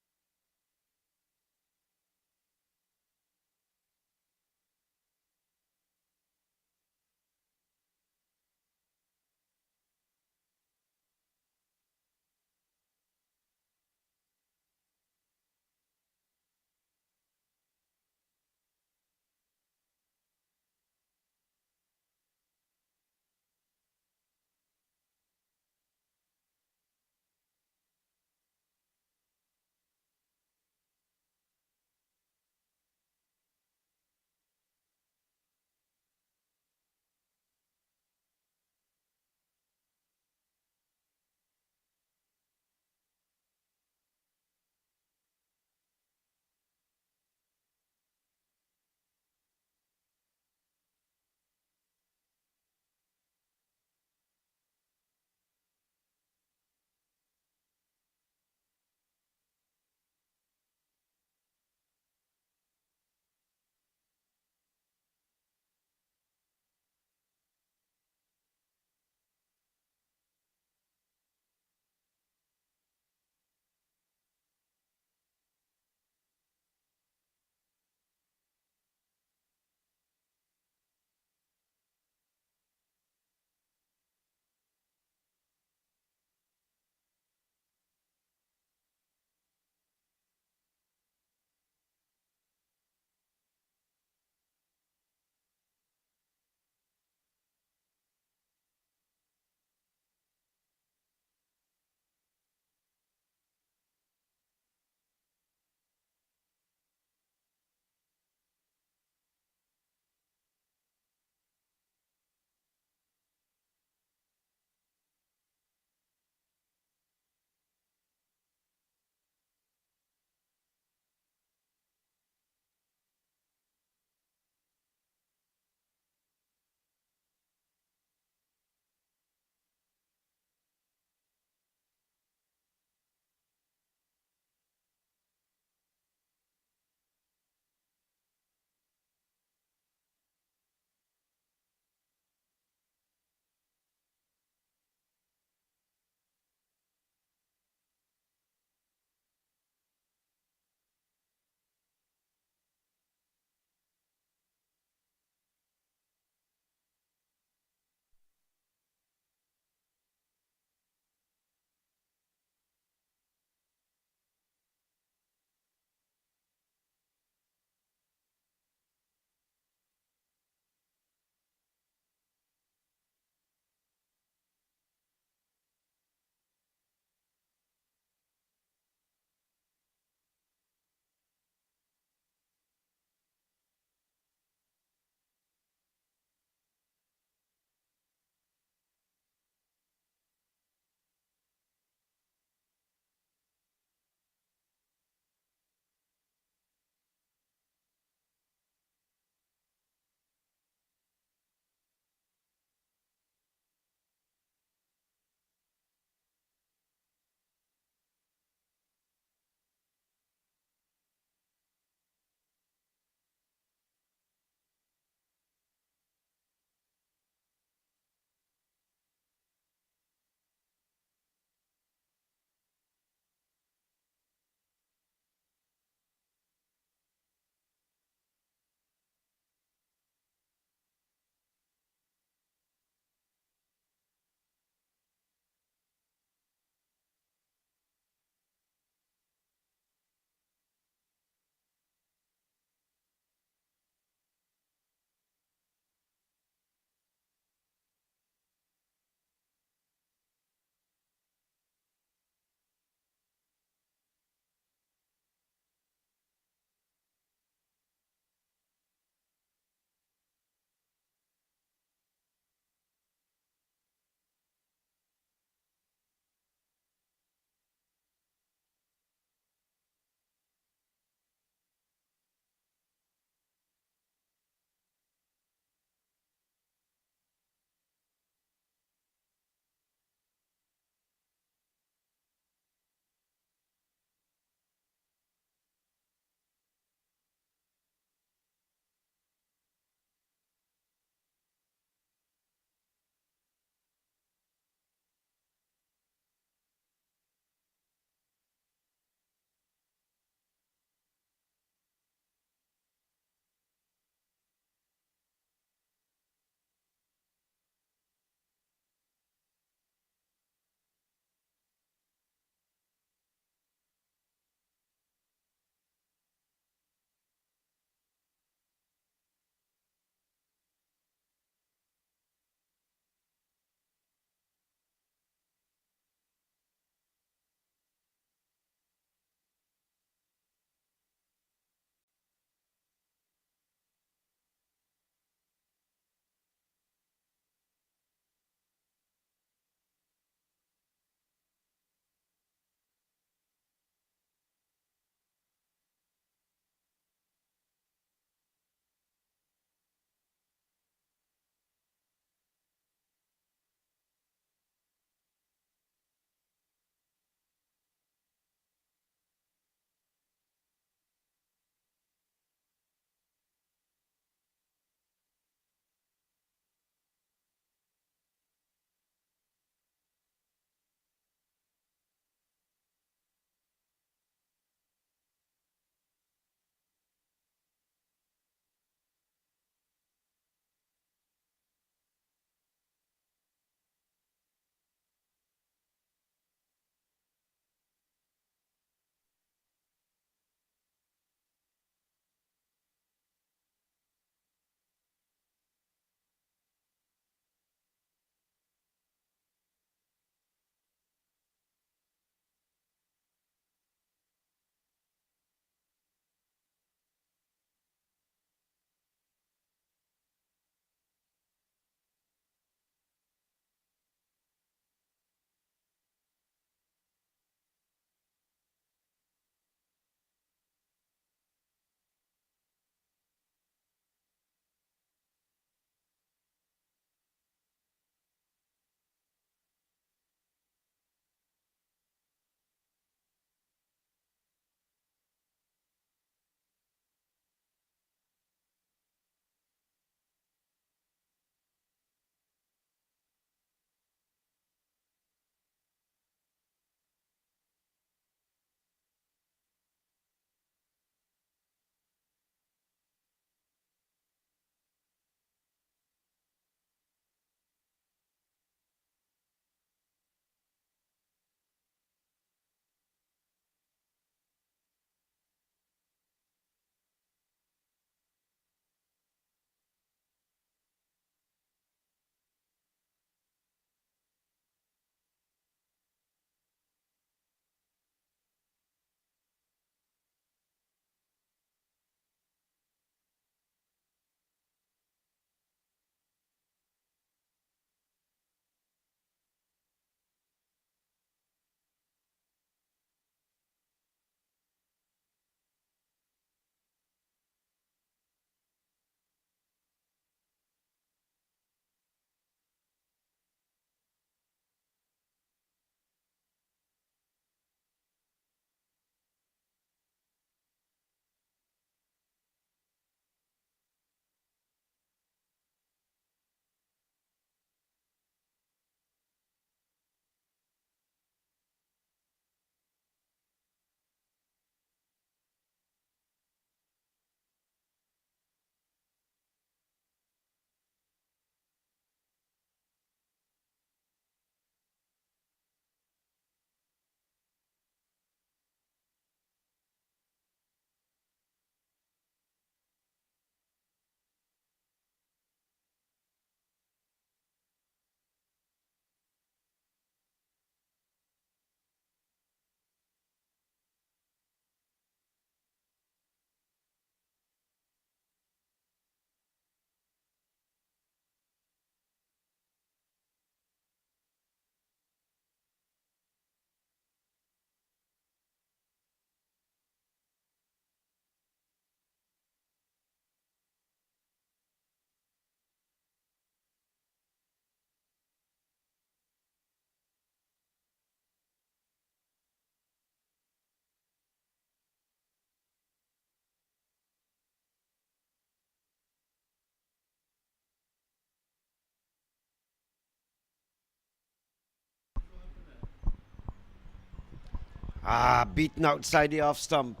Beaten outside the off stump.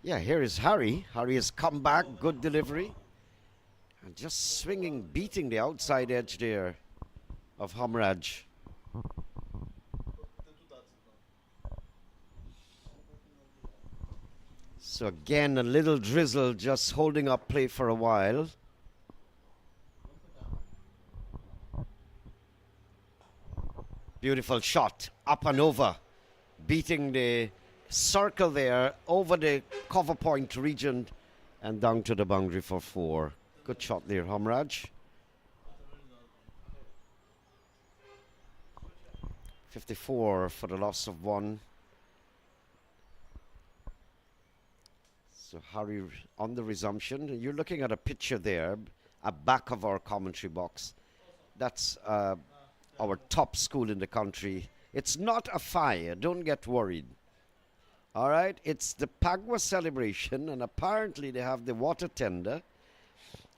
Yeah, here is Harry. Harry has come back. Good delivery. And just swinging, beating the outside edge there of Hamraj. So again, a little drizzle, just holding up play for a while. Beautiful shot, up and over, beating the circle there, over the cover point region, and down to the boundary for 4. Good shot there, Hamraj. 54 for the loss of 1. So Harry on the resumption. You're looking at a picture there, a back of our commentary box. That's our top school in the country. It's not a fire, don't get worried. All right, it's the Pagwa celebration, and apparently they have the water tender,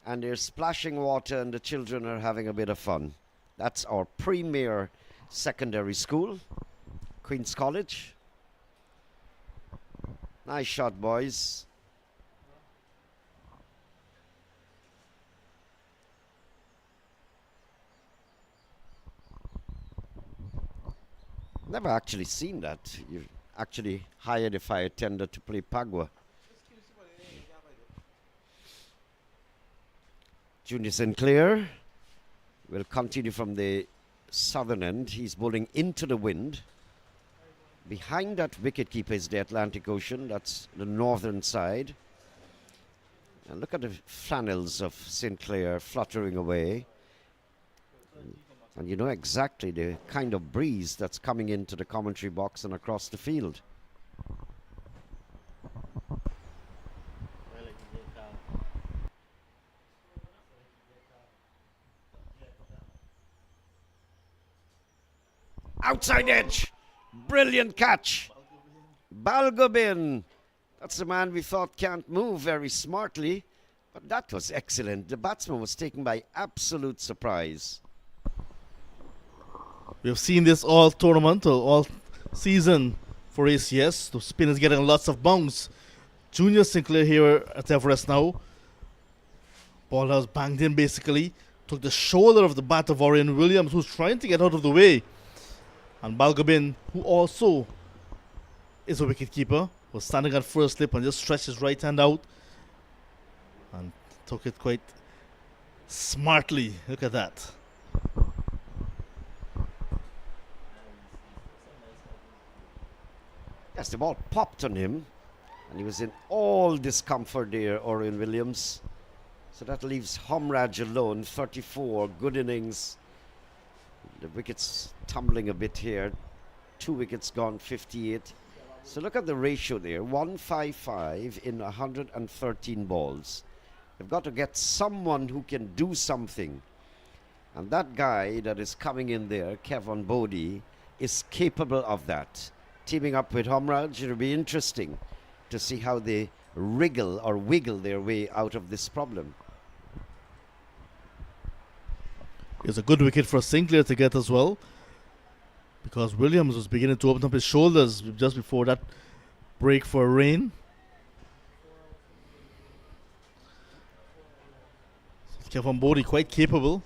and they're splashing water, and the children are having a bit of fun. That's our premier secondary school, Queen's College. Nice shot, boys. Never actually seen that. You actually hired a fire tender to play Pagwa. Junior Sinclair will continue from the southern end. He's bowling into the wind. Behind that wicketkeeper is the Atlantic Ocean. That's the northern side. And look at the flannels of Sinclair fluttering away. And you know exactly the kind of breeze that's coming into the commentary box and across the field. Outside edge. Brilliant catch. Balgobin. That's the man we thought can't move very smartly. But that was excellent. The batsman was taken by absolute surprise. We have seen this all tournament, or all season for ACS. The spin is getting lots of bounce. Junior Sinclair here at Everest now. Ball was banged in basically. Took the shoulder of the bat of Orion Williams, who's trying to get out of the way. And Balgobin, who also is a wicketkeeper, was standing at first slip and just stretched his right hand out. And took it quite smartly. Look at that. Yes, the ball popped on him, and he was in all discomfort there, Orion Williams. So that leaves Hamraj alone, 34, good innings. The wickets tumbling a bit here. 2 wickets gone, 58. So look at the ratio there, 155 in 113 balls. They've got to get someone who can do something. And that guy that is coming in there, Kevin Bodie, is capable of that. Teaming up with Hamraj, it'll be interesting to see how they wriggle or wiggle their way out of this problem. It's a good wicket for Sinclair to get as well, because Williams was beginning to open up his shoulders just before that break for rain. Kevin Bodie quite capable.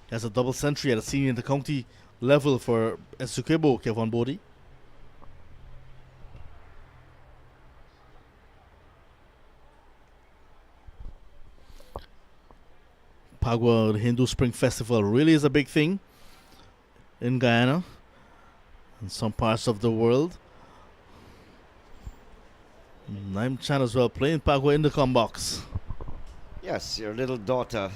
He has a double century at a senior inter-county level for Esukebo, Kevin Bodie. Pagwa, the Hindu Spring Festival, really is a big thing in Guyana and some parts of the world. Naim Chan as well, playing Pagwa in the com box. Yes, your little daughter.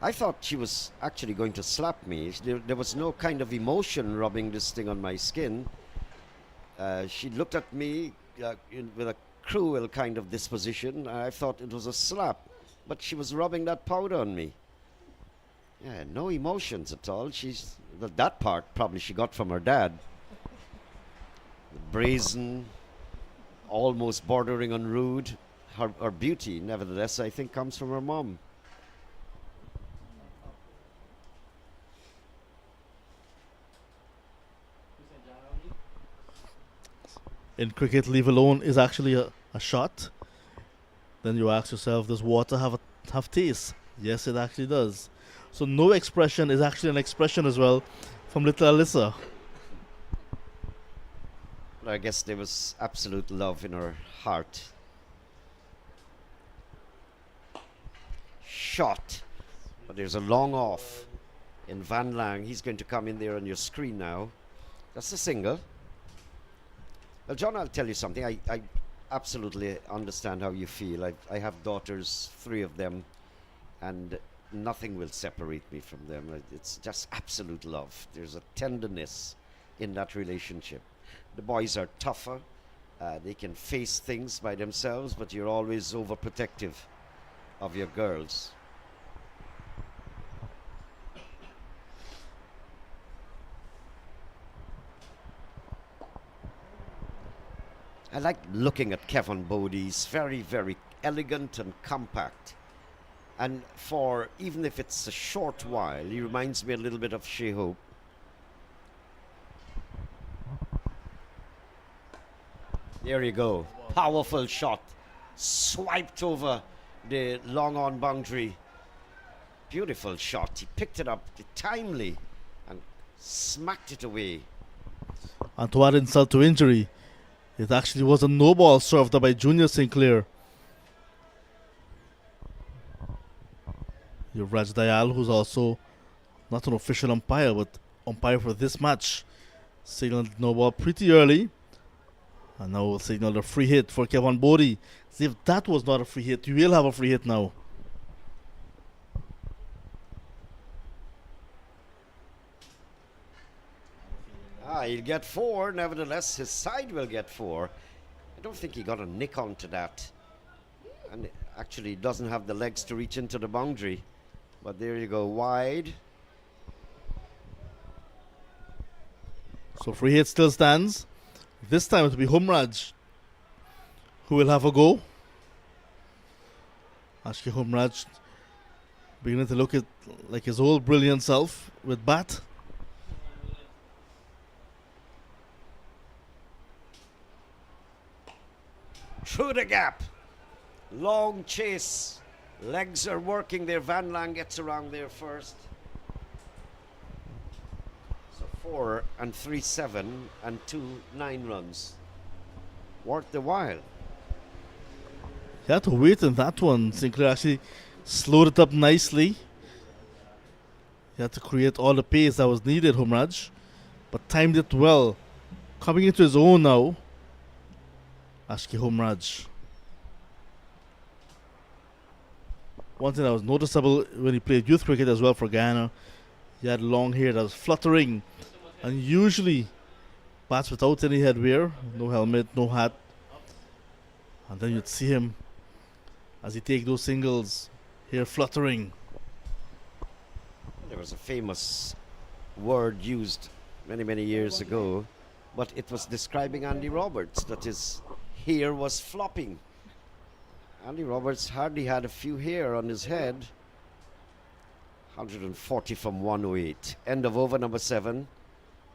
I thought she was actually going to slap me. There was no kind of emotion rubbing this thing on my skin. She looked at me with a cruel kind of disposition. I thought it was a slap, but she was rubbing that powder on me. Yeah, no emotions at all. That part probably she got from her dad. The brazen, almost bordering on rude. Her beauty, nevertheless, I think comes from her mom. in cricket, leave alone, is actually a shot, then you ask yourself, does water have taste? Yes, it actually does. So no expression is actually an expression as well from little Alyssa. I guess there was absolute love in her heart. Shot. But there's a long off in Van Lang. He's going to come in there on your screen now. That's a single. Well, John, I'll tell you something. I absolutely understand how you feel. I have daughters, 3 of them, and nothing will separate me from them. It's just absolute love. There's a tenderness in that relationship. The boys are tougher. They can face things by themselves, but you're always overprotective of your girls. I like looking at Kevin Bodie. He's very, very elegant and compact. And for, even if it's a short while, he reminds me a little bit of Shea Hope. There you go. Powerful shot. Swiped over the long on boundary. Beautiful shot. He picked it up timely and smacked it away. And to add insult to injury, it actually was a no ball served up by Junior Sinclair. Yuvraj Dayal, who's also not an official umpire, but umpire for this match, signaled no ball pretty early. And now we'll signal a free hit for Kevin Bodie. See, if that was not a free hit, you will have a free hit now. He'll get 4. Nevertheless, his side will get 4. I don't think he got a nick onto that. And actually doesn't have the legs to reach into the boundary. But there you go, wide. So free hit still stands. This time it will be Humraj who will have a go. Ashki Humraj beginning to look like his old brilliant self with bat. Through the gap. Long chase. Legs are working there. Van Lang gets around there first. So 4 and 3, 7 and 2, 9 runs. Worth the while. He had to wait in that one. Sinclair actually slowed it up nicely. He had to create all the pace that was needed, Humraj, but timed it well. Coming into his own now, Ashki Humraj. One thing that was noticeable when he played youth cricket as well for Guyana, he had long hair that was fluttering. And usually, bats without any headwear, no helmet, no hat. And then you'd see him as he take those singles, hair fluttering. There was a famous word used many, many years ago, but it was describing Andy Roberts, that his hair was flopping. Andy Roberts hardly had a few hair on his head. 140 from 108. End of over number 7.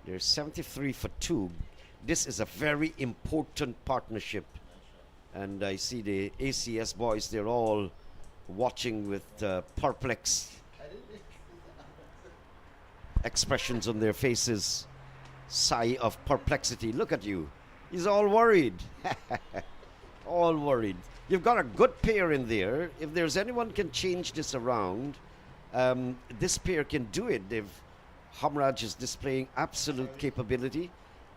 There's 73 for 2. This is a very important partnership. And I see the ACS boys, they're all watching with perplexed expressions on their faces. Sigh of perplexity. Look at you. He's all worried. All worried. You've got a good pair in there. If there's anyone can change this around, this pair can do it. Humraj is displaying absolute capability.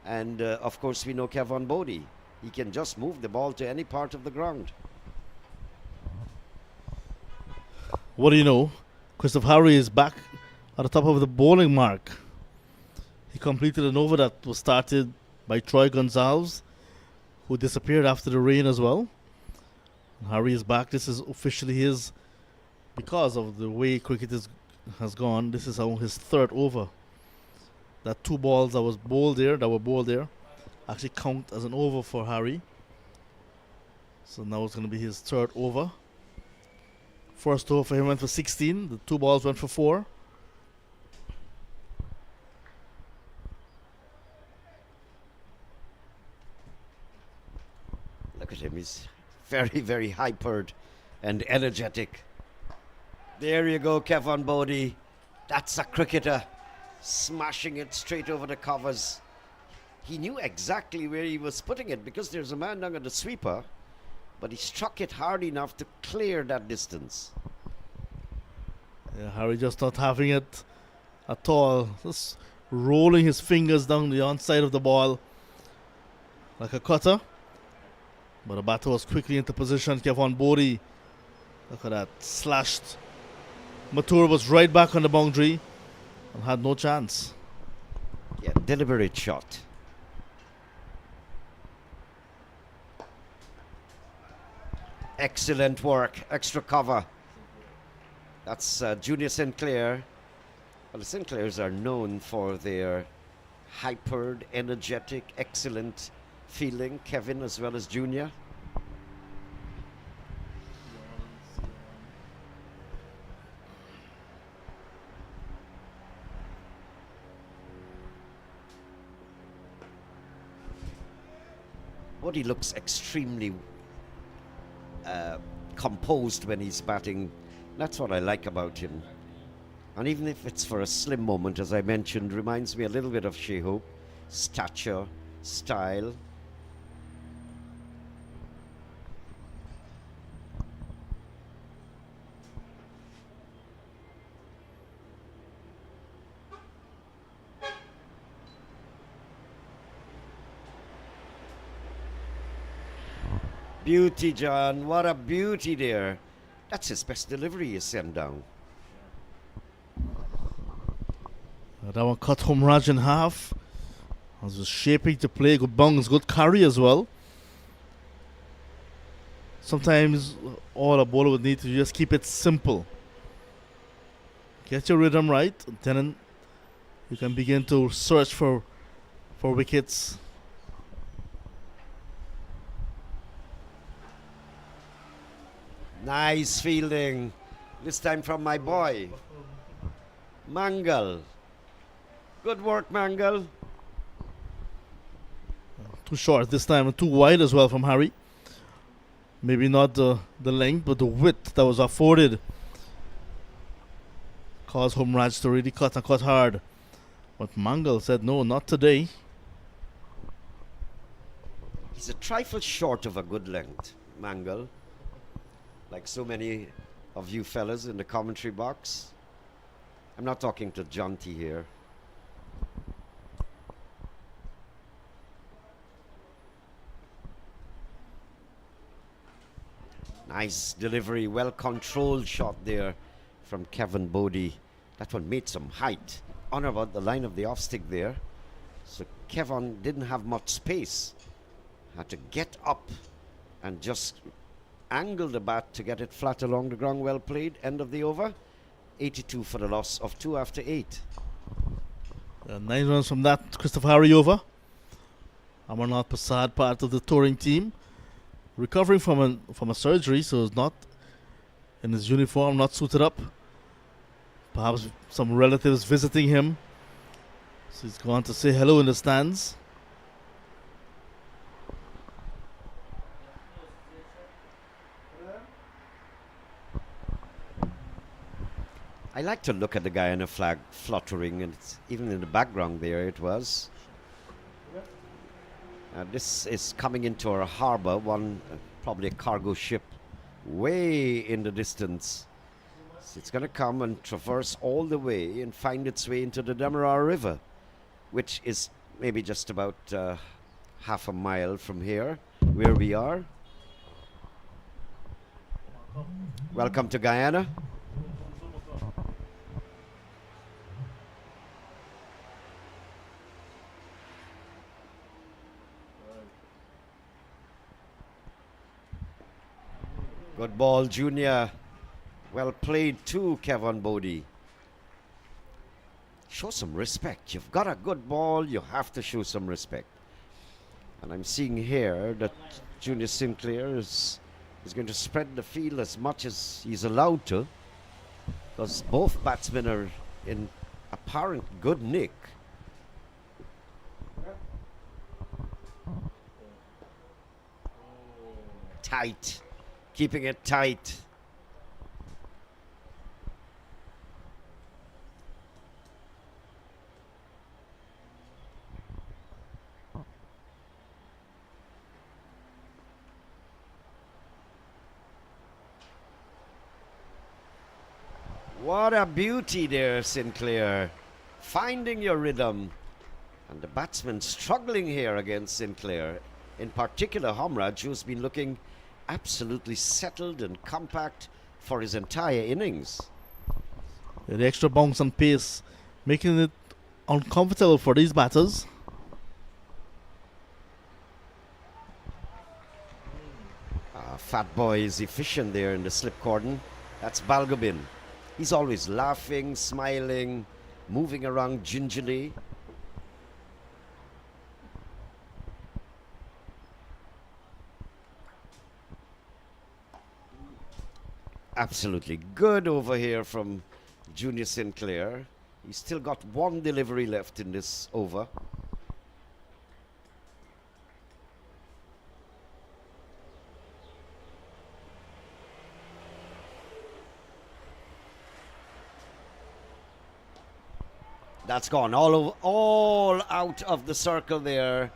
And of course we know Kevin Bodie. He can just move the ball to any part of the ground. What do you know? Christopher Harry is back at the top of the bowling mark. He completed an over that was started by Troy Gonzalez, who disappeared after the rain as well. Harry is back. This is officially his, because of the way cricket has gone, this is his 3rd over. That 2 balls that were bowled there, actually count as an over for Harry. So now it's going to be his 3rd over. First over for him went for 16. The 2 balls went for 4. He's very, very hypered and energetic. There you go, Kevin Bodie. That's a cricketer. Smashing it straight over the covers. He knew exactly where he was putting it because there's a man down at the sweeper, but he struck it hard enough to clear that distance. Yeah, Harry just not having it at all. Just rolling his fingers down the onside of the ball like a cutter. But the batter was quickly into position. Kevin Bodie, look at that, slashed. Mathur was right back on the boundary and had no chance. Yeah, deliberate shot. Excellent work, extra cover. That's Junior Sinclair. Well, the Sinclairs are known for their hypered, energetic, excellent fielding. Kevin as well as Junior. Bodie looks extremely composed when he's batting. That's what I like about him. And even if it's for a slim moment, as I mentioned, reminds me a little bit of Shea Hope. Stature, style. Beauty, John. What a beauty there. That's his best delivery he sent down. That one cut Humraj in half. Was shaping to play. Good bounce, good carry as well. Sometimes all a bowler would need to just keep it simple. Get your rhythm right, then you can begin to search for wickets. Nice fielding. This time from my boy, Mangal. Good work, Mangal. Too short this time and too wide as well from Harry. Maybe not the length, but the width that was afforded caused Humraj to really cut and cut hard. But Mangal said, no, not today. He's a trifle short of a good length, Mangal. Like so many of you fellas in the commentary box. I'm not talking to Jonty here. Nice delivery, well-controlled shot there from Kevin Bodie. That one made some height on about the line of the off-stick there. So Kevin didn't have much space. Had to get up and just angle the bat to get it flat along the ground. Well played. End of the over. 82 for the loss of 2 after 8. 9 runs from that Christopher Harry over. Amarnath Prasad, part of the touring team, recovering from a surgery, so he's not in his uniform, not suited up. Perhaps some relatives visiting him, so he's gone to say hello in the stands. I like to look at the Guyana flag fluttering, and it's even in the background there it was. This is coming into our harbor, probably a cargo ship, way in the distance. So it's going to come and traverse all the way and find its way into the Demerara River, which is maybe just about half a mile from here, where we are. Welcome to Guyana. Good ball, Junior. Well played too, Kevin Bodie. Show some respect. You've got a good ball, you have to show some respect. And I'm seeing here that Junior Sinclair is going to spread the field as much as he's allowed to, because both batsmen are in apparent good nick. Tight. Keeping it tight. What a beauty there, Sinclair. Finding your rhythm. And the batsman struggling here against Sinclair. In particular, Hamraj, who's been looking absolutely settled and compact for his entire innings. The extra bounce and pace, making it uncomfortable for these batters. Fat Boy is efficient there in the slip cordon. That's Balgobin. He's always laughing, smiling, moving around gingerly. Absolutely good over here from Junior Sinclair. He's still got one delivery left in this over. That's gone all out of the circle there.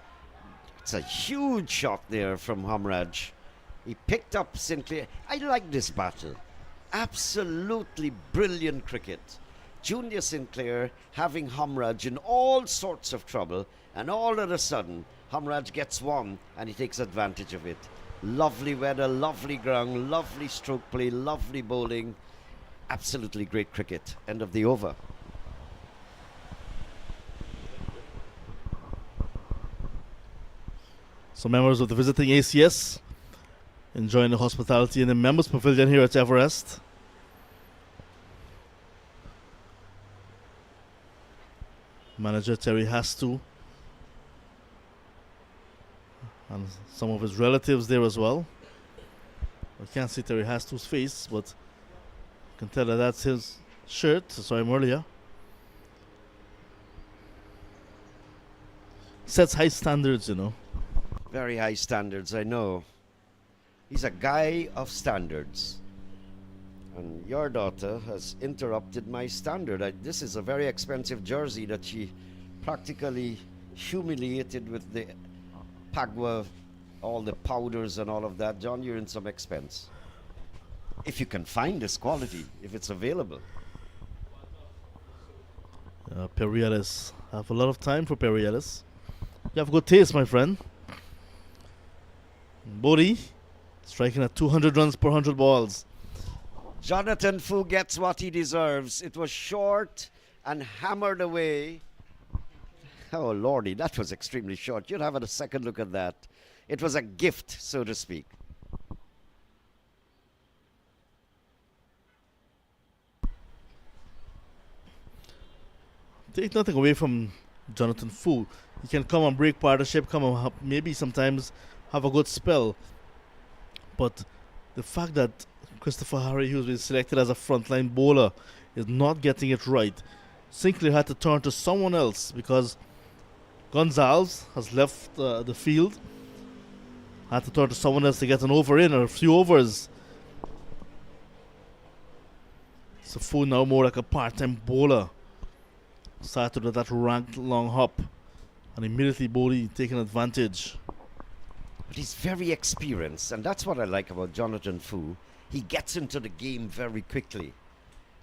It's a huge shot there from Hamraj. He picked up Sinclair. I like this battle. Absolutely brilliant cricket. Junior Sinclair having Hamraj in all sorts of trouble, and all of a sudden Hamraj gets one and he takes advantage of it. Lovely weather, lovely ground, lovely stroke play, lovely bowling. Absolutely great cricket. End of the over. So members of the visiting ACS enjoying the hospitality in the members pavilion here at Everest. Manager Terry Hastu and some of his relatives there as well. I can't see Terry Hastu's face, but you can tell that that's his shirt. I saw him earlier. Sets high standards, you know. Very high standards, I know. He's a guy of standards. And your daughter has interrupted my standard. This is a very expensive jersey that she practically humiliated with the Pagua, all the powders and all of that. John, you're in some expense. If you can find this quality, if it's available. Perry Ellis. I have a lot of time for Perry Ellis. You have good taste, my friend. Bodhi striking at 200 runs per 100 balls. Jonathan Fu gets what he deserves. It was short and hammered away. Oh, lordy, that was extremely short. You'd have a second look at that. It was a gift, so to speak. Take nothing away from Jonathan Fu. He can come and break partnership, come and maybe sometimes have a good spell. But the fact that Christopher Harry, who's been selected as a frontline bowler, is not getting it right. Sinclair had to turn to someone else because Gonzalez has left the field. Had to turn to someone else to get an over in or a few overs. So Fu now more like a part-time bowler. Started with that ranked long hop and immediately Bodhi taking advantage. But he's very experienced, and that's what I like about Jonathan Fu. He gets into the game very quickly.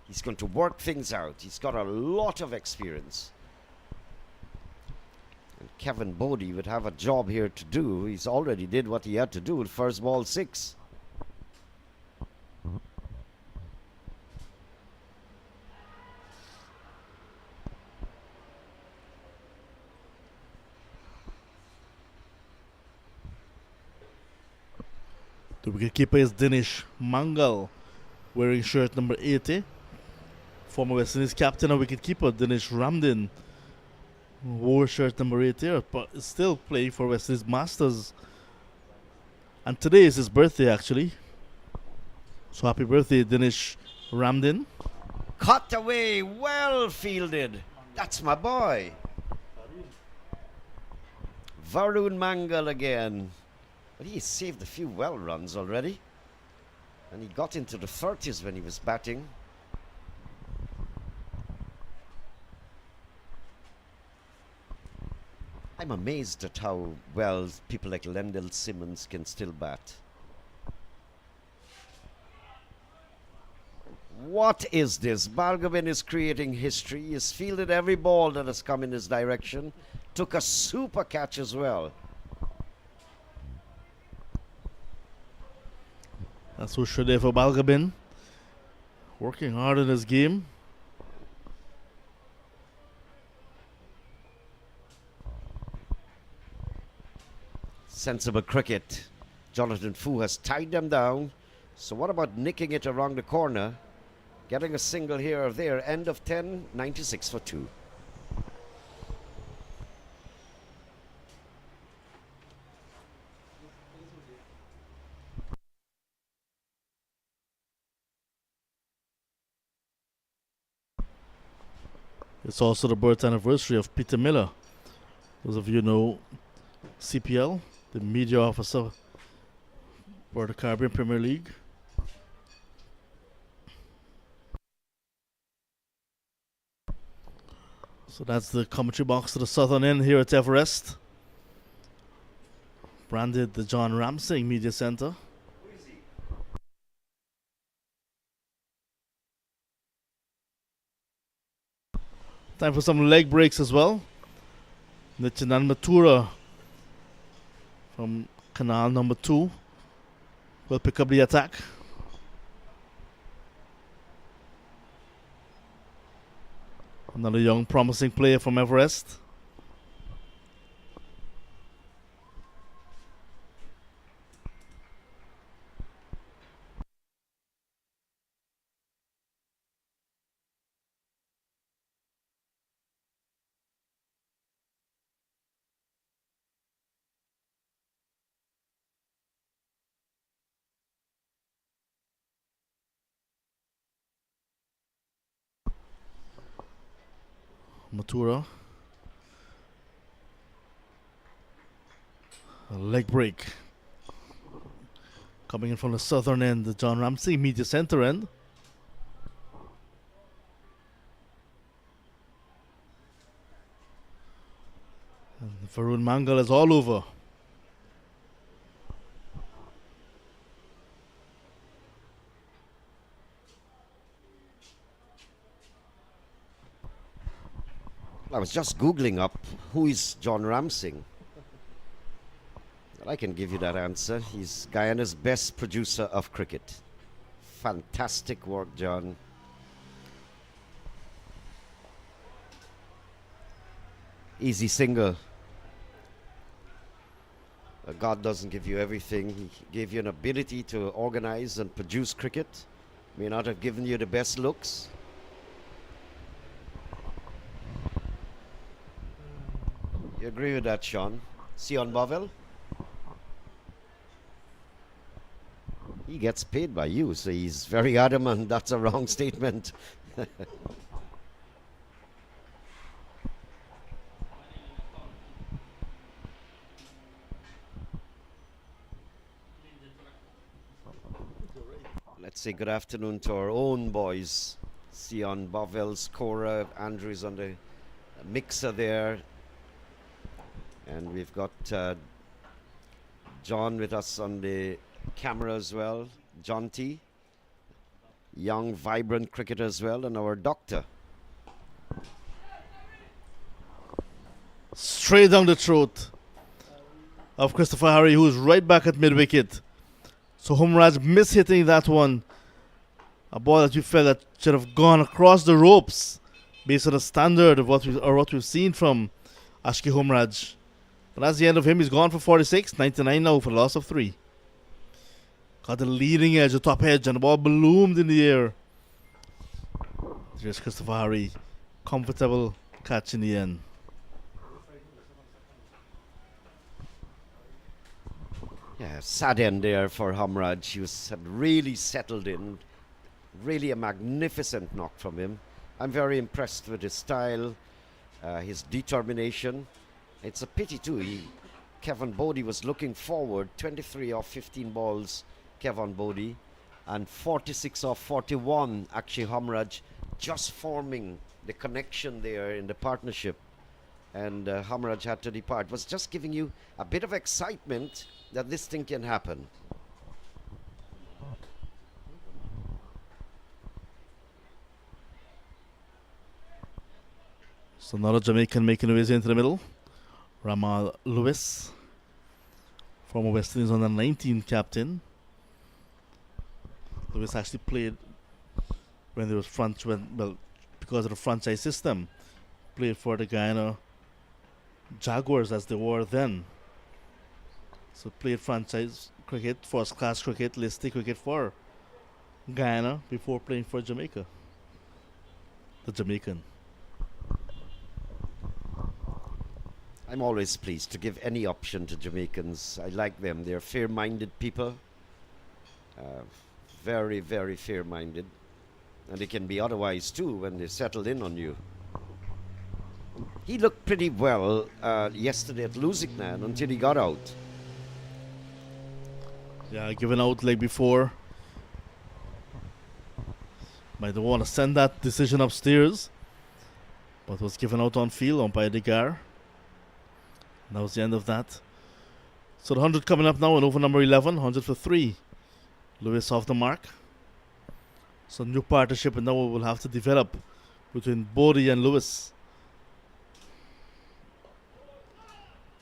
He's going to work things out. He's got a lot of experience. And Kevin Bodie would have a job here to do. He's already did what he had to do with first ball 6. The wicketkeeper is Dinesh Mangal, wearing shirt number 80. Former West Indies captain and wicketkeeper Dinesh Ramdin wore shirt number 80, but is still playing for West Indies Masters. And today is his birthday, actually. So happy birthday, Dinesh Ramdin. Cut away, well fielded. That's my boy. Varun Mangal again. But he saved a few well runs already. And he got into the 30s when he was batting. I'm amazed at how well people like Lendl Simmons can still bat. What is this? Balgobin is creating history. He's fielded every ball that has come in his direction. Took a super catch as well. That's who should have for Balgobin. Working hard in his game. Sensible cricket. Jonathan Fu has tied them down. So what about nicking it around the corner? Getting a single here or there. End of 10, 96 for 2. It's also the birth anniversary of Peter Miller. Those of you know CPL, the media officer for the Caribbean Premier League. So that's the commentary box to the southern end here at Everest. Branded the John Ramsing Media Center. Time for some leg breaks as well. Nichinan Matura from canal number 2 will pick up the attack. Another young promising player from Everest. Matura. A leg break. Coming in from the southern end, the John Ramsey Media Center end. And Varun Mangal is all over. I was just Googling up who is John Ramsing. Well, I can give you that answer. He's Guyana's best producer of cricket. Fantastic work, John. Easy single. God doesn't give you everything. He gave you an ability to organize and produce cricket. May not have given you the best looks. You agree with that, Sean? Sion Bovell? He gets paid by you, so he's very adamant that's a wrong statement. Let's say good afternoon to our own boys. Sion Bovell, scorer, Andrews on the mixer there. And we've got John with us on the camera as well. John T. Young, vibrant cricketer as well. And our doctor. Straight down the throat of Christopher Harry, who's right back at mid-wicket. So Humraj mishitting that one. A ball that you felt that should have gone across the ropes based on the standard of what we've seen from Ashki Humraj. But that's the end of him. He's gone for 46. 99 now for the loss of 3. Got the leading edge, the top edge, and the ball ballooned in the air. There's Christopher Harry. Comfortable catch in the end. Yeah, sad end there for Humraj. He had really settled in. Really a magnificent knock from him. I'm very impressed with his style, his determination. It's a pity too. Kevin Bodie was looking forward. 23 off 15 balls, Kevin Bodie, and 46 off 41, Akshay Hamraj, just forming the connection there in the partnership. And Hamraj had to depart. Was just giving you a bit of excitement that this thing can happen. So another Jamaican making his way into the middle. Ramal Lewis, former West Indies under 19 captain. Lewis actually played when there was because of the franchise system, played for the Guyana Jaguars as they were then. So played franchise cricket, first class cricket, listed cricket for Guyana before playing for Jamaica. The Jamaican. I'm always pleased to give any option to Jamaicans. I like them. They're fair-minded people. Very, very fair-minded. And they can be otherwise too when they settle in on you. He looked pretty well yesterday at Lusignan until he got out. Yeah, given out like before. Might want to send that decision upstairs. But was given out on field, umpire Degar. That was the end of that. So the 100 coming up now in over number 11, 100 for 3. Lewis off the mark. So new partnership and now we will have to develop between Bodie and Lewis.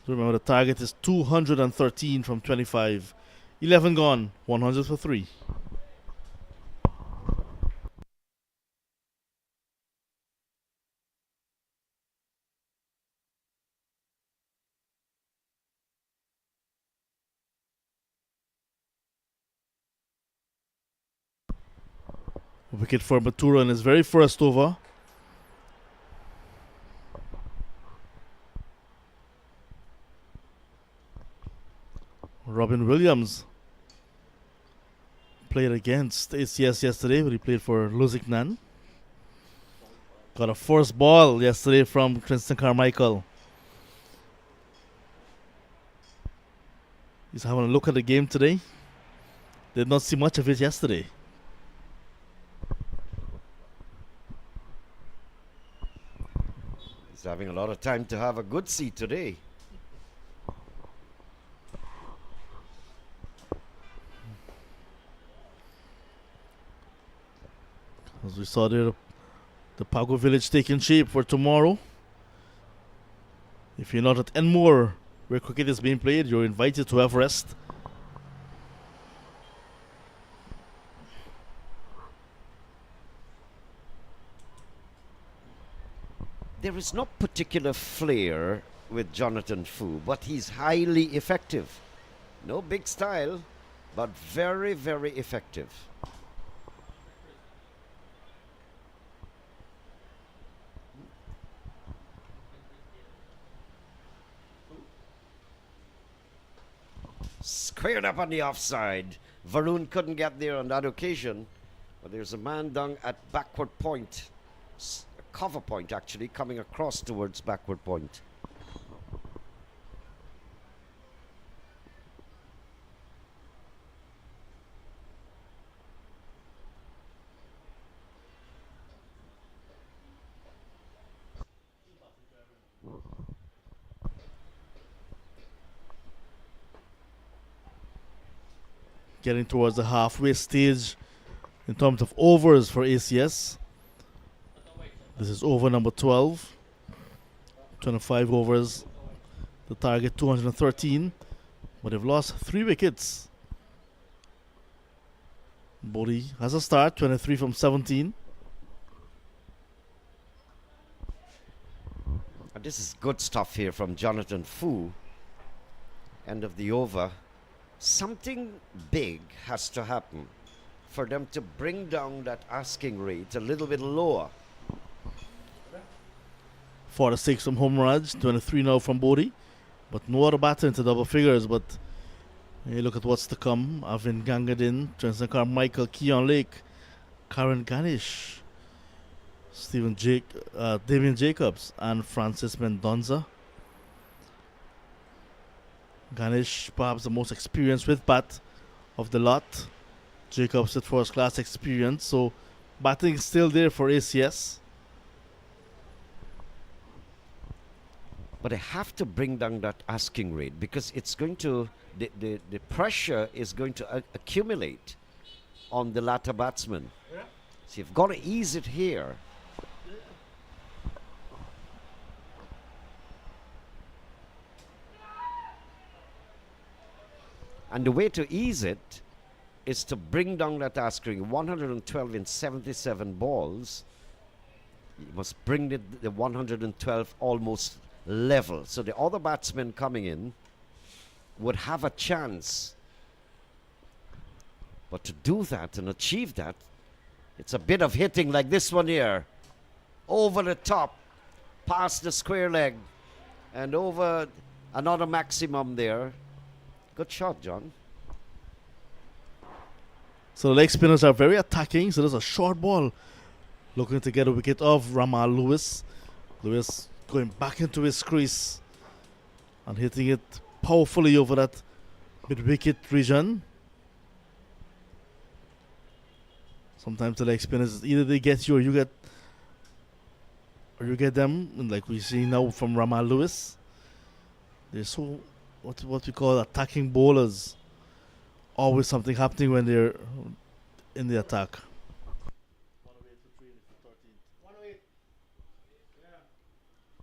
So remember the target is 213 from 25. 11 gone, 100 for 3. Wicket for Matura in his very first over. Robin Williams played against ACS yesterday, but he played for Lusignan. Got a first ball yesterday from Tristan Carmichael. He's having a look at the game today. Did not see much of it yesterday. He's having a lot of time to have a good seat today. As we saw there, the Pago village taking shape for tomorrow. If you're not at Enmore, where cricket is being played, you're invited to Everest. There is no particular flair with Jonathan Fu, but he's highly effective. No big style, but very, very effective. Squared up on the offside. Varun couldn't get there on that occasion, but there's a man down at backward point. Cover point actually coming across towards backward point. Getting towards the halfway stage in terms of overs for ACS. This is over number 12. 25 overs. The target 213. But they've lost 3 wickets. Bodie has a start, 23 from 17. And this is good stuff here from Jonathan Fu. End of the over. Something big has to happen for them to bring down that asking rate a little bit lower. 46 from Homeraj, 23 now from Bodie. But no other batter into double figures. But you look at what's to come. Avin Gangadin, Tristan Carmichael, Keon Lake, Karen Ganish, Damian Jacobs, and Francis Mendonza. Ganesh, perhaps the most experienced with bat of the lot. Jacobs with first class experience, so batting is still there for ACS. But they have to bring down that asking rate because it's going to, the pressure is going to accumulate on the latter batsman. So you've got to ease it here. And the way to ease it is to bring down that asking rate. 112 in 77 balls. You must bring the 112 almost level. So the other batsmen coming in would have a chance. But to do that and achieve that, it's a bit of hitting like this one here. Over the top, past the square leg, and over another maximum there. Good shot, John. So the leg spinners are very attacking. So there's a short ball looking to get a wicket off Ramal Lewis. Lewis going back into his crease and hitting it powerfully over that mid-wicket region. Sometimes the leg spinners, either they get you or you get them, and like we see now from Ramal Lewis. They're so what we call attacking bowlers. Always something happening when they're in the attack. 108. Yeah.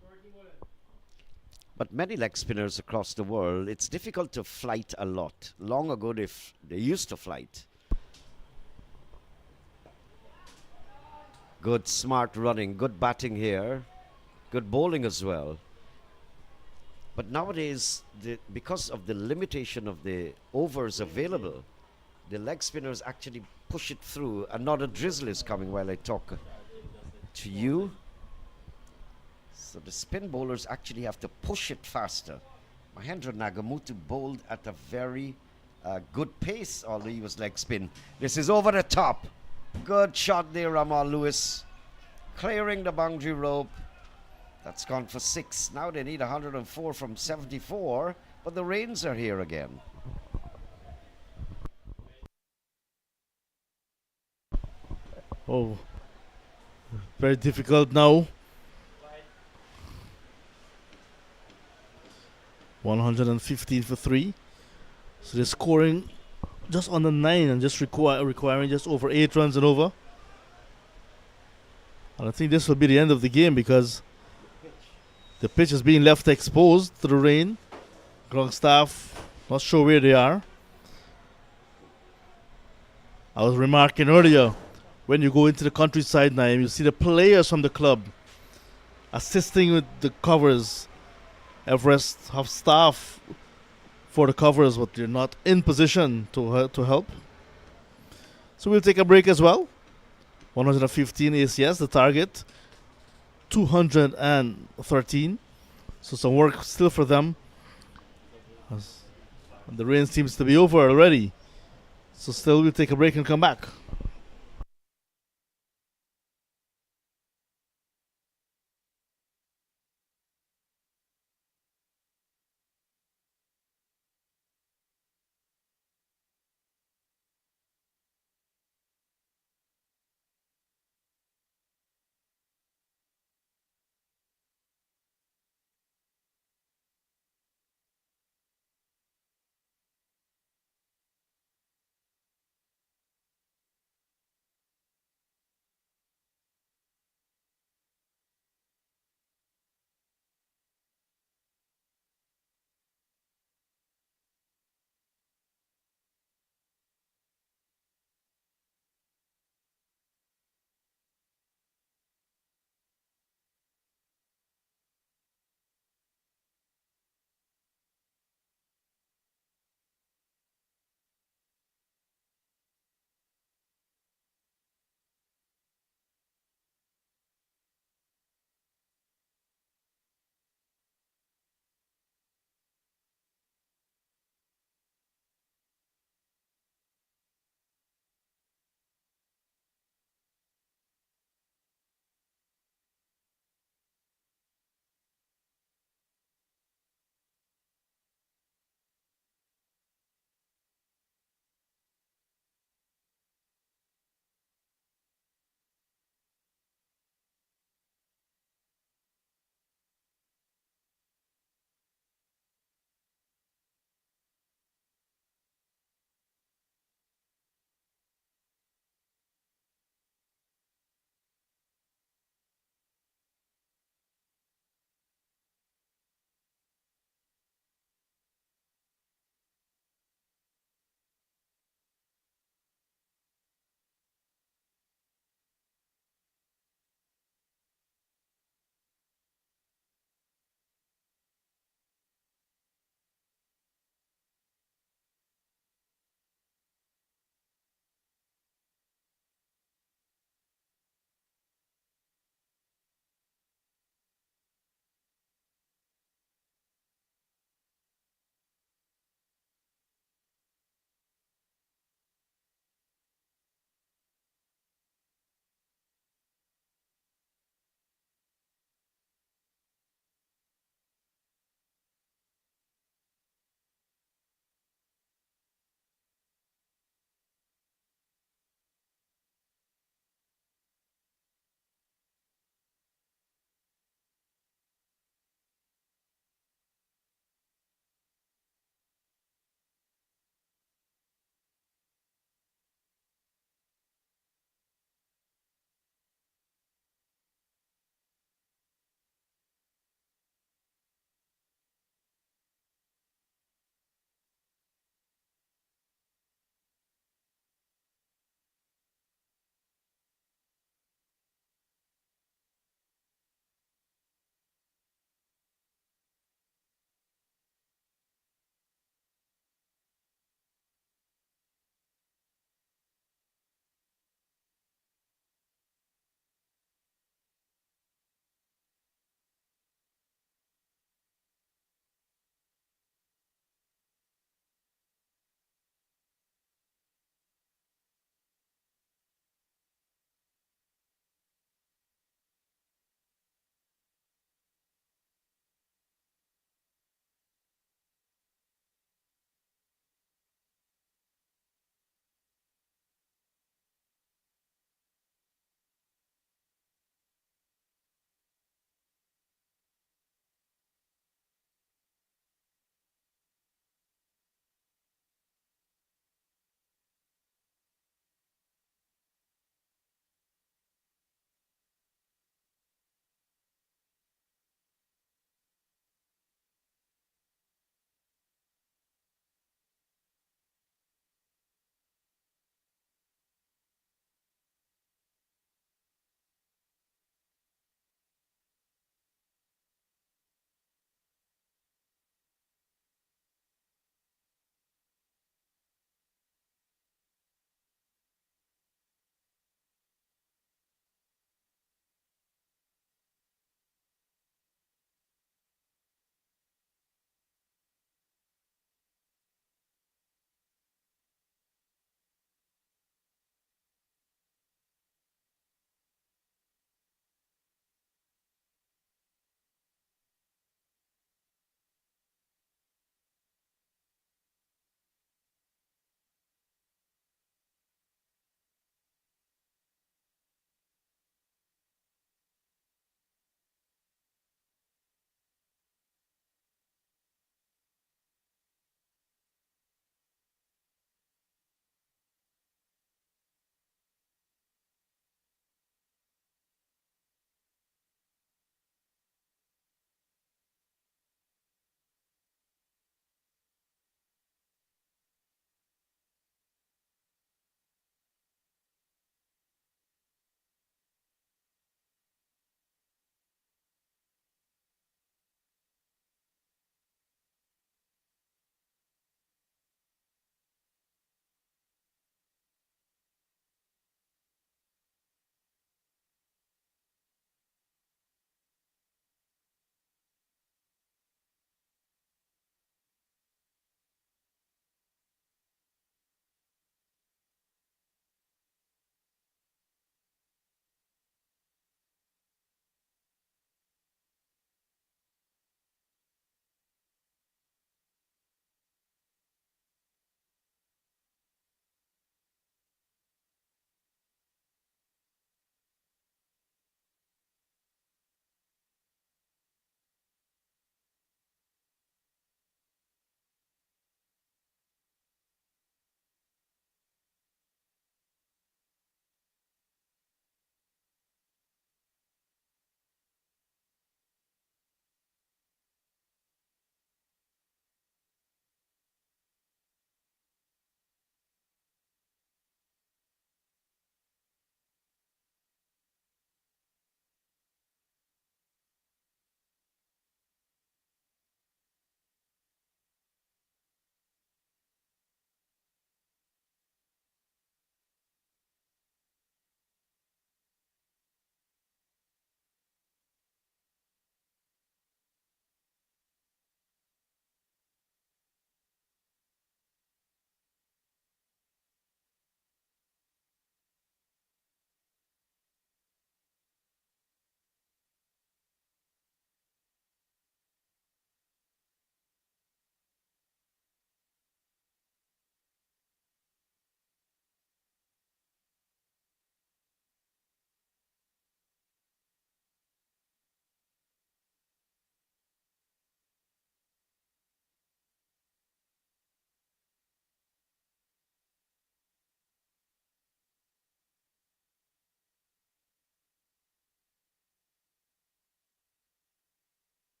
14 bowling. But many leg spinners across the world, it's difficult to flight a lot. Long ago, they used to flight. Good, smart running, good batting here, good bowling as well. But nowadays, because of the limitation of the overs available, the leg spinners actually push it through. Another drizzle is coming while I talk to you. So the spin bowlers actually have to push it faster. Mahendra Nagamutu bowled at a very good pace, although he was leg spin. This is over the top. Good shot there, Ramal Lewis. Clearing the boundary rope. That's gone for 6. Now they need 104 from 74, but the rains are here again. Oh, very difficult now. 115 for 3. So they're scoring just under 9 and just requiring just over 8 runs and over. And I think this will be the end of the game because the pitch is being left exposed to the rain. Ground staff not sure where they are. I was remarking earlier, when you go into the countryside now, you see the players from the club assisting with the covers. Everest have staff for the covers, but they're not in position to help. So we'll take a break as well. 115 ACS, the target. 213. So some work still for them. And the rain seems to be over already. So still we'll take a break and come back.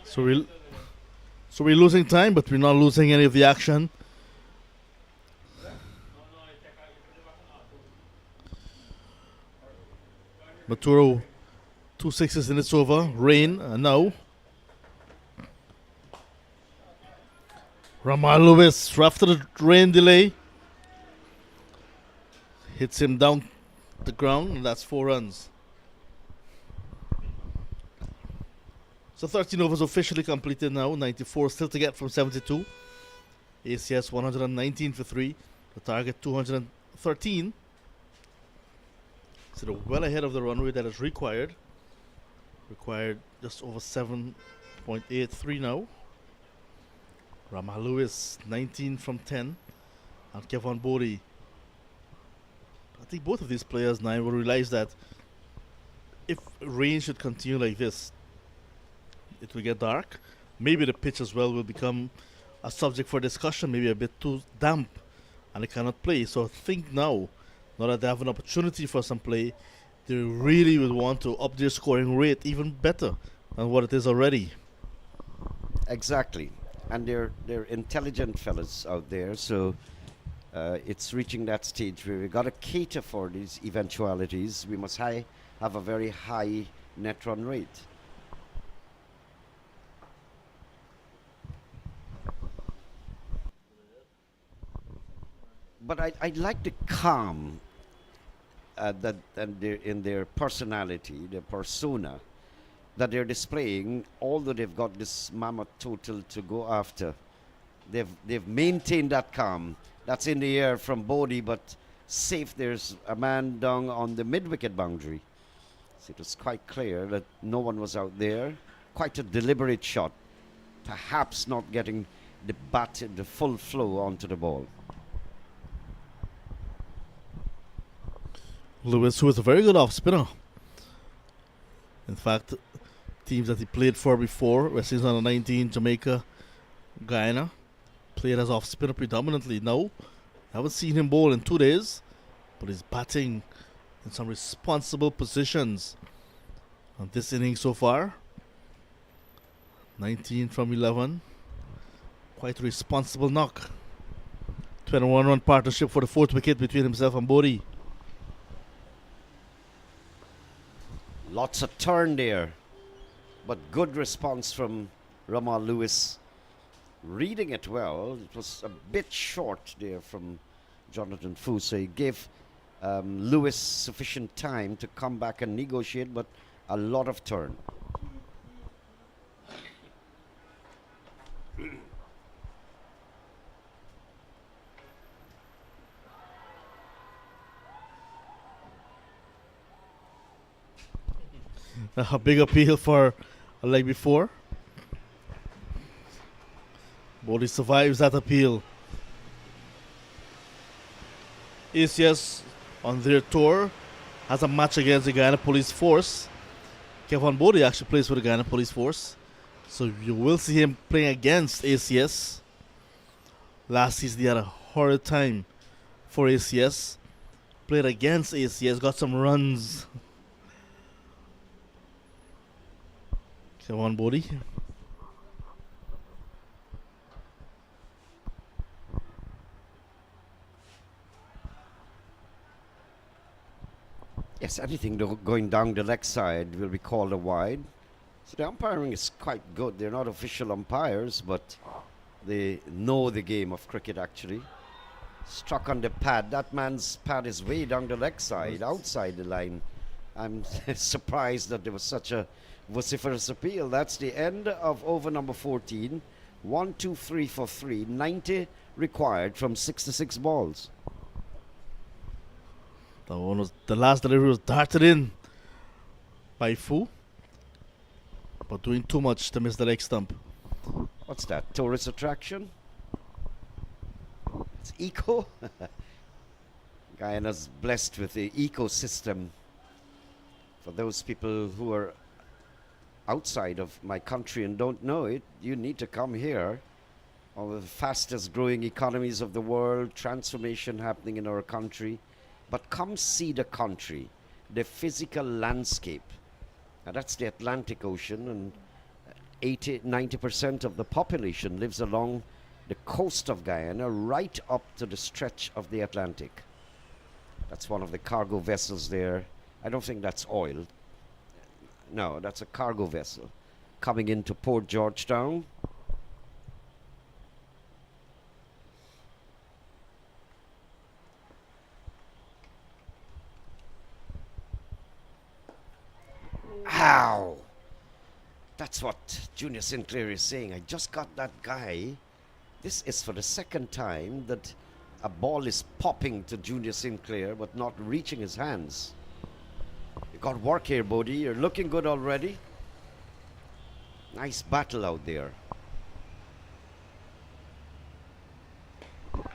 So we're losing time, but we're not losing any of the action. Maturo, 2 6s in its over. Rain, now. Ramal Lewis, after the rain delay, hits him down the ground, and that's 4 runs. So 13 overs officially completed now. 94 still to get from 72. ACS 119 for 3. The target 213. So they're well ahead of the runway that is required. Required just over 7.83 now. Ramal Lewis 19 from 10. And Kevin Bodie. I think both of these players now will realize that if rain should continue like this, it will get dark. Maybe the pitch as well will become a subject for discussion, maybe a bit too damp, and they cannot play. So I think now that they have an opportunity for some play, they really would want to up their scoring rate even better than what it is already. Exactly. And they're intelligent fellas out there, so it's reaching that stage where we've got to cater for these eventualities. We must have a very high net run rate. But I like the calm that and in their personality, their persona, that they're displaying, although they've got this mammoth total to go after. They've maintained that calm. That's in the air from Bodie, but safe. There's a man down on the mid-wicket boundary. So it was quite clear that no one was out there. Quite a deliberate shot, perhaps not getting the bat, the full flow onto the ball. Lewis, who is a very good off spinner. In fact, teams that he played for before, West Indies under 19, Jamaica, Guyana, played as off spinner predominantly. Now, I haven't seen him bowl in 2 days, but he's batting in some responsible positions on this inning so far. 19 from 11. Quite a responsible knock. 21-run partnership for the 4th wicket between himself and Bodie. Lots of turn there, but good response from Ramal Lewis. Reading it well. It was a bit short there from Jonathan Fu, so he gave Lewis sufficient time to come back and negotiate, but a lot of turn. A big appeal for a leg before. Bodie survives that appeal. ACS on their tour has a match against the Guyana Police Force. Kevin Bodie actually plays for the Guyana Police Force, so you will see him playing against ACS. Last season he had a horrid time for ACS. Played against ACS, got some runs. Kevin Bodie. Yes, anything going down the leg side will be called a wide. So the umpiring is quite good. They're not official umpires, but they know the game of cricket actually. Struck on the pad. That man's pad is way down the leg side, outside the line. I'm surprised that there was such a vociferous appeal. That's the end of over number 14. 1, 2, 3 for 3. 90 required from 66 balls. That one was the last delivery was darted in by Fu, but doing too much to miss the leg stump. What's that? Tourist attraction? It's eco. Guyana's blessed with the ecosystem. For those people who are outside of my country and don't know it, you need to come here. One of the fastest growing economies of the world, transformation happening in our country. But come see the country, the physical landscape. Now that's the Atlantic Ocean, and 90% of the population lives along the coast of Guyana, right up to the stretch of the Atlantic. That's one of the cargo vessels there. I don't think that's oil. No, that's a cargo vessel coming into Port Georgetown. Ow! That's what Junior Sinclair is saying. I just got that guy. This is for the second time that a ball is popping to Junior Sinclair but not reaching his hands. You got work here, Bodie. You're looking good already. Nice battle out there.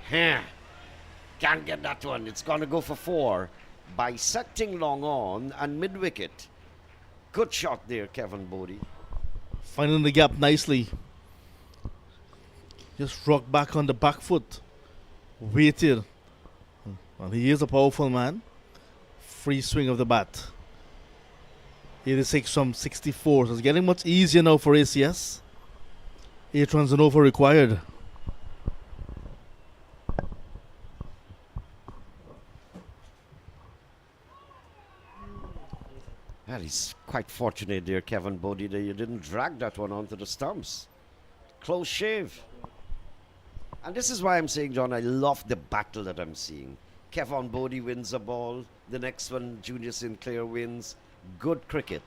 Can't get that one. It's going to go for 4. Bisecting long on and mid-wicket. Good shot there, Kevin Bodie. Finding the gap nicely. Just rocked back on the back foot. Waited. And he is a powerful man. Free swing of the bat. 86 from 64. So it's getting much easier now for ACS. 8 runs and over required. Well, he's quite fortunate there, Kevin Bodie, that you didn't drag that one onto the stumps. Close shave. And this is why I'm saying, John, I love the battle that I'm seeing. Kevin Bodie wins a ball. The next one, Junior Sinclair wins. Good cricket.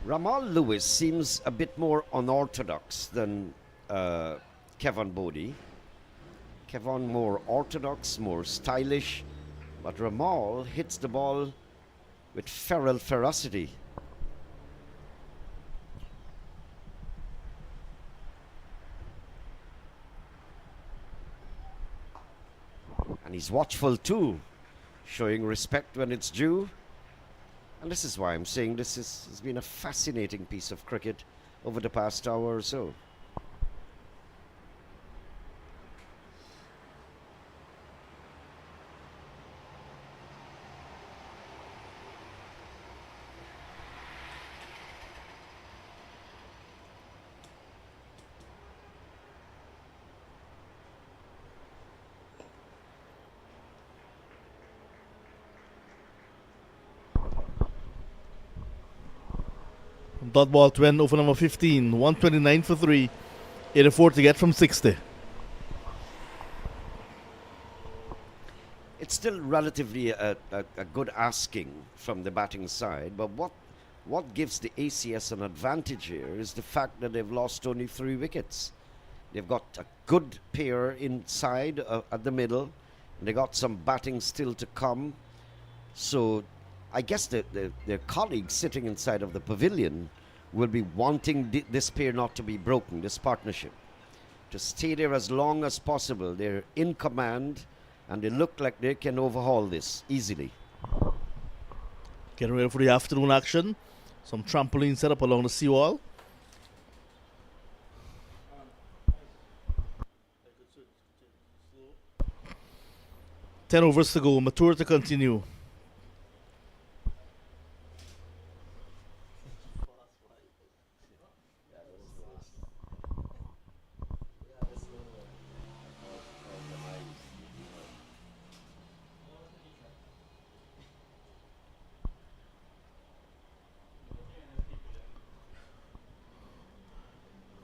Ramal Lewis seems a bit more unorthodox than Kevin Bodie. Kevin more orthodox, more stylish, but Ramal hits the ball with feral ferocity. And he's watchful too, showing respect when it's due. And this is why I'm saying this has been a fascinating piece of cricket over the past hour or so. Dot ball to end over number 15. 129 for 3. 84 to get from 60. It's still relatively a good asking from the batting side, but what gives the ACS an advantage here is the fact that they've lost only 3 wickets. They've got a good pair inside at the middle, and they got some batting still to come. So I guess their colleagues sitting inside of the pavilion will be wanting this pair not to be broken, this partnership, to stay there as long as possible. They're in command, and they look like they can overhaul this easily. Getting ready for the afternoon action. Some trampoline set up along the seawall. Ten overs to go. Mature to continue.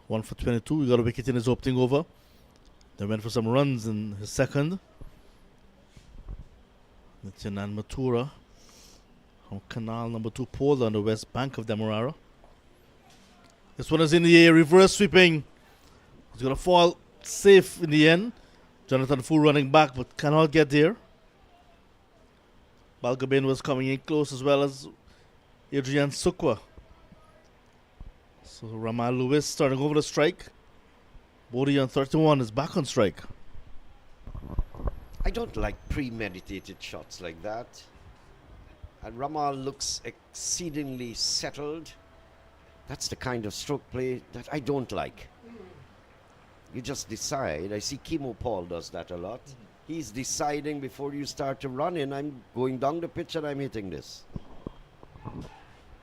One for 22. He got a wicket in his opening over. Then went for some runs in his second. It's Janan Matura on canal number 2 pole on the west bank of Demerara. This one is in the air, reverse sweeping. He's going to fall safe in the end. Jonathan Fu running back but cannot get there. Balgabin was coming in close as well as Adrian Sukwa. So Ramal Lewis starting over the strike. Bodie on 31 is back on strike. I don't like premeditated shots like that. And Ramal looks exceedingly settled. That's the kind of stroke play that I don't like. You just decide. I see Kimo Paul does that a lot. He's deciding before you start to run in, I'm going down the pitch and I'm hitting this.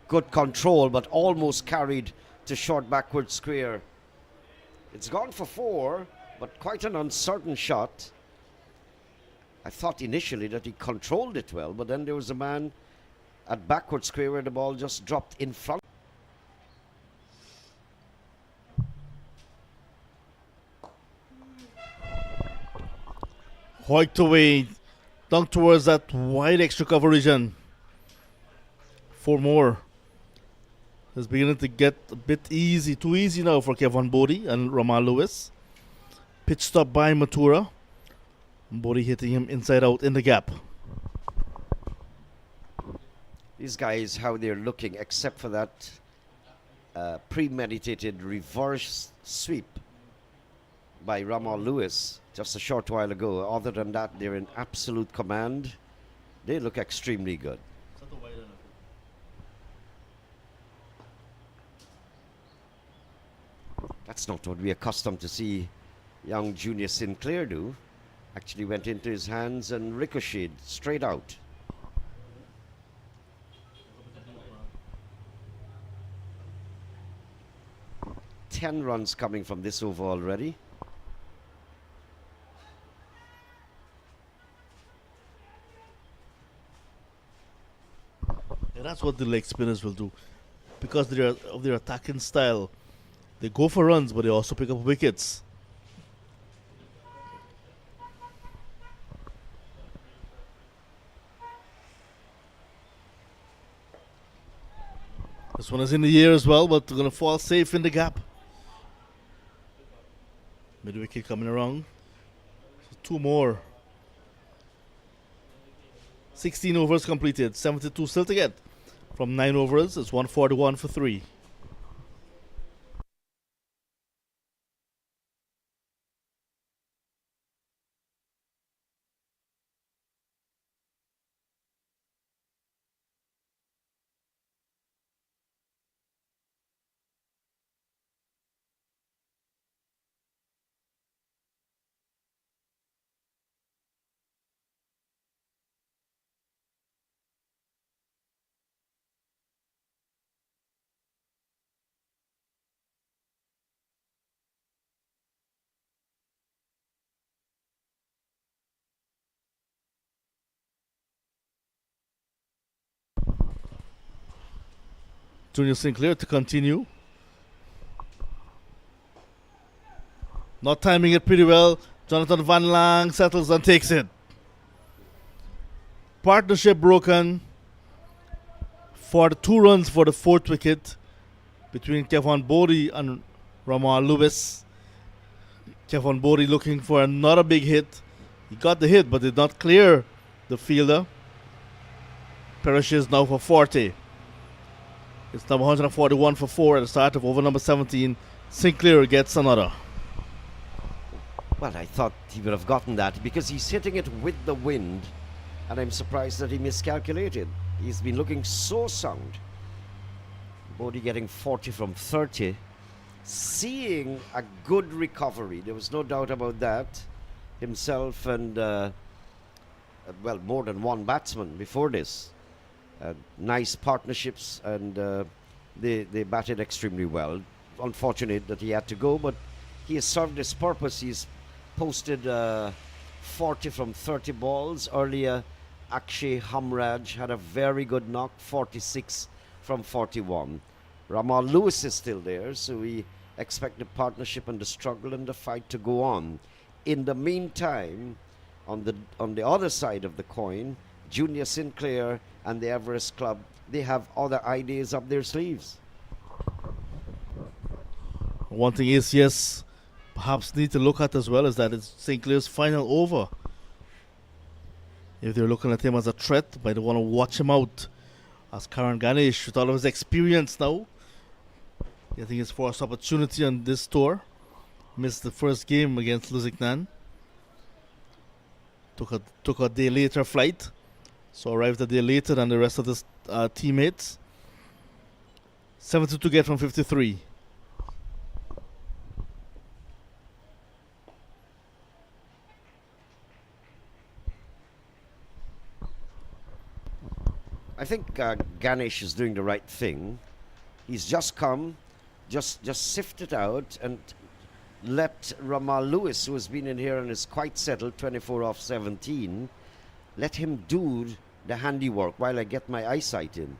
Good control, but almost carried to short backward square. It's gone for 4, but quite an uncertain shot. I thought initially that he controlled it well, but then there was a man at backward square where the ball just dropped in front. Hoiked away, down towards that wide extra cover region. 4 more. It's beginning to get a bit easy, too easy now for Kevin Bodie and Ramal Lewis. Pitch stop by Matura. Bodie hitting him inside out in the gap. These guys, how they're looking, except for that premeditated reverse sweep by Ramal Lewis just a short while ago. Other than that, they're in absolute command. They look extremely good. That's not what we're accustomed to see young Junior Sinclair do. Actually went into his hands and ricocheted straight out. Ten runs coming from this over already. And that's what the leg spinners will do. Because of their attacking style, they go for runs, but they also pick up wickets. This one is in the air as well, but going to fall safe in the gap. Mid wicket coming around. So 2 more. 16 overs completed. 72 still to get. From 9 overs, it's 141 for 3. Junior Sinclair to continue. Not timing it pretty well. Jonathan Van Lang settles and takes it. Partnership broken for the 2 runs for the 4th wicket between Kevin Bodie and Ramal Lewis. Kevin Bodie looking for another big hit. He got the hit but did not clear the fielder. Perishes now for 40. It's number 141 for 4 at the start of over number 17. Sinclair gets another. Well, I thought he would have gotten that because he's hitting it with the wind, and I'm surprised that he miscalculated. He's been looking so sound. Bodie getting 40 from 30. Seeing a good recovery. There was no doubt about that. Himself and, well, more than one batsman before this. Nice partnerships, and they batted extremely well. Unfortunate that he had to go, but he has served his purpose. He's posted 40 from 30 balls. Earlier, Akshay Hamraj had a very good knock, 46 from 41. Ramal Lewis is still there, so we expect the partnership and the struggle and the fight to go on. In the meantime, on the other side of the coin, Junior Sinclair and the Everest Club, they have other ideas up their sleeves. One thing ACS perhaps need to look at as well is that it's Sinclair's final over. If they're looking at him as a threat, might want to watch him out. As Karan Ganesh, with all of his experience now, getting his first opportunity on this tour. Missed the first game against Lusignan. Took a day later flight. So arrived a day later than the rest of his teammates. 70 to get from 53. I think Ganesh is doing the right thing. He's just come, just sift it out and let Ramal Lewis, who has been in here and is quite settled, 24 off 17, let him do the handiwork while I get my eyesight in.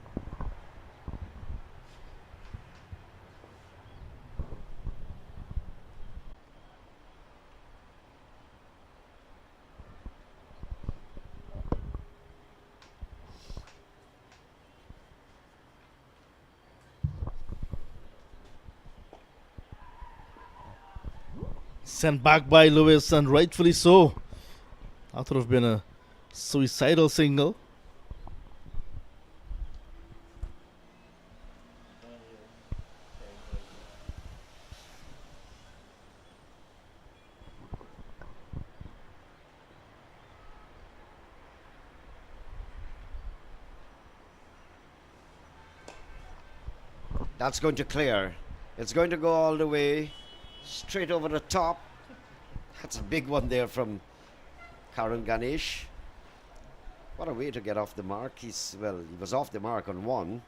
Sent back by Lewis, and rightfully so. That would have been a suicidal single. That's going to clear. It's going to go all the way straight over the top. That's a big one there from Karan Ganesh. What a way to get off the mark. He was off the mark on 1,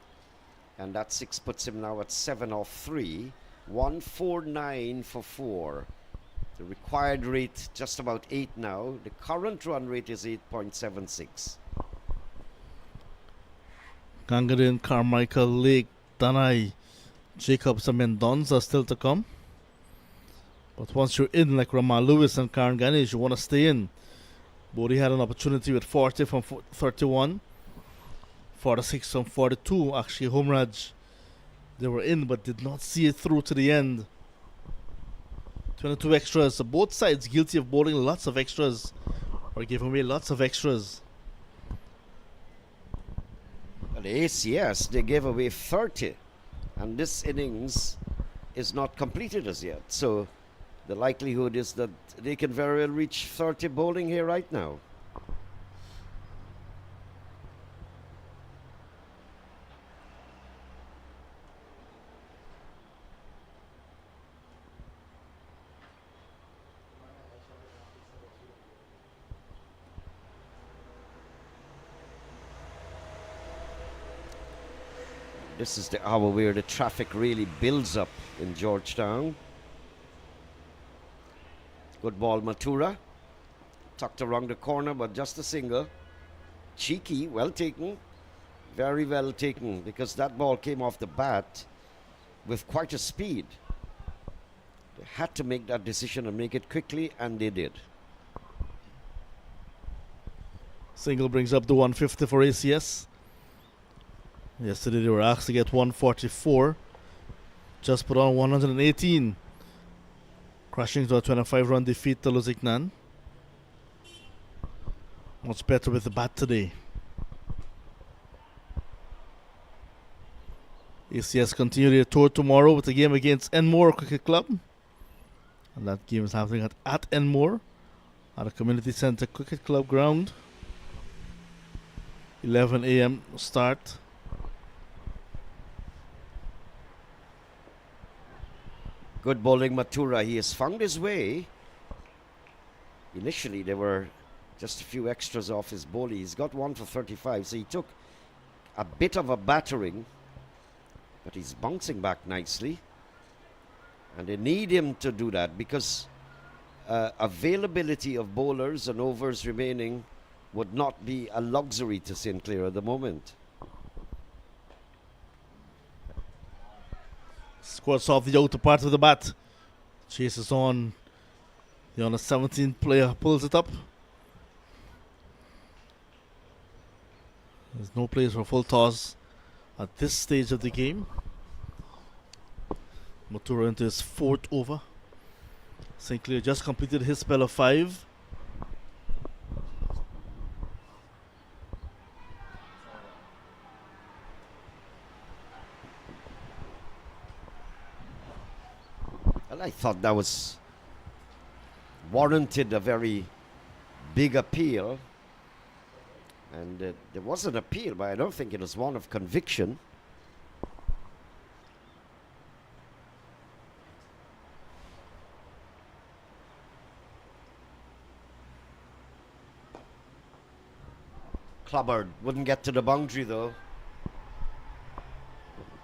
and that 6 puts him now at 7 off 3. 149 for 4. The required rate just about 8 now. The current run rate is 8.76. Gangarin, Carmichael, Lake, Danai, Jacobs and Mendonza still to come. But once you're in, like Ramal Lewis and Karan Ganesh, you want to stay in. Bodhi had an opportunity with 40 from 31, 46 from 42. Actually, Homeraj, they were in but did not see it through to the end. 22 extras. So both sides guilty of bowling lots of extras or giving away lots of extras. Well, the ACS, they gave away 30, and this innings is not completed as yet. So the likelihood is that they can very well reach 30 bowling here right now. This is the hour where the traffic really builds up in Georgetown. Good ball, Mathura. Tucked around the corner, but just a single. Cheeky, well taken. Very well taken, because that ball came off the bat with quite a speed. They had to make that decision and make it quickly, and they did. Single brings up the 150 for ACS. Yesterday they were asked to get 144. Just put on 118. Crashing to a 25-run defeat to Lusignan. Much better with the bat today. ACS continue their tour tomorrow with a game against Enmore Cricket Club. And that game is happening at Enmore at the Community Centre Cricket Club ground. 11 a.m. start. Good bowling, Mathura. He has found his way. Initially, there were just a few extras off his bowling. He's got 1 for 35, so he took a bit of a battering, but he's bouncing back nicely. And they need him to do that because availability of bowlers and overs remaining would not be a luxury to St. Clair at the moment. Squats off the outer part of the bat. Chases on. The under 17 player pulls it up. There's no place for full toss at this stage of the game. Mathura into his 4th over. St. Clair just completed his spell of 5. Well, I thought that was warranted a very big appeal. And there was an appeal, but I don't think it was one of conviction. Clubbered. Wouldn't get to the boundary though.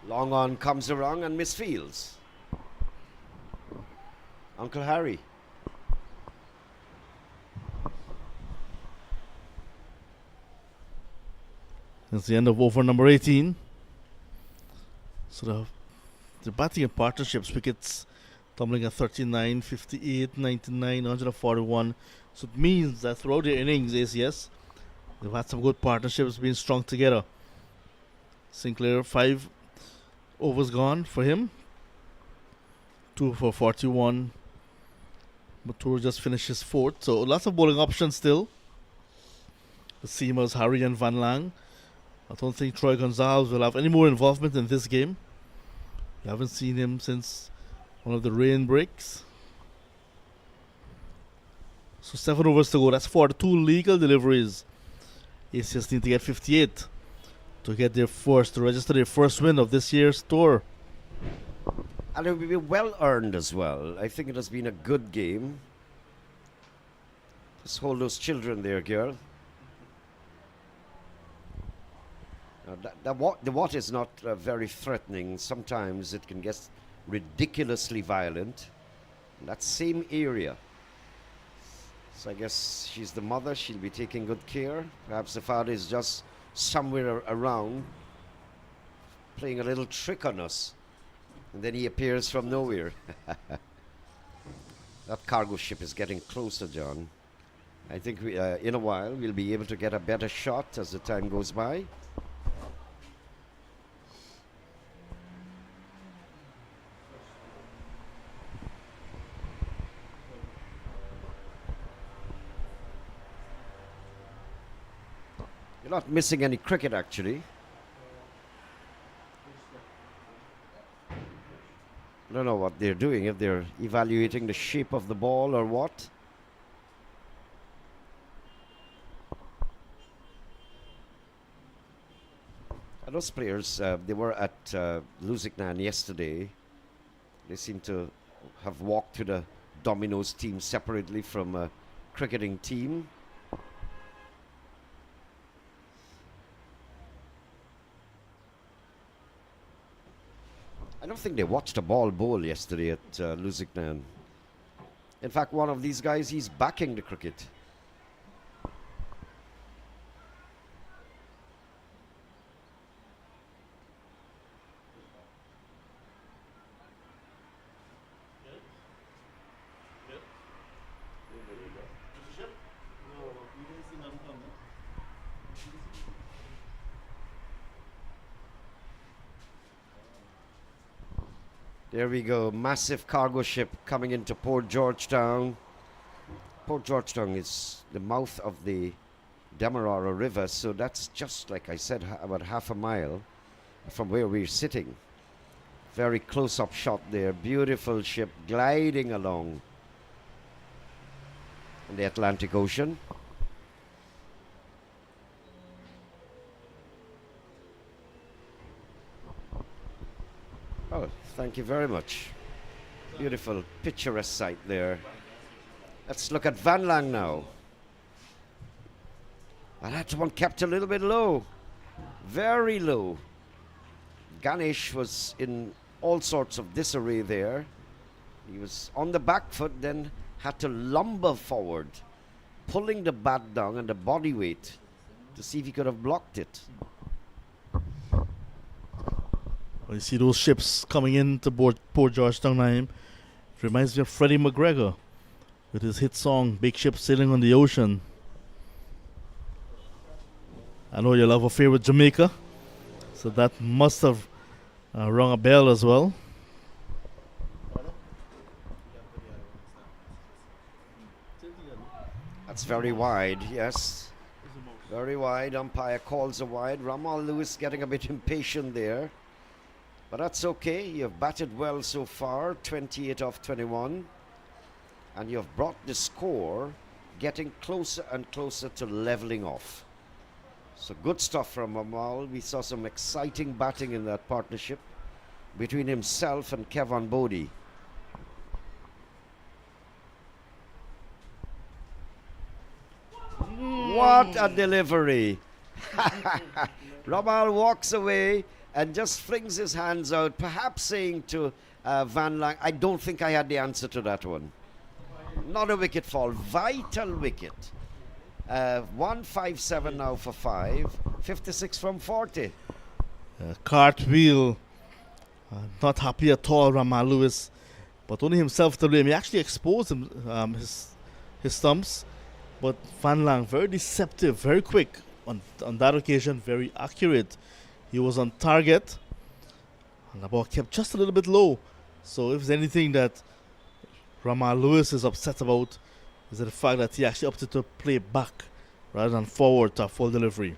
Long on comes around and misfields. Uncle Harry. It's the end of over number 18. So the batting in partnerships, wickets tumbling at 39, 58, 99, 141. So it means that throughout the innings, ACS, they've had some good partnerships being strung together. Sinclair, 5 overs gone for him. 2 for 41. Matur just finished his 4th. So lots of bowling options still. The seamers, Harry and Van Lang. I don't think Troy Gonzalez will have any more involvement in this game. We haven't seen him since one of the rain breaks. So 7 overs to go. That's 42 legal deliveries. ACS need to get 58 to get their first, to register their first win of this year's tour. And it will be well earned as well. I think it has been a good game. Just hold those children there, girl. The water is not very threatening. Sometimes it can get ridiculously violent. In that same area. So I guess she's the mother. She'll be taking good care. Perhaps the father is just somewhere around playing a little trick on us. And then he appears from nowhere. That cargo ship is getting closer, John. I think we, in a while we'll be able to get a better shot as the time goes by. You're not missing any cricket, actually. I don't know what they're doing, if they're evaluating the shape of the ball or what. And those players, they were at Lusignan yesterday. They seem to have walked to the Domino's team separately from a cricketing team. I don't think they watched a ball bowl yesterday at Lusignan. In fact, one of these guys, he's backing the cricket. There we go, massive cargo ship coming into Port Georgetown. Port Georgetown is the mouth of the Demerara River, so that's just, like I said, about half a mile from where we're sitting. Very close-up shot there, beautiful ship gliding along in the Atlantic Ocean. Oh, thank you very much. Beautiful, picturesque sight there. Let's look at Van Lang now. And that one kept a little bit low. Very low. Ganesh was in all sorts of disarray there. He was on the back foot, then had to lumber forward, pulling the bat down and the body weight to see if he could have blocked it. You see those ships coming into Port Georgetown now. It reminds me of Freddie McGregor with his hit song, Big Ship Sailing on the Ocean. I know you love affair with Jamaica, so that must have rung a bell as well. That's very wide, yes. Very wide. Umpire calls a wide. Ramal Lewis getting a bit impatient there. But that's okay. You've batted well so far, 28 off 21. And you've brought the score getting closer and closer to leveling off. So good stuff from Ramal. We saw some exciting batting in that partnership between himself and Kevin Bodie. What a delivery. Ramal walks away and just flings his hands out, perhaps saying to Van Lang, I don't think I had the answer to that one. Not a wicket fall, vital wicket. 157 now for 5, 56 from 40. Cartwheel. Not happy at all, Ramal Lewis. But only himself to blame. He actually exposed his stumps. But Van Lang, very deceptive, very quick. On that occasion, very accurate. He was on target. And the ball kept just a little bit low. So if there's anything that Ramal Lewis is upset about, is the fact that he actually opted to play back rather than forward to a full delivery.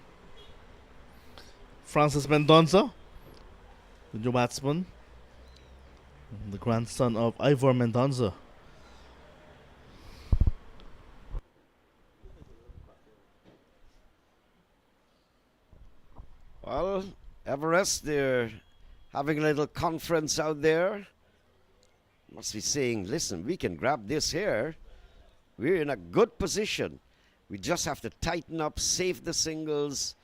Francis Mendonça, the new batsman, the grandson of Ivor Mendonça. Well, Everest, they're having a little conference out there. Must be saying, listen, we can grab this here. We're in a good position. We just have to tighten up, save the singles,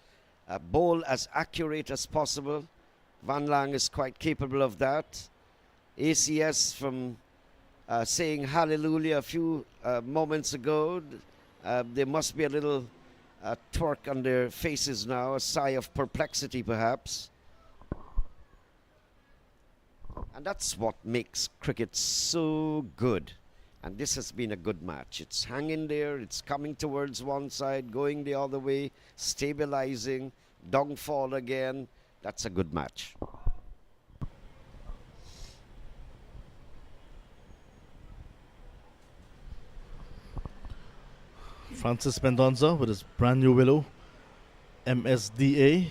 bowl as accurate as possible. Van Lang is quite capable of that. ACS from saying hallelujah a few moments ago. There must be a little twerk on their faces now, a sigh of perplexity perhaps. And that's what makes cricket so good. And this has been a good match. It's hanging there, it's coming towards one side, going the other way, stabilizing, downfall again. That's a good match. Francis Mendonça with his brand new willow, MSDA,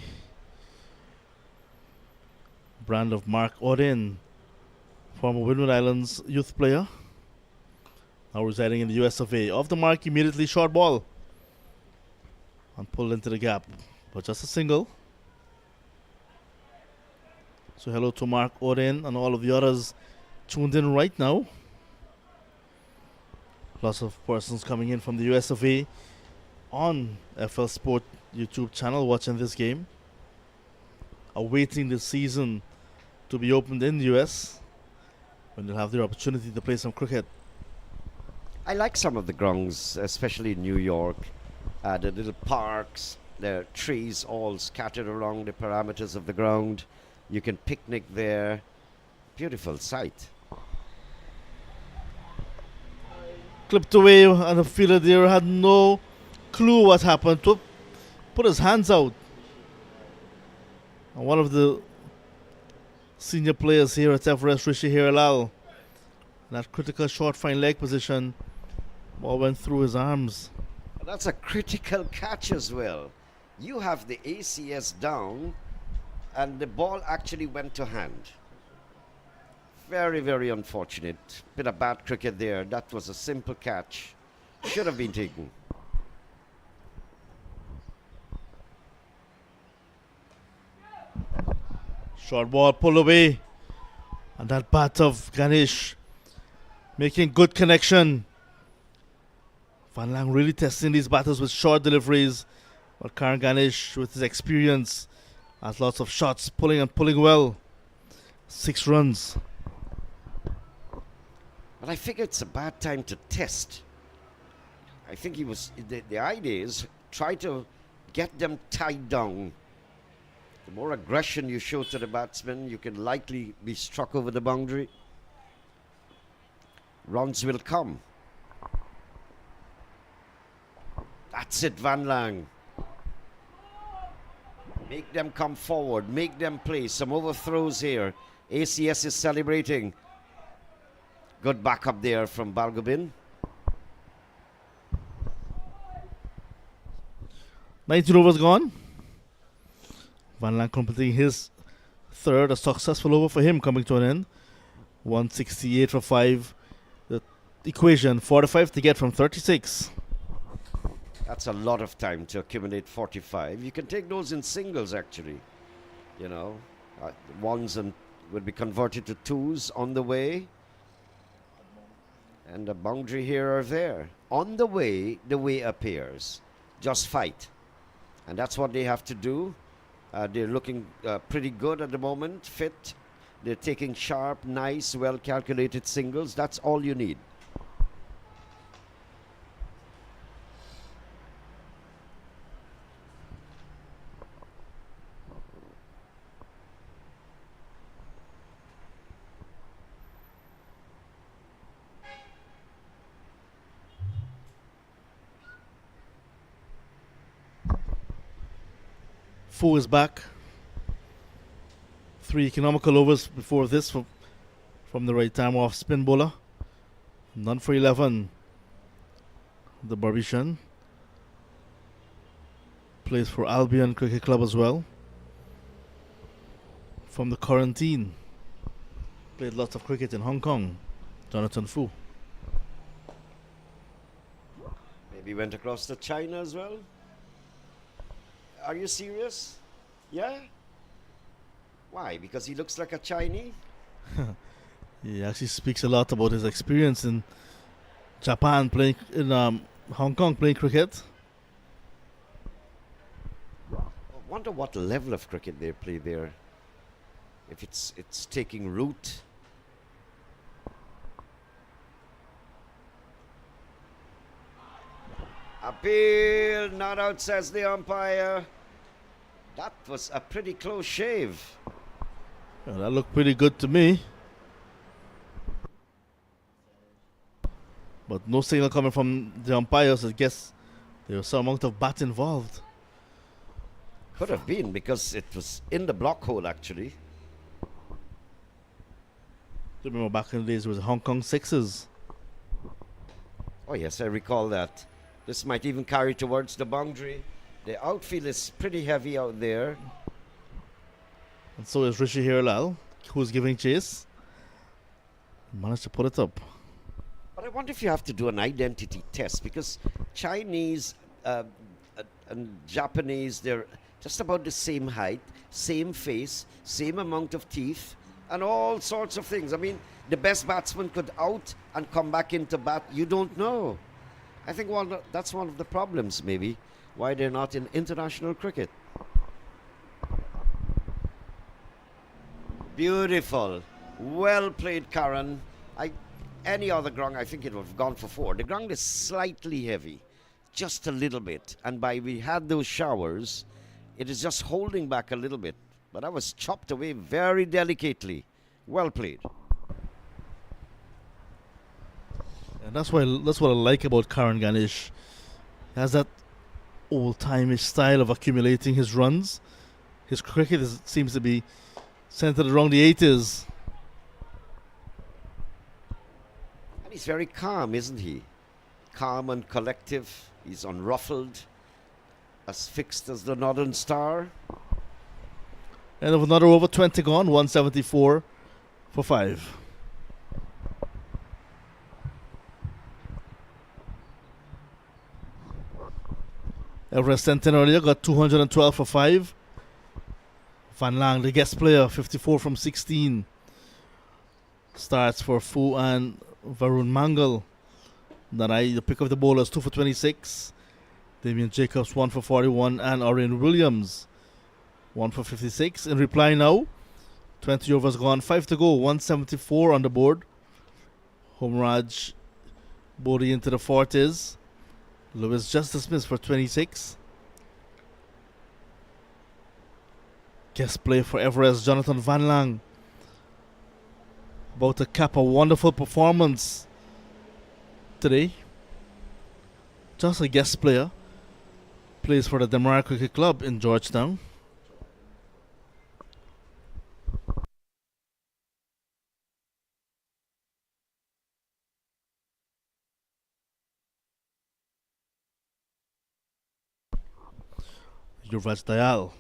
brand of Mark Auden, former Windward Islands youth player, now residing in the US of A. Off the mark immediately, short ball, and pulled into the gap, but just a single. So hello to Mark Auden and all of the others tuned in right now. Lots of persons coming in from the US of A on FL Sport YouTube channel watching this game, awaiting the season to be opened in the US when they'll have their opportunity to play some cricket. I like some of the grounds, especially in New York. The little parks, the trees all scattered along the parameters of the ground. You can picnic there. Beautiful sight. Clipped away, and the fielder there had no clue what happened. To put his hands out. And one of the senior players here at Everest, Rishi Hiralal, in that critical short fine leg position, ball went through his arms. That's a critical catch as well. You have the ACS down, and the ball actually went to hand. Very, very unfortunate. Bit of bad cricket there. That was a simple catch. Should have been taken. Short ball pulled away. And that bat of Ganesh making good connection. Van Lang really testing these batters with short deliveries. But Karan Ganesh, with his experience, has lots of shots, pulling and pulling well. 6 runs. But I figure it's a bad time to test. I think the idea is try to get them tied down. The more aggression you show to the batsman, you can likely be struck over the boundary. Runs will come. That's it, Van Lang. Make them come forward, make them play. Some overthrows here. ACS is celebrating. Good backup there from Balgobin. 19 overs gone. Van Lang completing his third, a successful over for him coming to an end. 168 for 5. The equation, 45 to get from 36. That's a lot of time to accumulate 45. You can take those in singles actually. You know, ones and would be converted to twos on the way. And the boundary here or there. On the way appears. Just fight. And that's what they have to do. They're looking pretty good at the moment, fit. They're taking sharp, nice, well-calculated singles. That's all you need. Four is back. 3 economical overs before this from the right time off spin bowler. None for 11. The Barbician plays for Albion Cricket Club as well. From the quarantine, played lots of cricket in Hong Kong. Jonathan Fu. Maybe went across to China as well. Are you serious? Yeah? Why? Because he looks like a Chinese? He actually speaks a lot about his experience in Japan playing in Hong Kong playing cricket. I wonder what level of cricket they play there. If it's taking root. Appeal, not out, says the umpire. That was a pretty close shave. Yeah, that looked pretty good to me. But no signal coming from the umpires. I guess there was some amount of bat involved. Could have been, because it was in the block hole actually. Remember back in the days it was Hong Kong sixes. Oh yes, I recall that. This might even carry towards the boundary. The outfield is pretty heavy out there. And so is Rishi Hirlal, who's giving chase. Managed to put it up. But I wonder if you have to do an identity test, because Chinese and Japanese, they're just about the same height, same face, same amount of teeth, and all sorts of things. I mean, the best batsman could out and come back into bat. You don't know. I think that's one of the problems, maybe, why they're not in international cricket. Beautiful. Well played, Karan. Any other ground, I think it would have gone for 4. The ground is slightly heavy, just a little bit. And by we had those showers, it is just holding back a little bit. But that was chopped away very delicately. Well played. And that's what I like about Karan Ganesh. He has that old-timeish style of accumulating his runs. His cricket seems to be centered around the 80s. And he's very calm, isn't he? Calm and collective. He's unruffled, as fixed as the Northern Star. And of another over 20 gone, 174 for 5. Everest sent in earlier, got 212 for 5. Van Lang, the guest player, 54 from 16. Starts for Fu and Varun Mangal. Nanai, the pick of the bowlers, 2 for 26. Damien Jacobs, 1 for 41. And Orion Williams, 1 for 56. In reply now, 20 overs gone, 5 to go, 174 on the board. Homeraj Bodhi into the 40s. Lewis just dismissed for 26. Guest play for Everest, Jonathan Van Lang. About to cap a wonderful performance today. Just a guest player. Plays for the Damara Cricket Club in Georgetown. Yuvraj Dayal,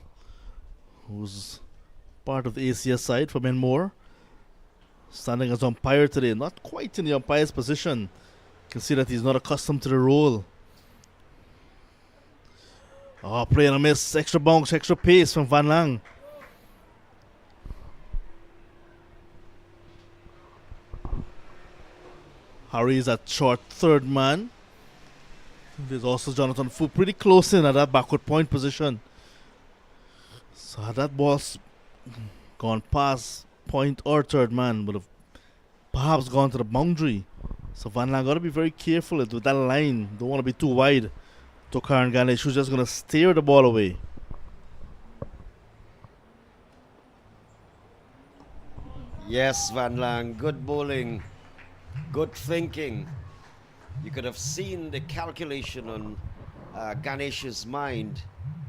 who's part of the ACS side from Enmore, standing as umpire today. Not quite in the umpire's position. You can see that he's not accustomed to the role. Oh, play and a miss. Extra bounce, extra pace from Van Lang. Harry's at short third man. There's also Jonathan Fu pretty close in at that backward point position. So had that ball's gone past point or third man, would have perhaps gone to the boundary. So Van Lang got to be very careful with that line. Don't want to be too wide. Tokar Ganesh who's just going to steer the ball away. Yes, Van Lang, good bowling, good thinking. You could have seen the calculation on Ganesh's mind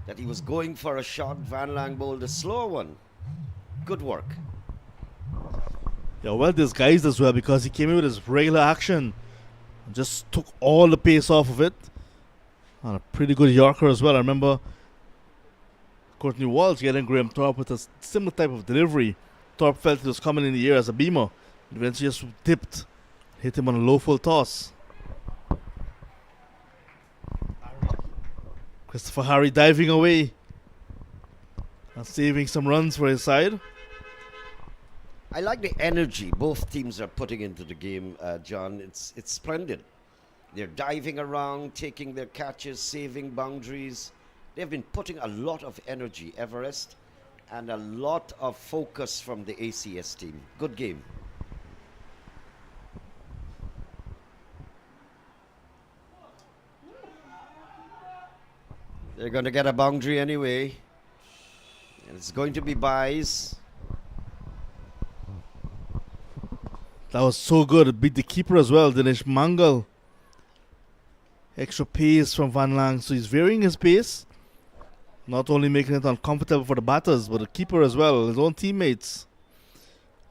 that he was going for a shot. Van Lang bowled a slow one. Good work. Yeah, well disguised as well because he came in with his regular action. Just took all the pace off of it. And a pretty good Yorker as well. I remember Courtney Walsh getting Graham Thorpe with a similar type of delivery. Thorpe felt it was coming in the air as a beamer. Eventually just dipped. Hit him on a low full toss. Christopher Harry diving away and saving some runs for his side. I like the energy both teams are putting into the game, John. It's splendid. They're diving around, taking their catches, saving boundaries. They've been putting a lot of energy, Everest, and a lot of focus from the ACS team. Good game. They're going to get a boundary anyway. And it's going to be byes. That was so good. It beat the keeper as well, Dinesh Mangal. Extra pace from Van Lang. So he's varying his pace. Not only making it uncomfortable for the batters, but the keeper as well, his own teammates.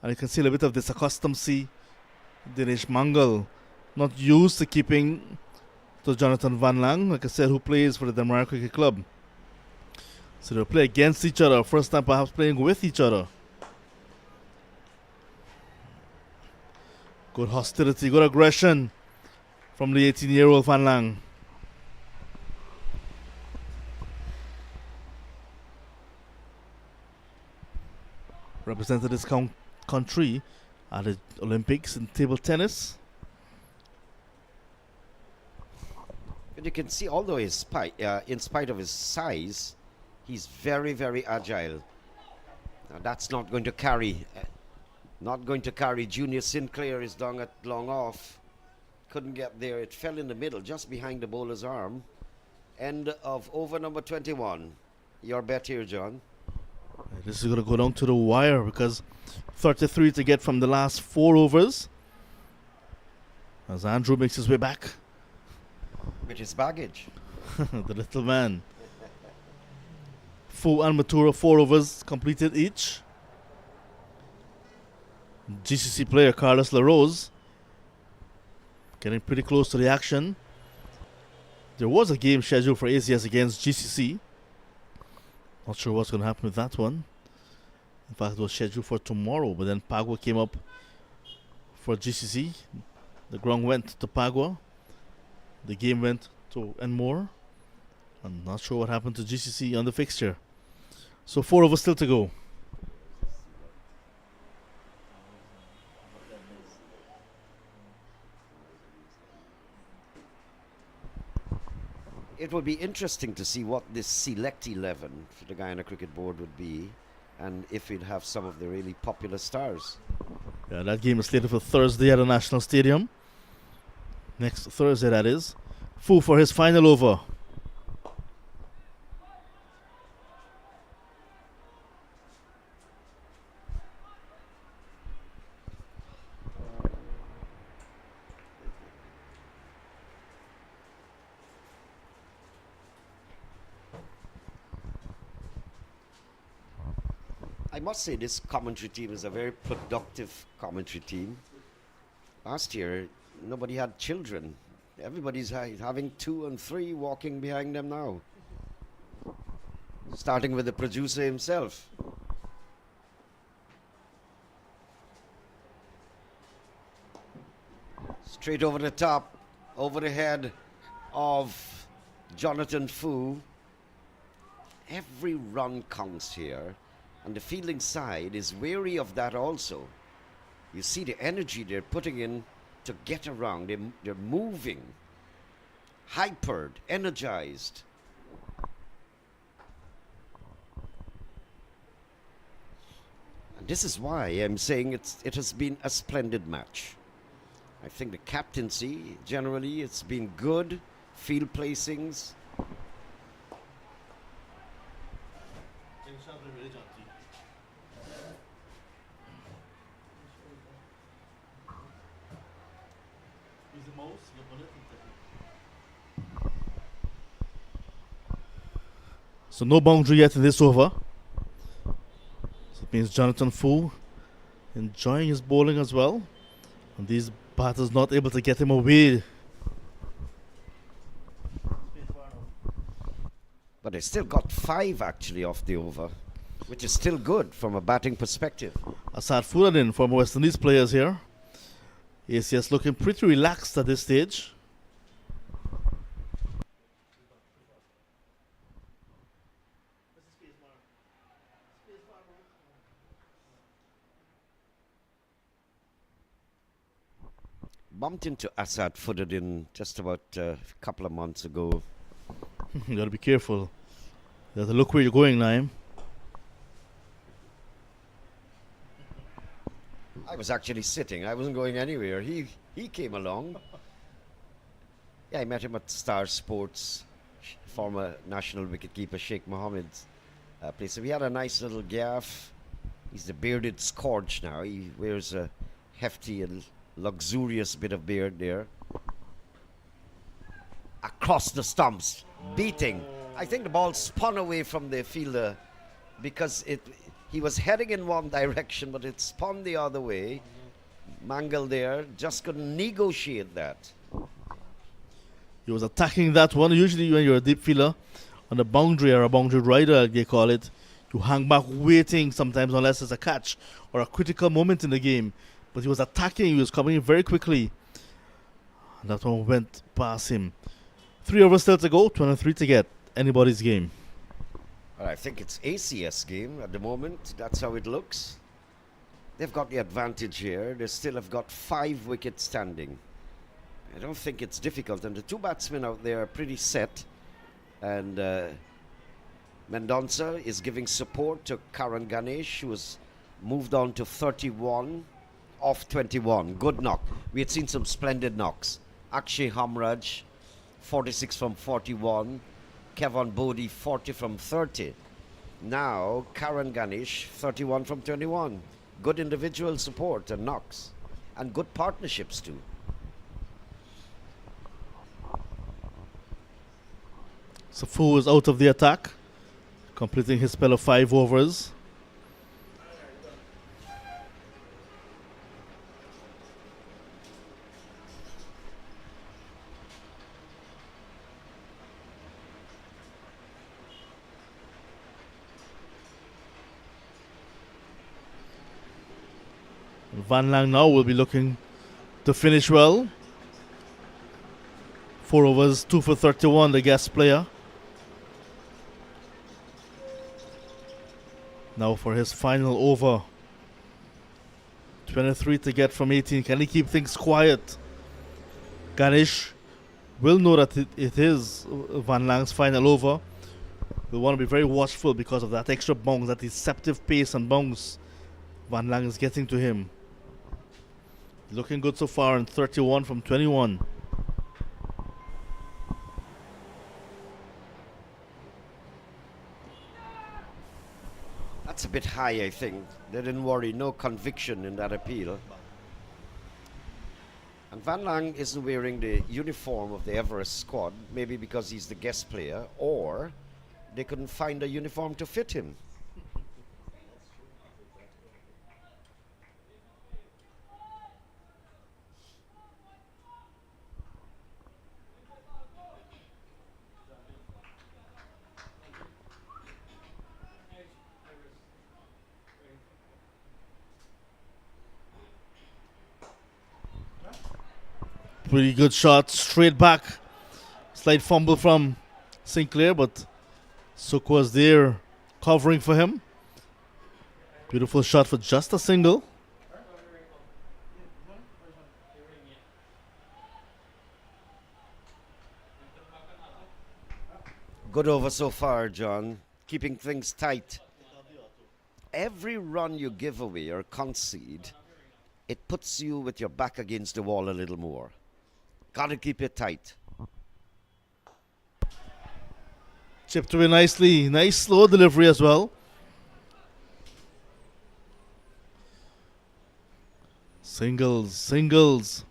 And you can see a bit of this accustomancy. Dinesh Mangal, not used to keeping to Jonathan Van Lang, like I said, who plays for the Denmark Cricket Club. So they'll play against each other. First time perhaps playing with each other. Good hostility, good aggression from the 18-year-old Van Lang. Represented his country at the Olympics in table tennis. And you can see, although in spite of his size, he's very, very agile. Now that's not going to carry. Not going to carry. Junior Sinclair is long off. Couldn't get there. It fell in the middle, just behind the bowler's arm. End of over number 21. Your bet here, John. This is going to go down to the wire because 33 to get from the last 4 overs. As Andrew makes his way back. With his baggage. The little man. Fu and Matura 4 overs completed each. GCC player Carlos LaRose getting pretty close to the action. There was a game scheduled for ACS against GCC. Not sure what's going to happen with that one. In fact, it was scheduled for tomorrow, but then Pagua came up for GCC. The ground went to Pagua. The game went to Enmore. I'm not sure what happened to GCC on the fixture. So 4 overs still to go. It would be interesting to see what this select 11 for the Guyana Cricket Board would be, and if we'd have some of the really popular stars. Yeah, that game is slated for Thursday at the National Stadium. Next Thursday, that is. Fu for his final over. I must say this commentary team is a very productive commentary team. Last year, nobody had children. Everybody's having 2 and 3 walking behind them now. Starting with the producer himself. Straight over the top, over the head of Jonathan Fu. Every run counts here. And the fielding side is wary of that also. You see the energy they're putting in to get around. They're moving. hypered, energized. And this is why I'm saying it has been a splendid match. I think the captaincy, generally, it's been good. Field placings. So no boundary yet in this over. So it means Jonathan Fu enjoying his bowling as well. And these batters not able to get him away. But they still got 5 actually off the over, which is still good from a batting perspective. Asad Furadin, former West Indies players here. ACS looking pretty relaxed at this stage. Bumped into Asad Furadin just about a couple of months ago. You gotta be careful. You have to look where you're going, Naim. I was actually sitting. I wasn't going anywhere. He came along. Yeah, I met him at Star Sports, former national wicketkeeper Sheikh Mohammed's place. So we had a nice little gaff. He's the bearded scourge now. He wears a hefty and luxurious bit of beard there. Across the stumps, beating. I think the ball spun away from the fielder because he was heading in one direction, but it spun the other way. Mangle there just couldn't negotiate that. He was attacking that one. Usually when you're a deep fielder on a boundary or a boundary rider, they call it, you hang back waiting sometimes unless it's a catch or a critical moment in the game. But he was attacking. He was coming in very quickly. And that one went past him. 3 overs still to go, 23 to get. Anybody's game. Well, I think it's ACS game at the moment. That's how it looks. They've got the advantage here. They still have got 5 wickets standing. I don't think it's difficult. And the 2 batsmen out there are pretty set. And Mendonça is giving support to Karan Ganesh, who has moved on to 31 off 21. Good knock. We had seen some splendid knocks. Akshay Hamraj, 46 from 41. Kevin Bodie, 40 from 30. Now, Karan Ganesh, 31 from 21. Good individual support and knocks. And good partnerships too. Safu is out of the attack, completing his spell of 5 overs. Van Lang now will be looking to finish well. 4 overs, 2 for 31, the guest player. Now for his final over. 23 to get from 18. Can he keep things quiet? Ganesh will know that it is Van Lang's final over. We'll want to be very watchful because of that extra bounce, that deceptive pace and bounce Van Lang is getting to him. Looking good so far in 31 from 21. That's a bit high, I think. They didn't worry. No conviction in that appeal. And Van Lang isn't wearing the uniform of the Everest squad, maybe because he's the guest player, or they couldn't find a uniform to fit him. Pretty good shot, straight back. Slight fumble from Sinclair, but Suk was there covering for him. Beautiful shot for just a single. Good over so far, John. Keeping things tight. Every run you give away or concede, it puts you with your back against the wall a little more. Gotta keep it tight. Chipped away nicely. Nice slow delivery as well. Singles, singles.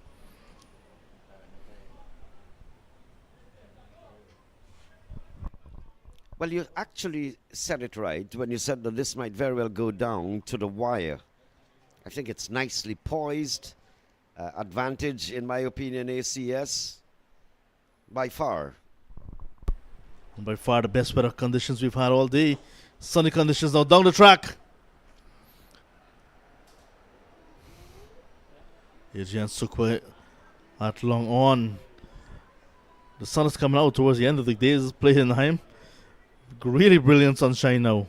Well, you actually said it right when you said that this might very well go down to the wire. I think it's nicely poised. Advantage, in my opinion, ACS by far. And by far the best weather conditions we've had all day. Sunny conditions now down the track. Adrian Sukwa at long on. The sun is coming out towards the end of the day's play in Heim. Really brilliant sunshine now.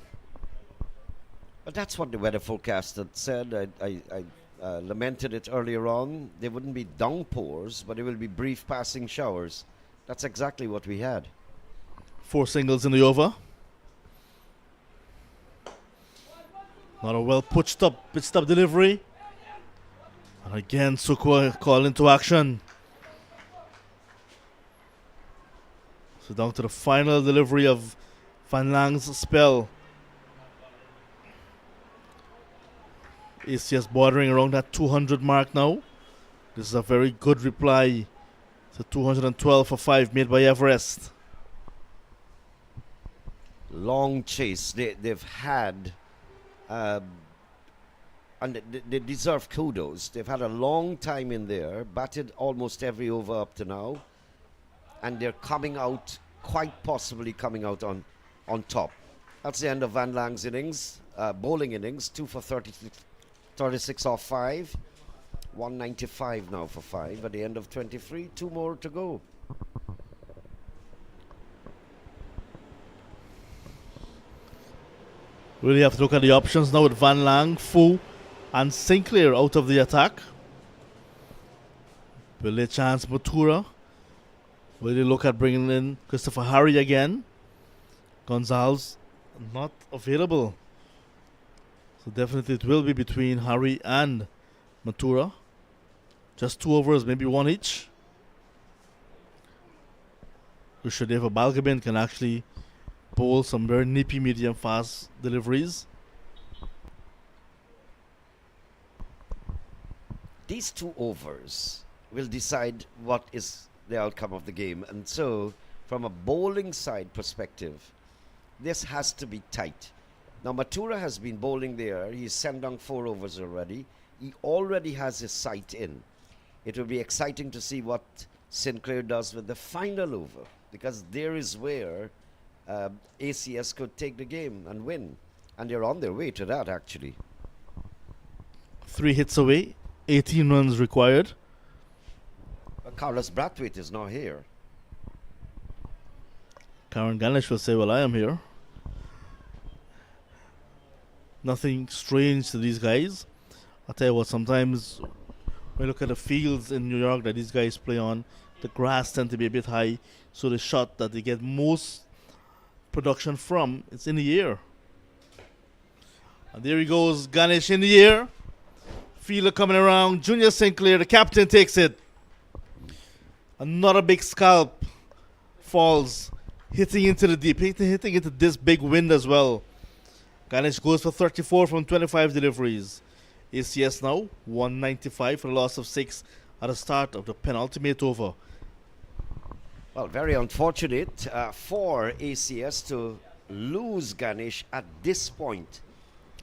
But that's what the weather forecast had said. I lamented it earlier on. There wouldn't be downpours, but there will be brief passing showers. That's exactly what we had. 4 singles in the over. Not a well pitched up delivery. And again, Sukwa called into action. So down to the final delivery of Van Lang's spell. ACS bordering around that 200 mark now. This is a very good reply to 212 for 5 made by Everest. Long chase they've had, and they deserve kudos. They've had a long time in there, batted almost every over up to now, and they're coming out, quite possibly coming out on top. That's the end of Van Lang's innings, bowling innings, 2 for 36 off 5, 195 now for 5 at the end of 23, 2 more to go. Really have to look at the options now with Van Lang, Fu, and Sinclair out of the attack. Will they chance Matura? Will they look at bringing in Christopher Harry again? Gonzalez not available. So definitely it will be between Harry and Matura. Just 2 overs, maybe 1 each. Rushadeva Balgabin can actually bowl some very nippy medium fast deliveries. These 2 overs will decide what is the outcome of the game. And so, from a bowling side perspective, this has to be tight. Now, Matura has been bowling there. He's sent down 4 overs already. He already has his sight in. It will be exciting to see what Sinclair does with the final over, because there is where ACS could take the game and win. And they're on their way to that, actually. 3 hits away, 18 runs required. Carlos Brathwaite is not here. Karen Ganesh will say, well, I am here. Nothing strange to these guys. I'll tell you what, sometimes when you look at the fields in New York that these guys play on, the grass tends to be a bit high, so the shot that they get most production from, it's in the air. And there he goes, Ganesh in the air. Fielder coming around, Junior Sinclair, the captain takes it. Another big scalp falls, hitting into the deep, hitting into this big wind as well. Ganesh goes for 34 from 25 deliveries. ACS now 195 for a loss of 6 at the start of the penultimate over. Well, very unfortunate for ACS to lose Ganesh at this point.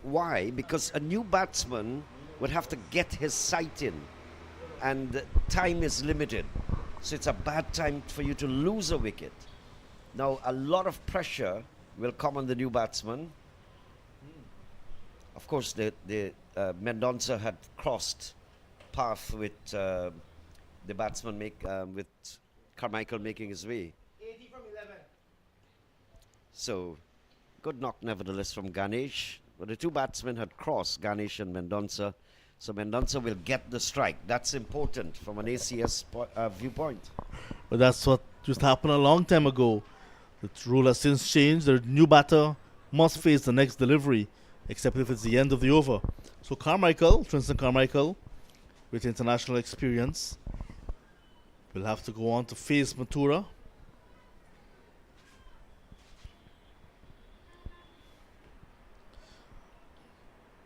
Why? Because a new batsman would have to get his sight in, and time is limited. So it's a bad time for you to lose a wicket. Now, a lot of pressure will come on the new batsman. Of course, the Mendonça had crossed path with the batsman with Carmichael making his way. 80 from 11. So, good knock nevertheless from Ganesh. But the 2 batsmen had crossed, Ganesh and Mendonça. So Mendonça will get the strike. That's important from an ACS viewpoint. But that's what just happened a long time ago. The rule has since changed. The new batter must face the next delivery, except if it's the end of the over. So Carmichael, Tristan Carmichael, with international experience, will have to go on to face Matura.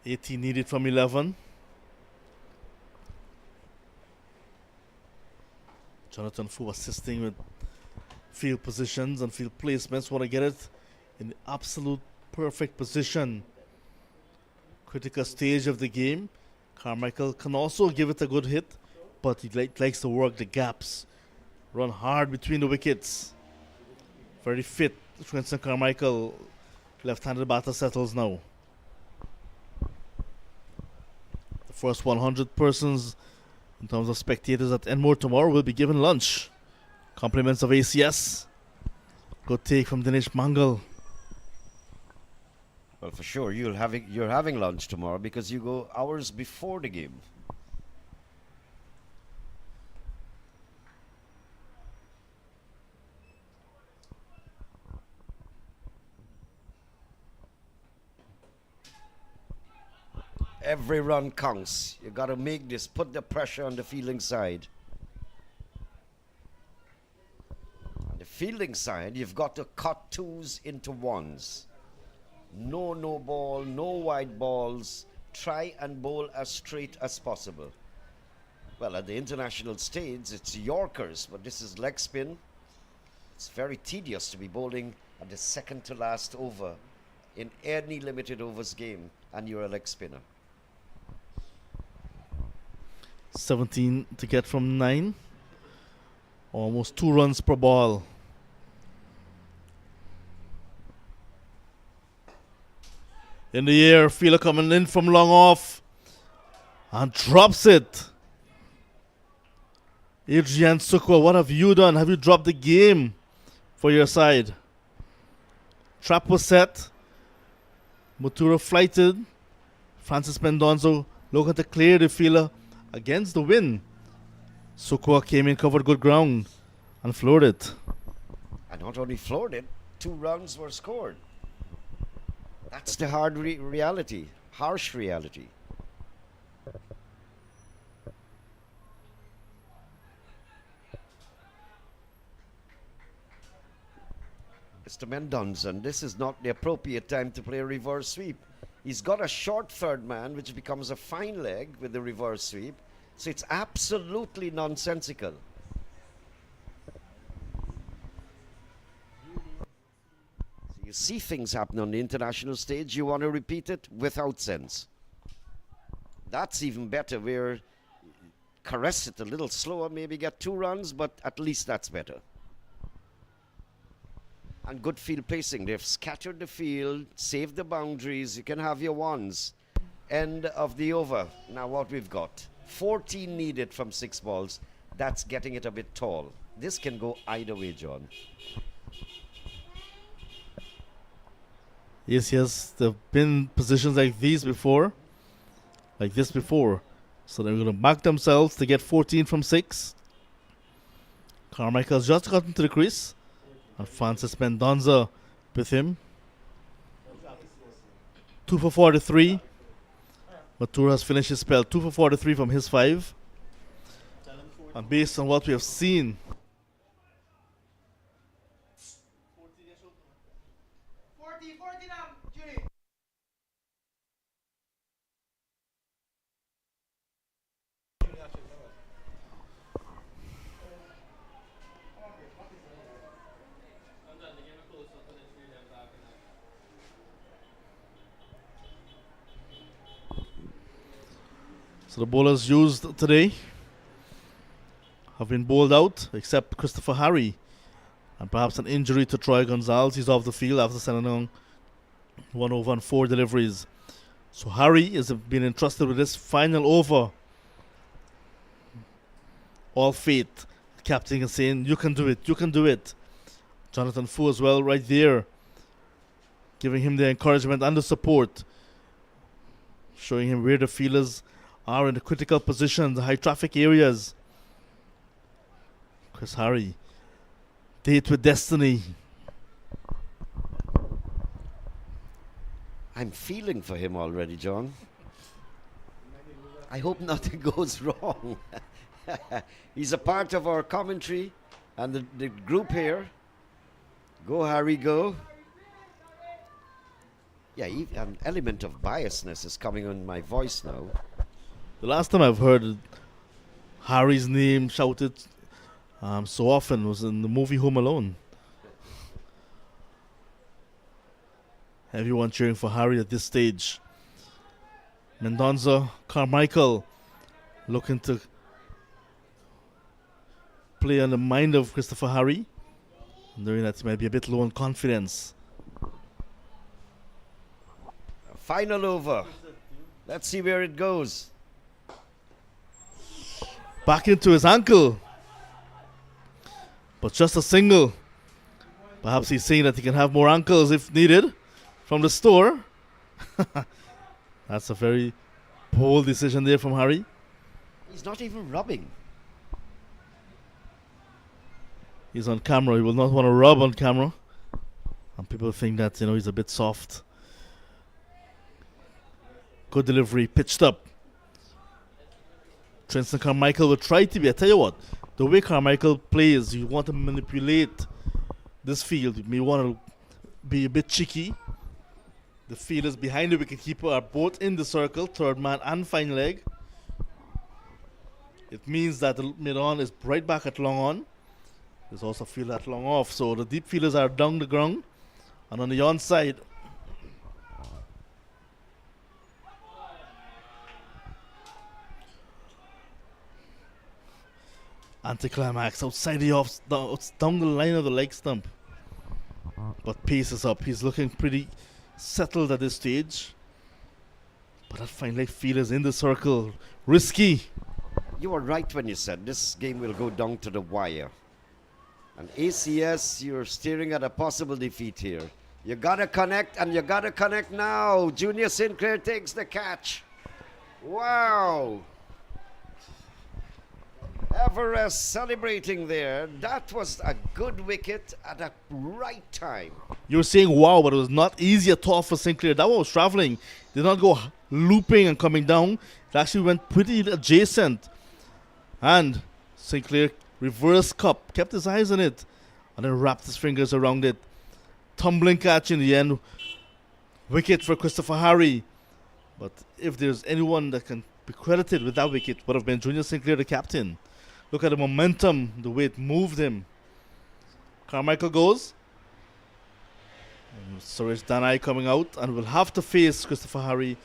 $18 needed from 11. Jonathan Fu assisting with field positions and field placements. Want to get it in the absolute perfect position. Critical stage of the game. Carmichael can also give it a good hit, but he likes to work the gaps. Run hard between the wickets. Very fit. Tristan Carmichael, left-handed batter, settles now. The first 100 persons in terms of spectators at Enmore tomorrow will be given lunch. Compliments of ACS. Good take from Dinesh Mangal. Well, for sure, you're having lunch tomorrow because you go hours before the game. Every run counts. You got to make this, put the pressure on the fielding side. On the fielding side, you've got to cut twos into ones. No ball, no wide balls. Try and bowl as straight as possible. Well, at the international stage, it's Yorkers, but this is leg spin. It's very tedious to be bowling at the second to last over in any limited overs game, and you're a leg spinner. 17 to get from 9. Almost 2 runs per ball. In the air, fielder coming in from long off and drops it. Adrian Sukwa, what have you done? Have you dropped the game for your side? Trap was set. Matura flighted. Francis Mendonzo looking to clear the fielder against the wind. Sukwa came in, covered good ground and floored it. And not only floored it, 2 runs were scored. That's the hard reality, harsh reality. Mr. Mendonson, this is not the appropriate time to play a reverse sweep. He's got a short third man, which becomes a fine leg with the reverse sweep. So it's absolutely nonsensical. You see things happen on the international stage, you want to repeat it without sense. That's even better, where caress it a little slower, maybe get 2 runs, but at least that's better. And good field placing. They've scattered the field, saved the boundaries. You can have your ones. End of the over. Now what we've got, 14 needed from 6 balls. That's getting it a bit tall. This can go either way, John. Yes, there have been positions like this before. So they're going to back themselves to get 14 from 6. Carmichael's just gotten to the crease. And Francis Mendonza with him. 2 for 43. Matura has finished his spell. 2 for 43 from his 5. And based on what we have seen, 40 now, Julie. so the bowlers used today have been bowled out, except Christopher Harry. And perhaps an injury to Troy Gonzalez. He's off the field after sending on 1 over and 4 deliveries. So Harry is being entrusted with this final over. All faith. The captain is saying, you can do it, you can do it. Jonathan Fu as well right there, giving him the encouragement and the support, showing him where the fielders are in the critical positions, the high traffic areas. Chris Harry, date with destiny. I'm feeling for him already, John. I hope nothing goes wrong. He's a part of our commentary and the group here. Go, Harry, go. Yeah, an element of biasness is coming on my voice now. The last time I've heard Harry's name shouted so often was in the movie Home Alone. Everyone cheering for Harry at this stage. Mendonza, Carmichael looking to play on the mind of Christopher Harry, knowing that he might be a bit low on confidence. Final over. Let's see where it goes. Back into his ankle. But just a single. Perhaps he's saying that he can have more ankles if needed from the store. That's a very bold decision there from Harry. He's not even rubbing. He's on camera. He will not want to rub on camera. And people think that, he's a bit soft. Good delivery, pitched up. Tristan Carmichael will try to be. I tell you what, the way Carmichael plays, you want to manipulate this field. You may want to be a bit cheeky. The fielders behind the wicketkeeper are both in the circle, third man and fine leg. It means that the mid-on is right back at long on. There's also a fielder at long off, so the deep fielders are down the ground. And on the on side, anticlimax outside the off, down the line of the leg stump. But pace is up. He's looking pretty settled at this stage. But that fine leg fielder's in the circle. Risky. You were right when you said this game will go down to the wire. And ACS, you're staring at a possible defeat here. You gotta connect, and you gotta connect now. Junior Sinclair takes the catch. Wow. Everest celebrating there. That was a good wicket at a right time. You were saying wow, but it was not easy at all for Sinclair. That one was traveling. Did not go looping and coming down. It actually went pretty adjacent. And Sinclair reverse cup, kept his eyes on it, and then wrapped his fingers around it. Tumbling catch in the end. Wicket for Christopher Harry. But if there's anyone that can be credited with that wicket, would have been Junior Sinclair, the captain. Look at the momentum, the way it moved him. Carmichael goes. Suresh Danai coming out, and will have to face Christopher Harry.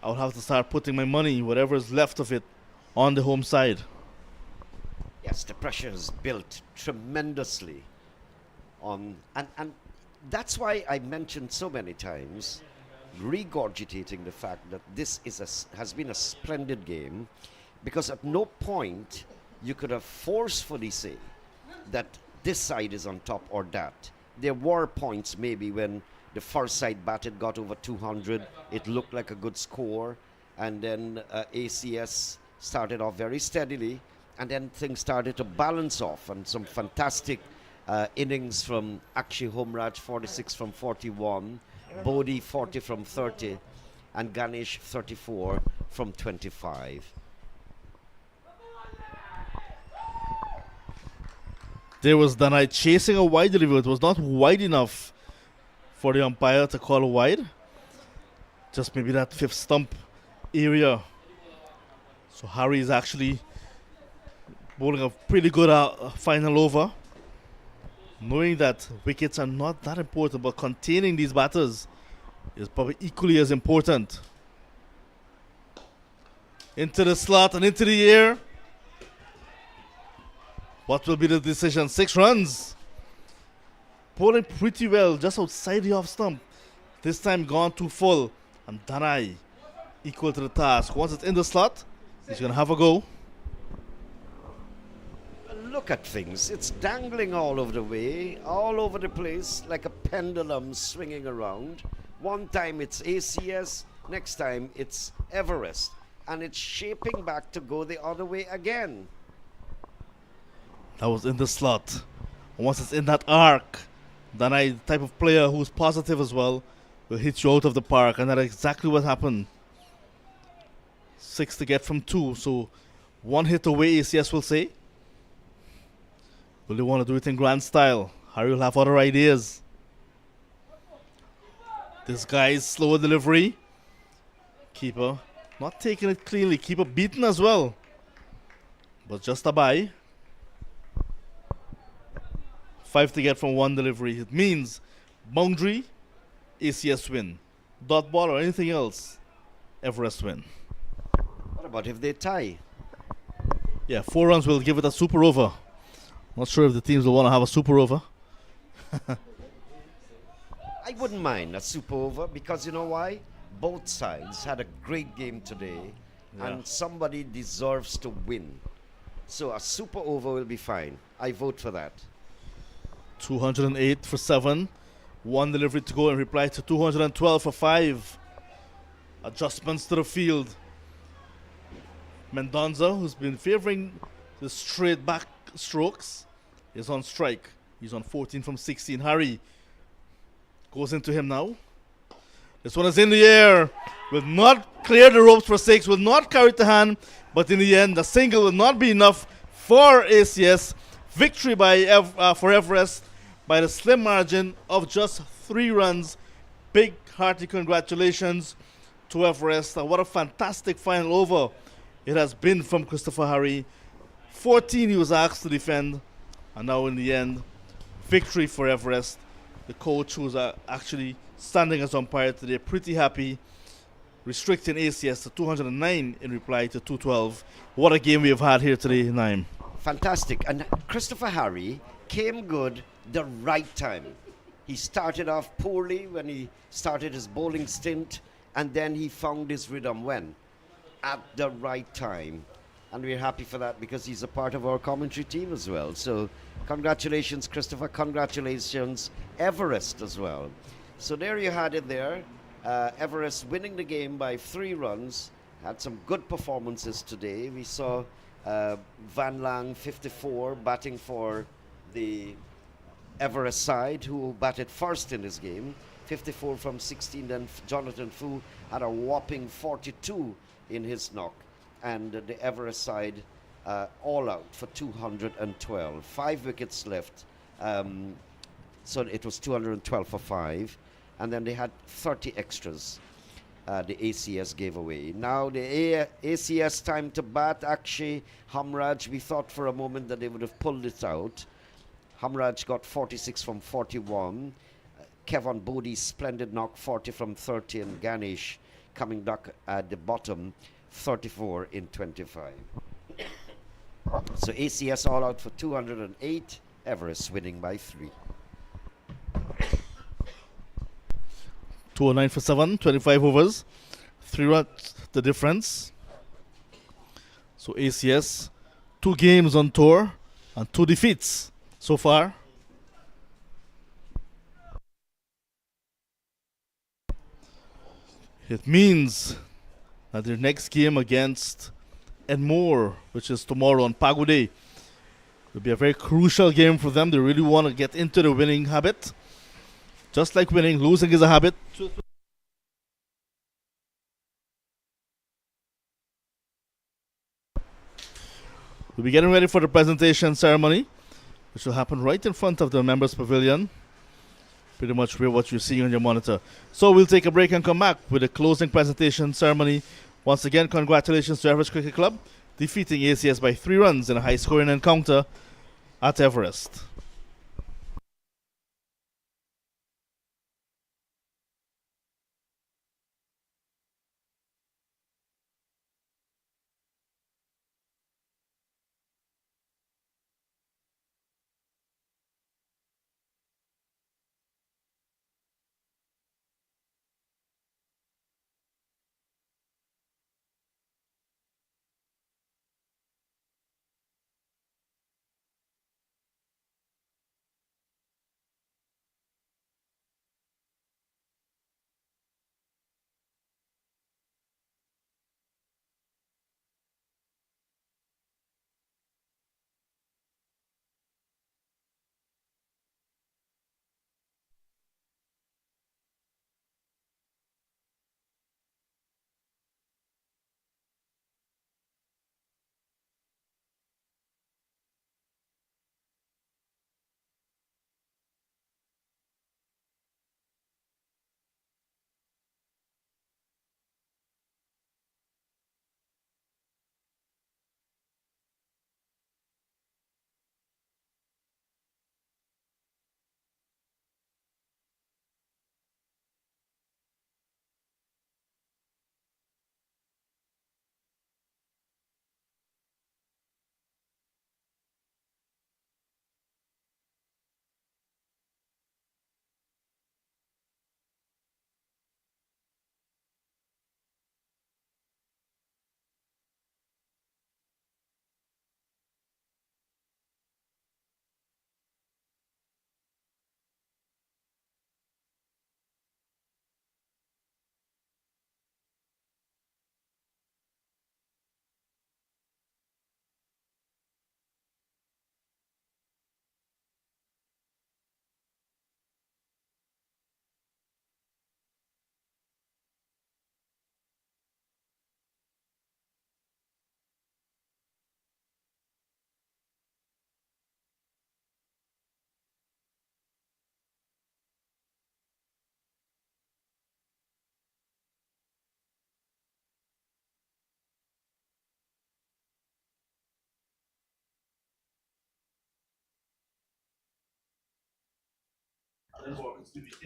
I'll have to start putting my money, whatever is left of it, on the home side. Yes, the pressure is built tremendously on, and that's why I mentioned so many times, regurgitating the fact that this has been a splendid game, because at no point you could have forcefully say that this side is on top or that. There were points maybe when the first side batted, got over 200, it looked like a good score, and then ACS started off very steadily, and then things started to balance off, and some fantastic innings from Akshay Homraj, 46 from 41, Bodhi 40 from 30, and Ganesh 34 from 25. There was Danai chasing a wide delivery. It was not wide enough for the umpire to call a wide. Just maybe that fifth stump area. So Harry is actually bowling a pretty good final over. Knowing that wickets are not that important, but containing these batters is probably equally as important. Into the slot and into the air. What will be the decision? 6 runs. Bowling pretty well just outside the off stump. This time gone too full. And Danai equal to the task. Once it's in the slot, he's going to have a go. Look at things. It's dangling all over the way, all over the place, like a pendulum swinging around. One time it's ACS, next time it's Everest. And it's shaping back to go the other way again. That was in the slot. Once it's in that arc, Danai, the type of player who's positive as well, will hit you out of the park, and that's exactly what happened. 6 to get from 2, so one hit away, ACS will say. Will they want to do it in grand style? Harry will have other ideas. This guy's slower delivery. Keeper not taking it cleanly. Keeper beaten as well. But just a bye. 5 to get from one delivery. It means boundary, ACS win. Dot ball or anything else, Everest win. What about if they tie? Yeah, 4 runs will give it a super over. Not sure if the teams will want to have a super over. I wouldn't mind a super over because you know why? Both sides had a great game today, and somebody deserves to win. So a super over will be fine. I vote for that. 208 for 7. One delivery to go in reply to 212 for 5. Adjustments to the field. Mendonza, who's been favoring the straight back strokes, is on strike. He's on 14 from 16. Harry goes into him now. This one is in the air. Will not clear the ropes for 6. Will not carry it to hand. But in the end, the single will not be enough for ACS. Victory by for Everest by the slim margin of just 3 runs. Big hearty congratulations to Everest. What a fantastic final over it has been from Christopher Harry. 14 he was asked to defend. And now in the end, victory for Everest. The coach, who's actually standing as umpire today, pretty happy, restricting ACS to 209 in reply to 212. What a game we have had here today, Naim. Fantastic. And Christopher Harry came good the right time. He started off poorly when he started his bowling stint, and then he found his rhythm when? At the right time. And we're happy for that because he's a part of our commentary team as well. So congratulations, Christopher. Congratulations, Everest as well. So there you had it there. Everest winning the game by 3 runs. Had some good performances today. We saw Van Lang, 54, batting for the Everest side, who batted first in this game. 54 from 16. Then Jonathan Fu had a whopping 42 in his knock. And the Everest side all out for 212. 5 wickets left. So it was 212 for 5. And then they had 30 extras the ACS gave away. Now the ACS time to bat. Akshay Hamraj, we thought for a moment that they would have pulled it out. Hamraj got 46 from 41. Kevin Bodie's splendid knock, 40 from 30. And Ganesh coming back at the bottom, 34 in 25. So ACS all out for 208. Everest winning by 3. 209 for 7, 25 overs. 3 runs the difference. So ACS, 2 games on tour and 2 defeats so far. It means that their next game against Edmore, which is tomorrow on Pago Day, will be a very crucial game for them. They really want to get into the winning habit. Just like winning, losing is a habit. We'll be getting ready for the presentation ceremony, which will happen right in front of the members' pavilion. Pretty much what you're seeing on your monitor. So we'll take a break and come back with a closing presentation ceremony. Once again, congratulations to Everest Cricket Club, defeating ACS by 3 runs in a high-scoring encounter at Everest.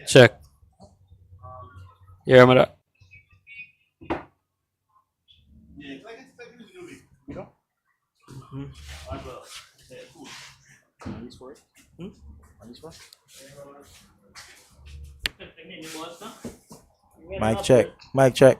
Check. You hear me that? Mic check. Mic check.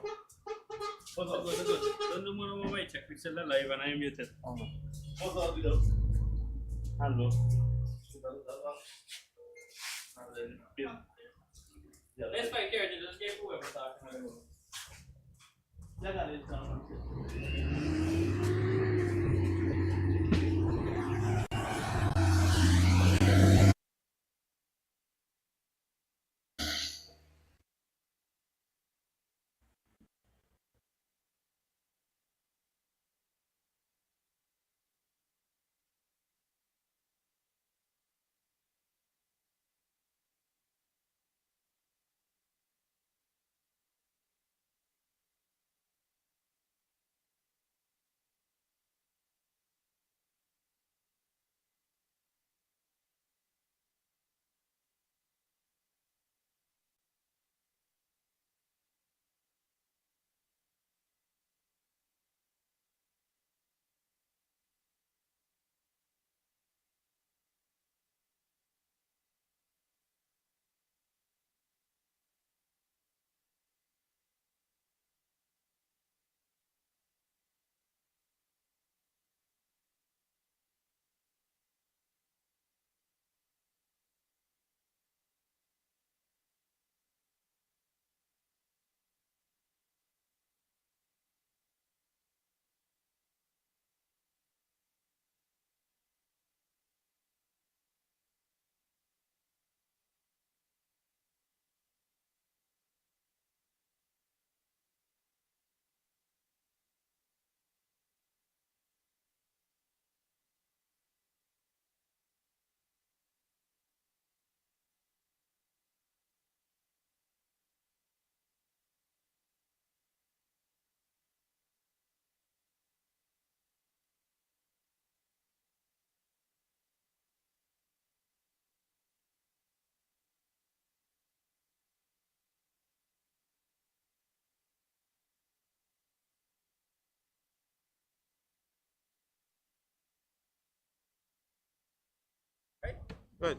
Good.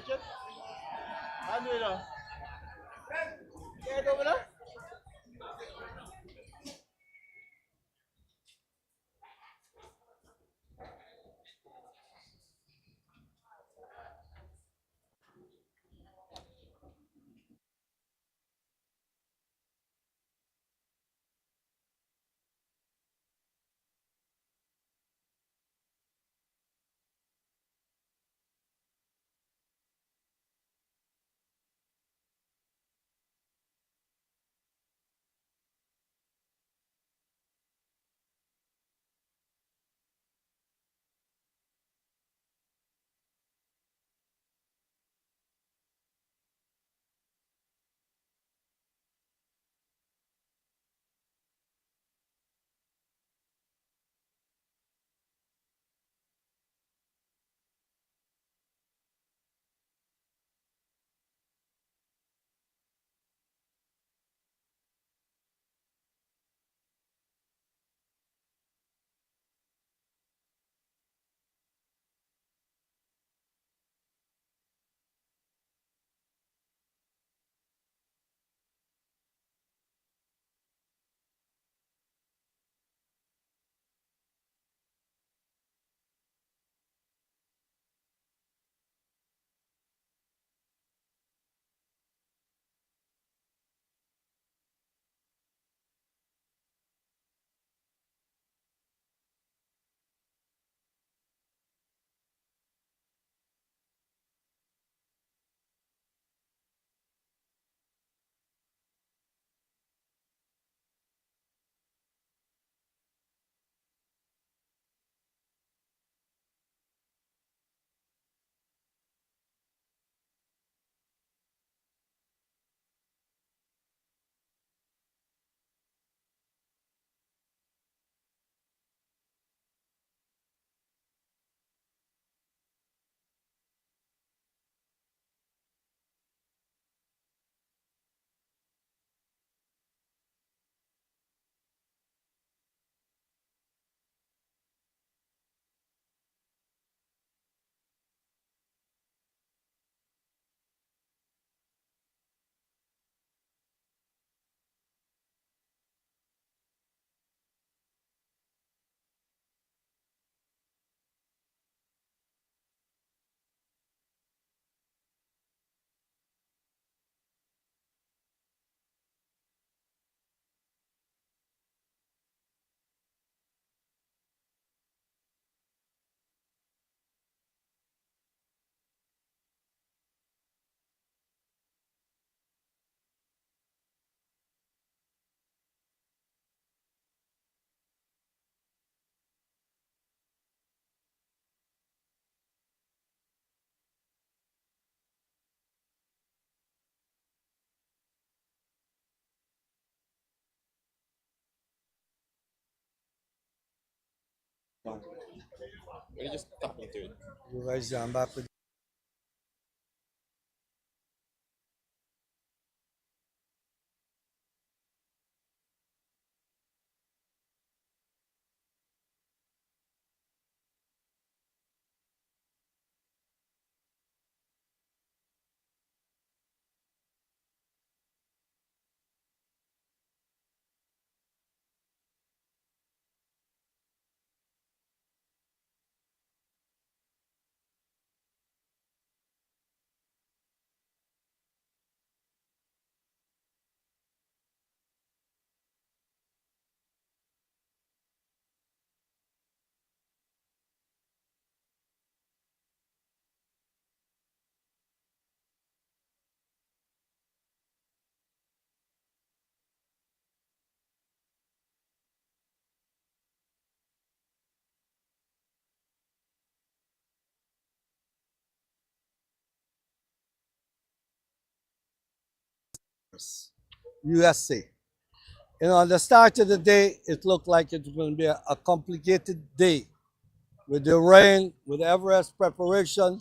catch it? Hand it up. Get it over there. When you just tap into it. You guys, I'm back with USA. On the start of the day, it looked like it was going to be a complicated day with the rain, with Everest preparation,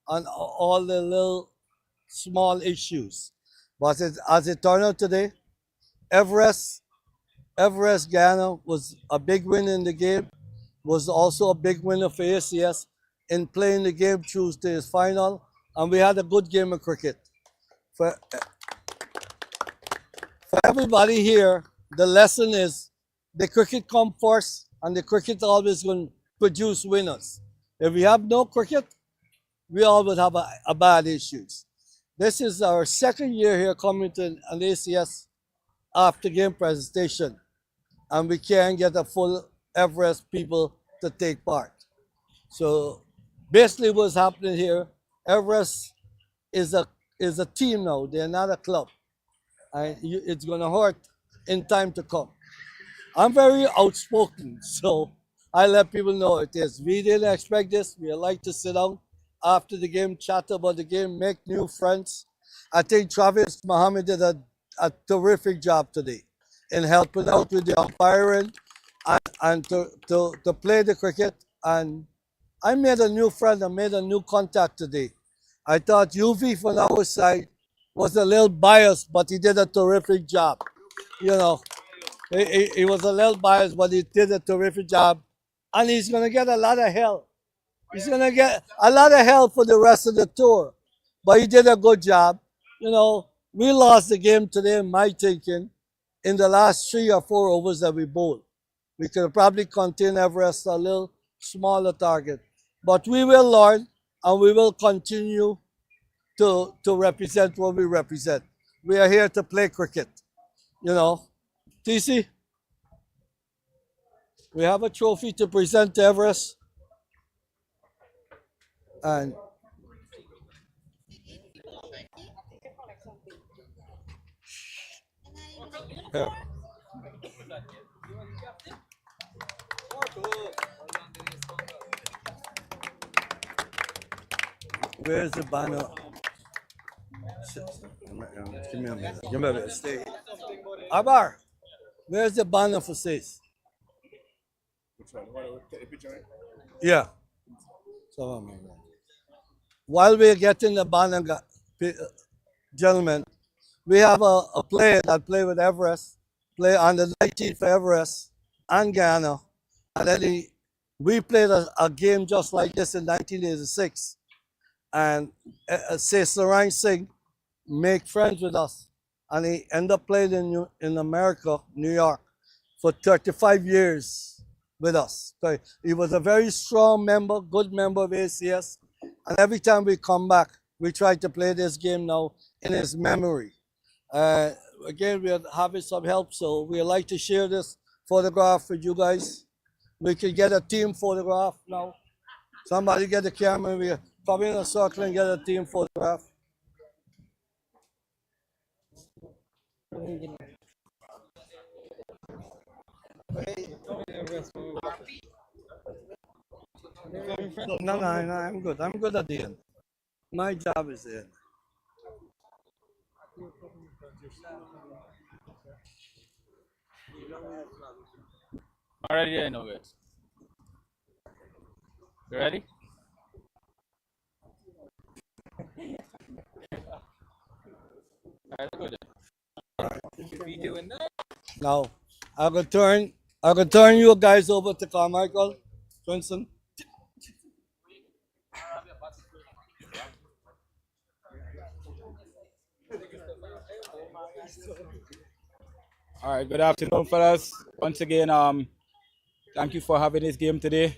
and all the little small issues. But as it turned out today, Everest, Everest Guyana was a big win in the game, was also a big winner for ACS in playing the game through to his final and we had a good game of cricket. For everybody here, the lesson is the cricket come first, and the cricket always going to produce winners. If we have no cricket, we always have a bad issues. This is our second year here coming to an ACS after game presentation, and we can't get a full Everest people to take part. So basically what's happening here, Everest is a team now, they're not a club. And it's gonna hurt in time to come. I'm very outspoken, so I let people know it is. We didn't expect this. We like to sit down after the game, chat about the game, make new friends. I think Travis Mohammed did a terrific job today in helping out with the umpiring and to play the cricket. And I made a new friend, I made a new contact today. I thought UV from our side was a little biased, but he did a terrific job. You know, he was a little biased, but he did a terrific job. And he's going to get a lot of help. He's going to get a lot of help for the rest of the tour. But he did a good job. You know, we lost the game today, in my thinking, in the last 3 or 4 overs that we bowled. We could probably contain Everest a little smaller target. But we will learn, and we will continue to represent what we represent. We are here to play cricket. You know, TC, we have a trophy to present to Everest. And here. Where's the banner? Give me a minute. Give me a minute. Stay. Abar, where's the banner for SACE? Yeah. So, while we're getting the banner, gentlemen, we have a player that played with Everest, play on the 19th for Everest and Guyana. And then we played a game just like this in 1986. And Sarang Singh make friends with us. And he ended up playing in America, New York, for 35 years with us. So he was a very strong member, good member of ACS. And every time we come back, we try to play this game now in his memory. Again, we are having some help, so we like to share this photograph with you guys. We can get a team photograph now. Somebody get the camera. We come in a circle and get a team photograph. No, I'm good. I'm good at the end. My job is the end. Already I know it. You ready? Alright, good. Now, I will turn you guys over to Carmichael Johnson. All right, good afternoon, fellas. Once again, thank you for having this game today.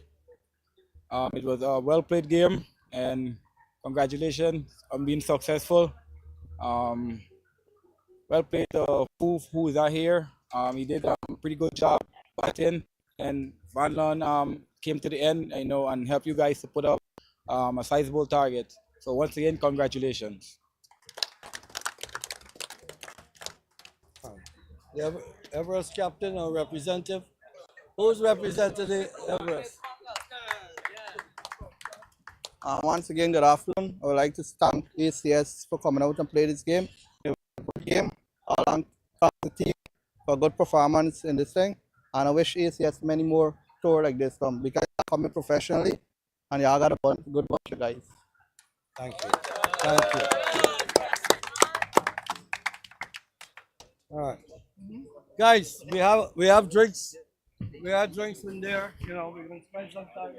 It was a well-played game, and congratulations on being successful. Well played who's out here. He did a pretty good job batting, and Van Loon came to the end, and helped you guys to put up a sizable target. So once again, congratulations. The Everest captain or representative? Who's representing Everest? Once again, good afternoon. I would like to thank ACS for coming out and play this game. It was a good game. I want to thank the team for a good performance in this thing. And I wish ACS many more tours like this because you're coming professionally and y'all got a good bunch of guys. Thank you. Thank you. All right. Guys, we have drinks. We have drinks in there. We're gonna spend some time.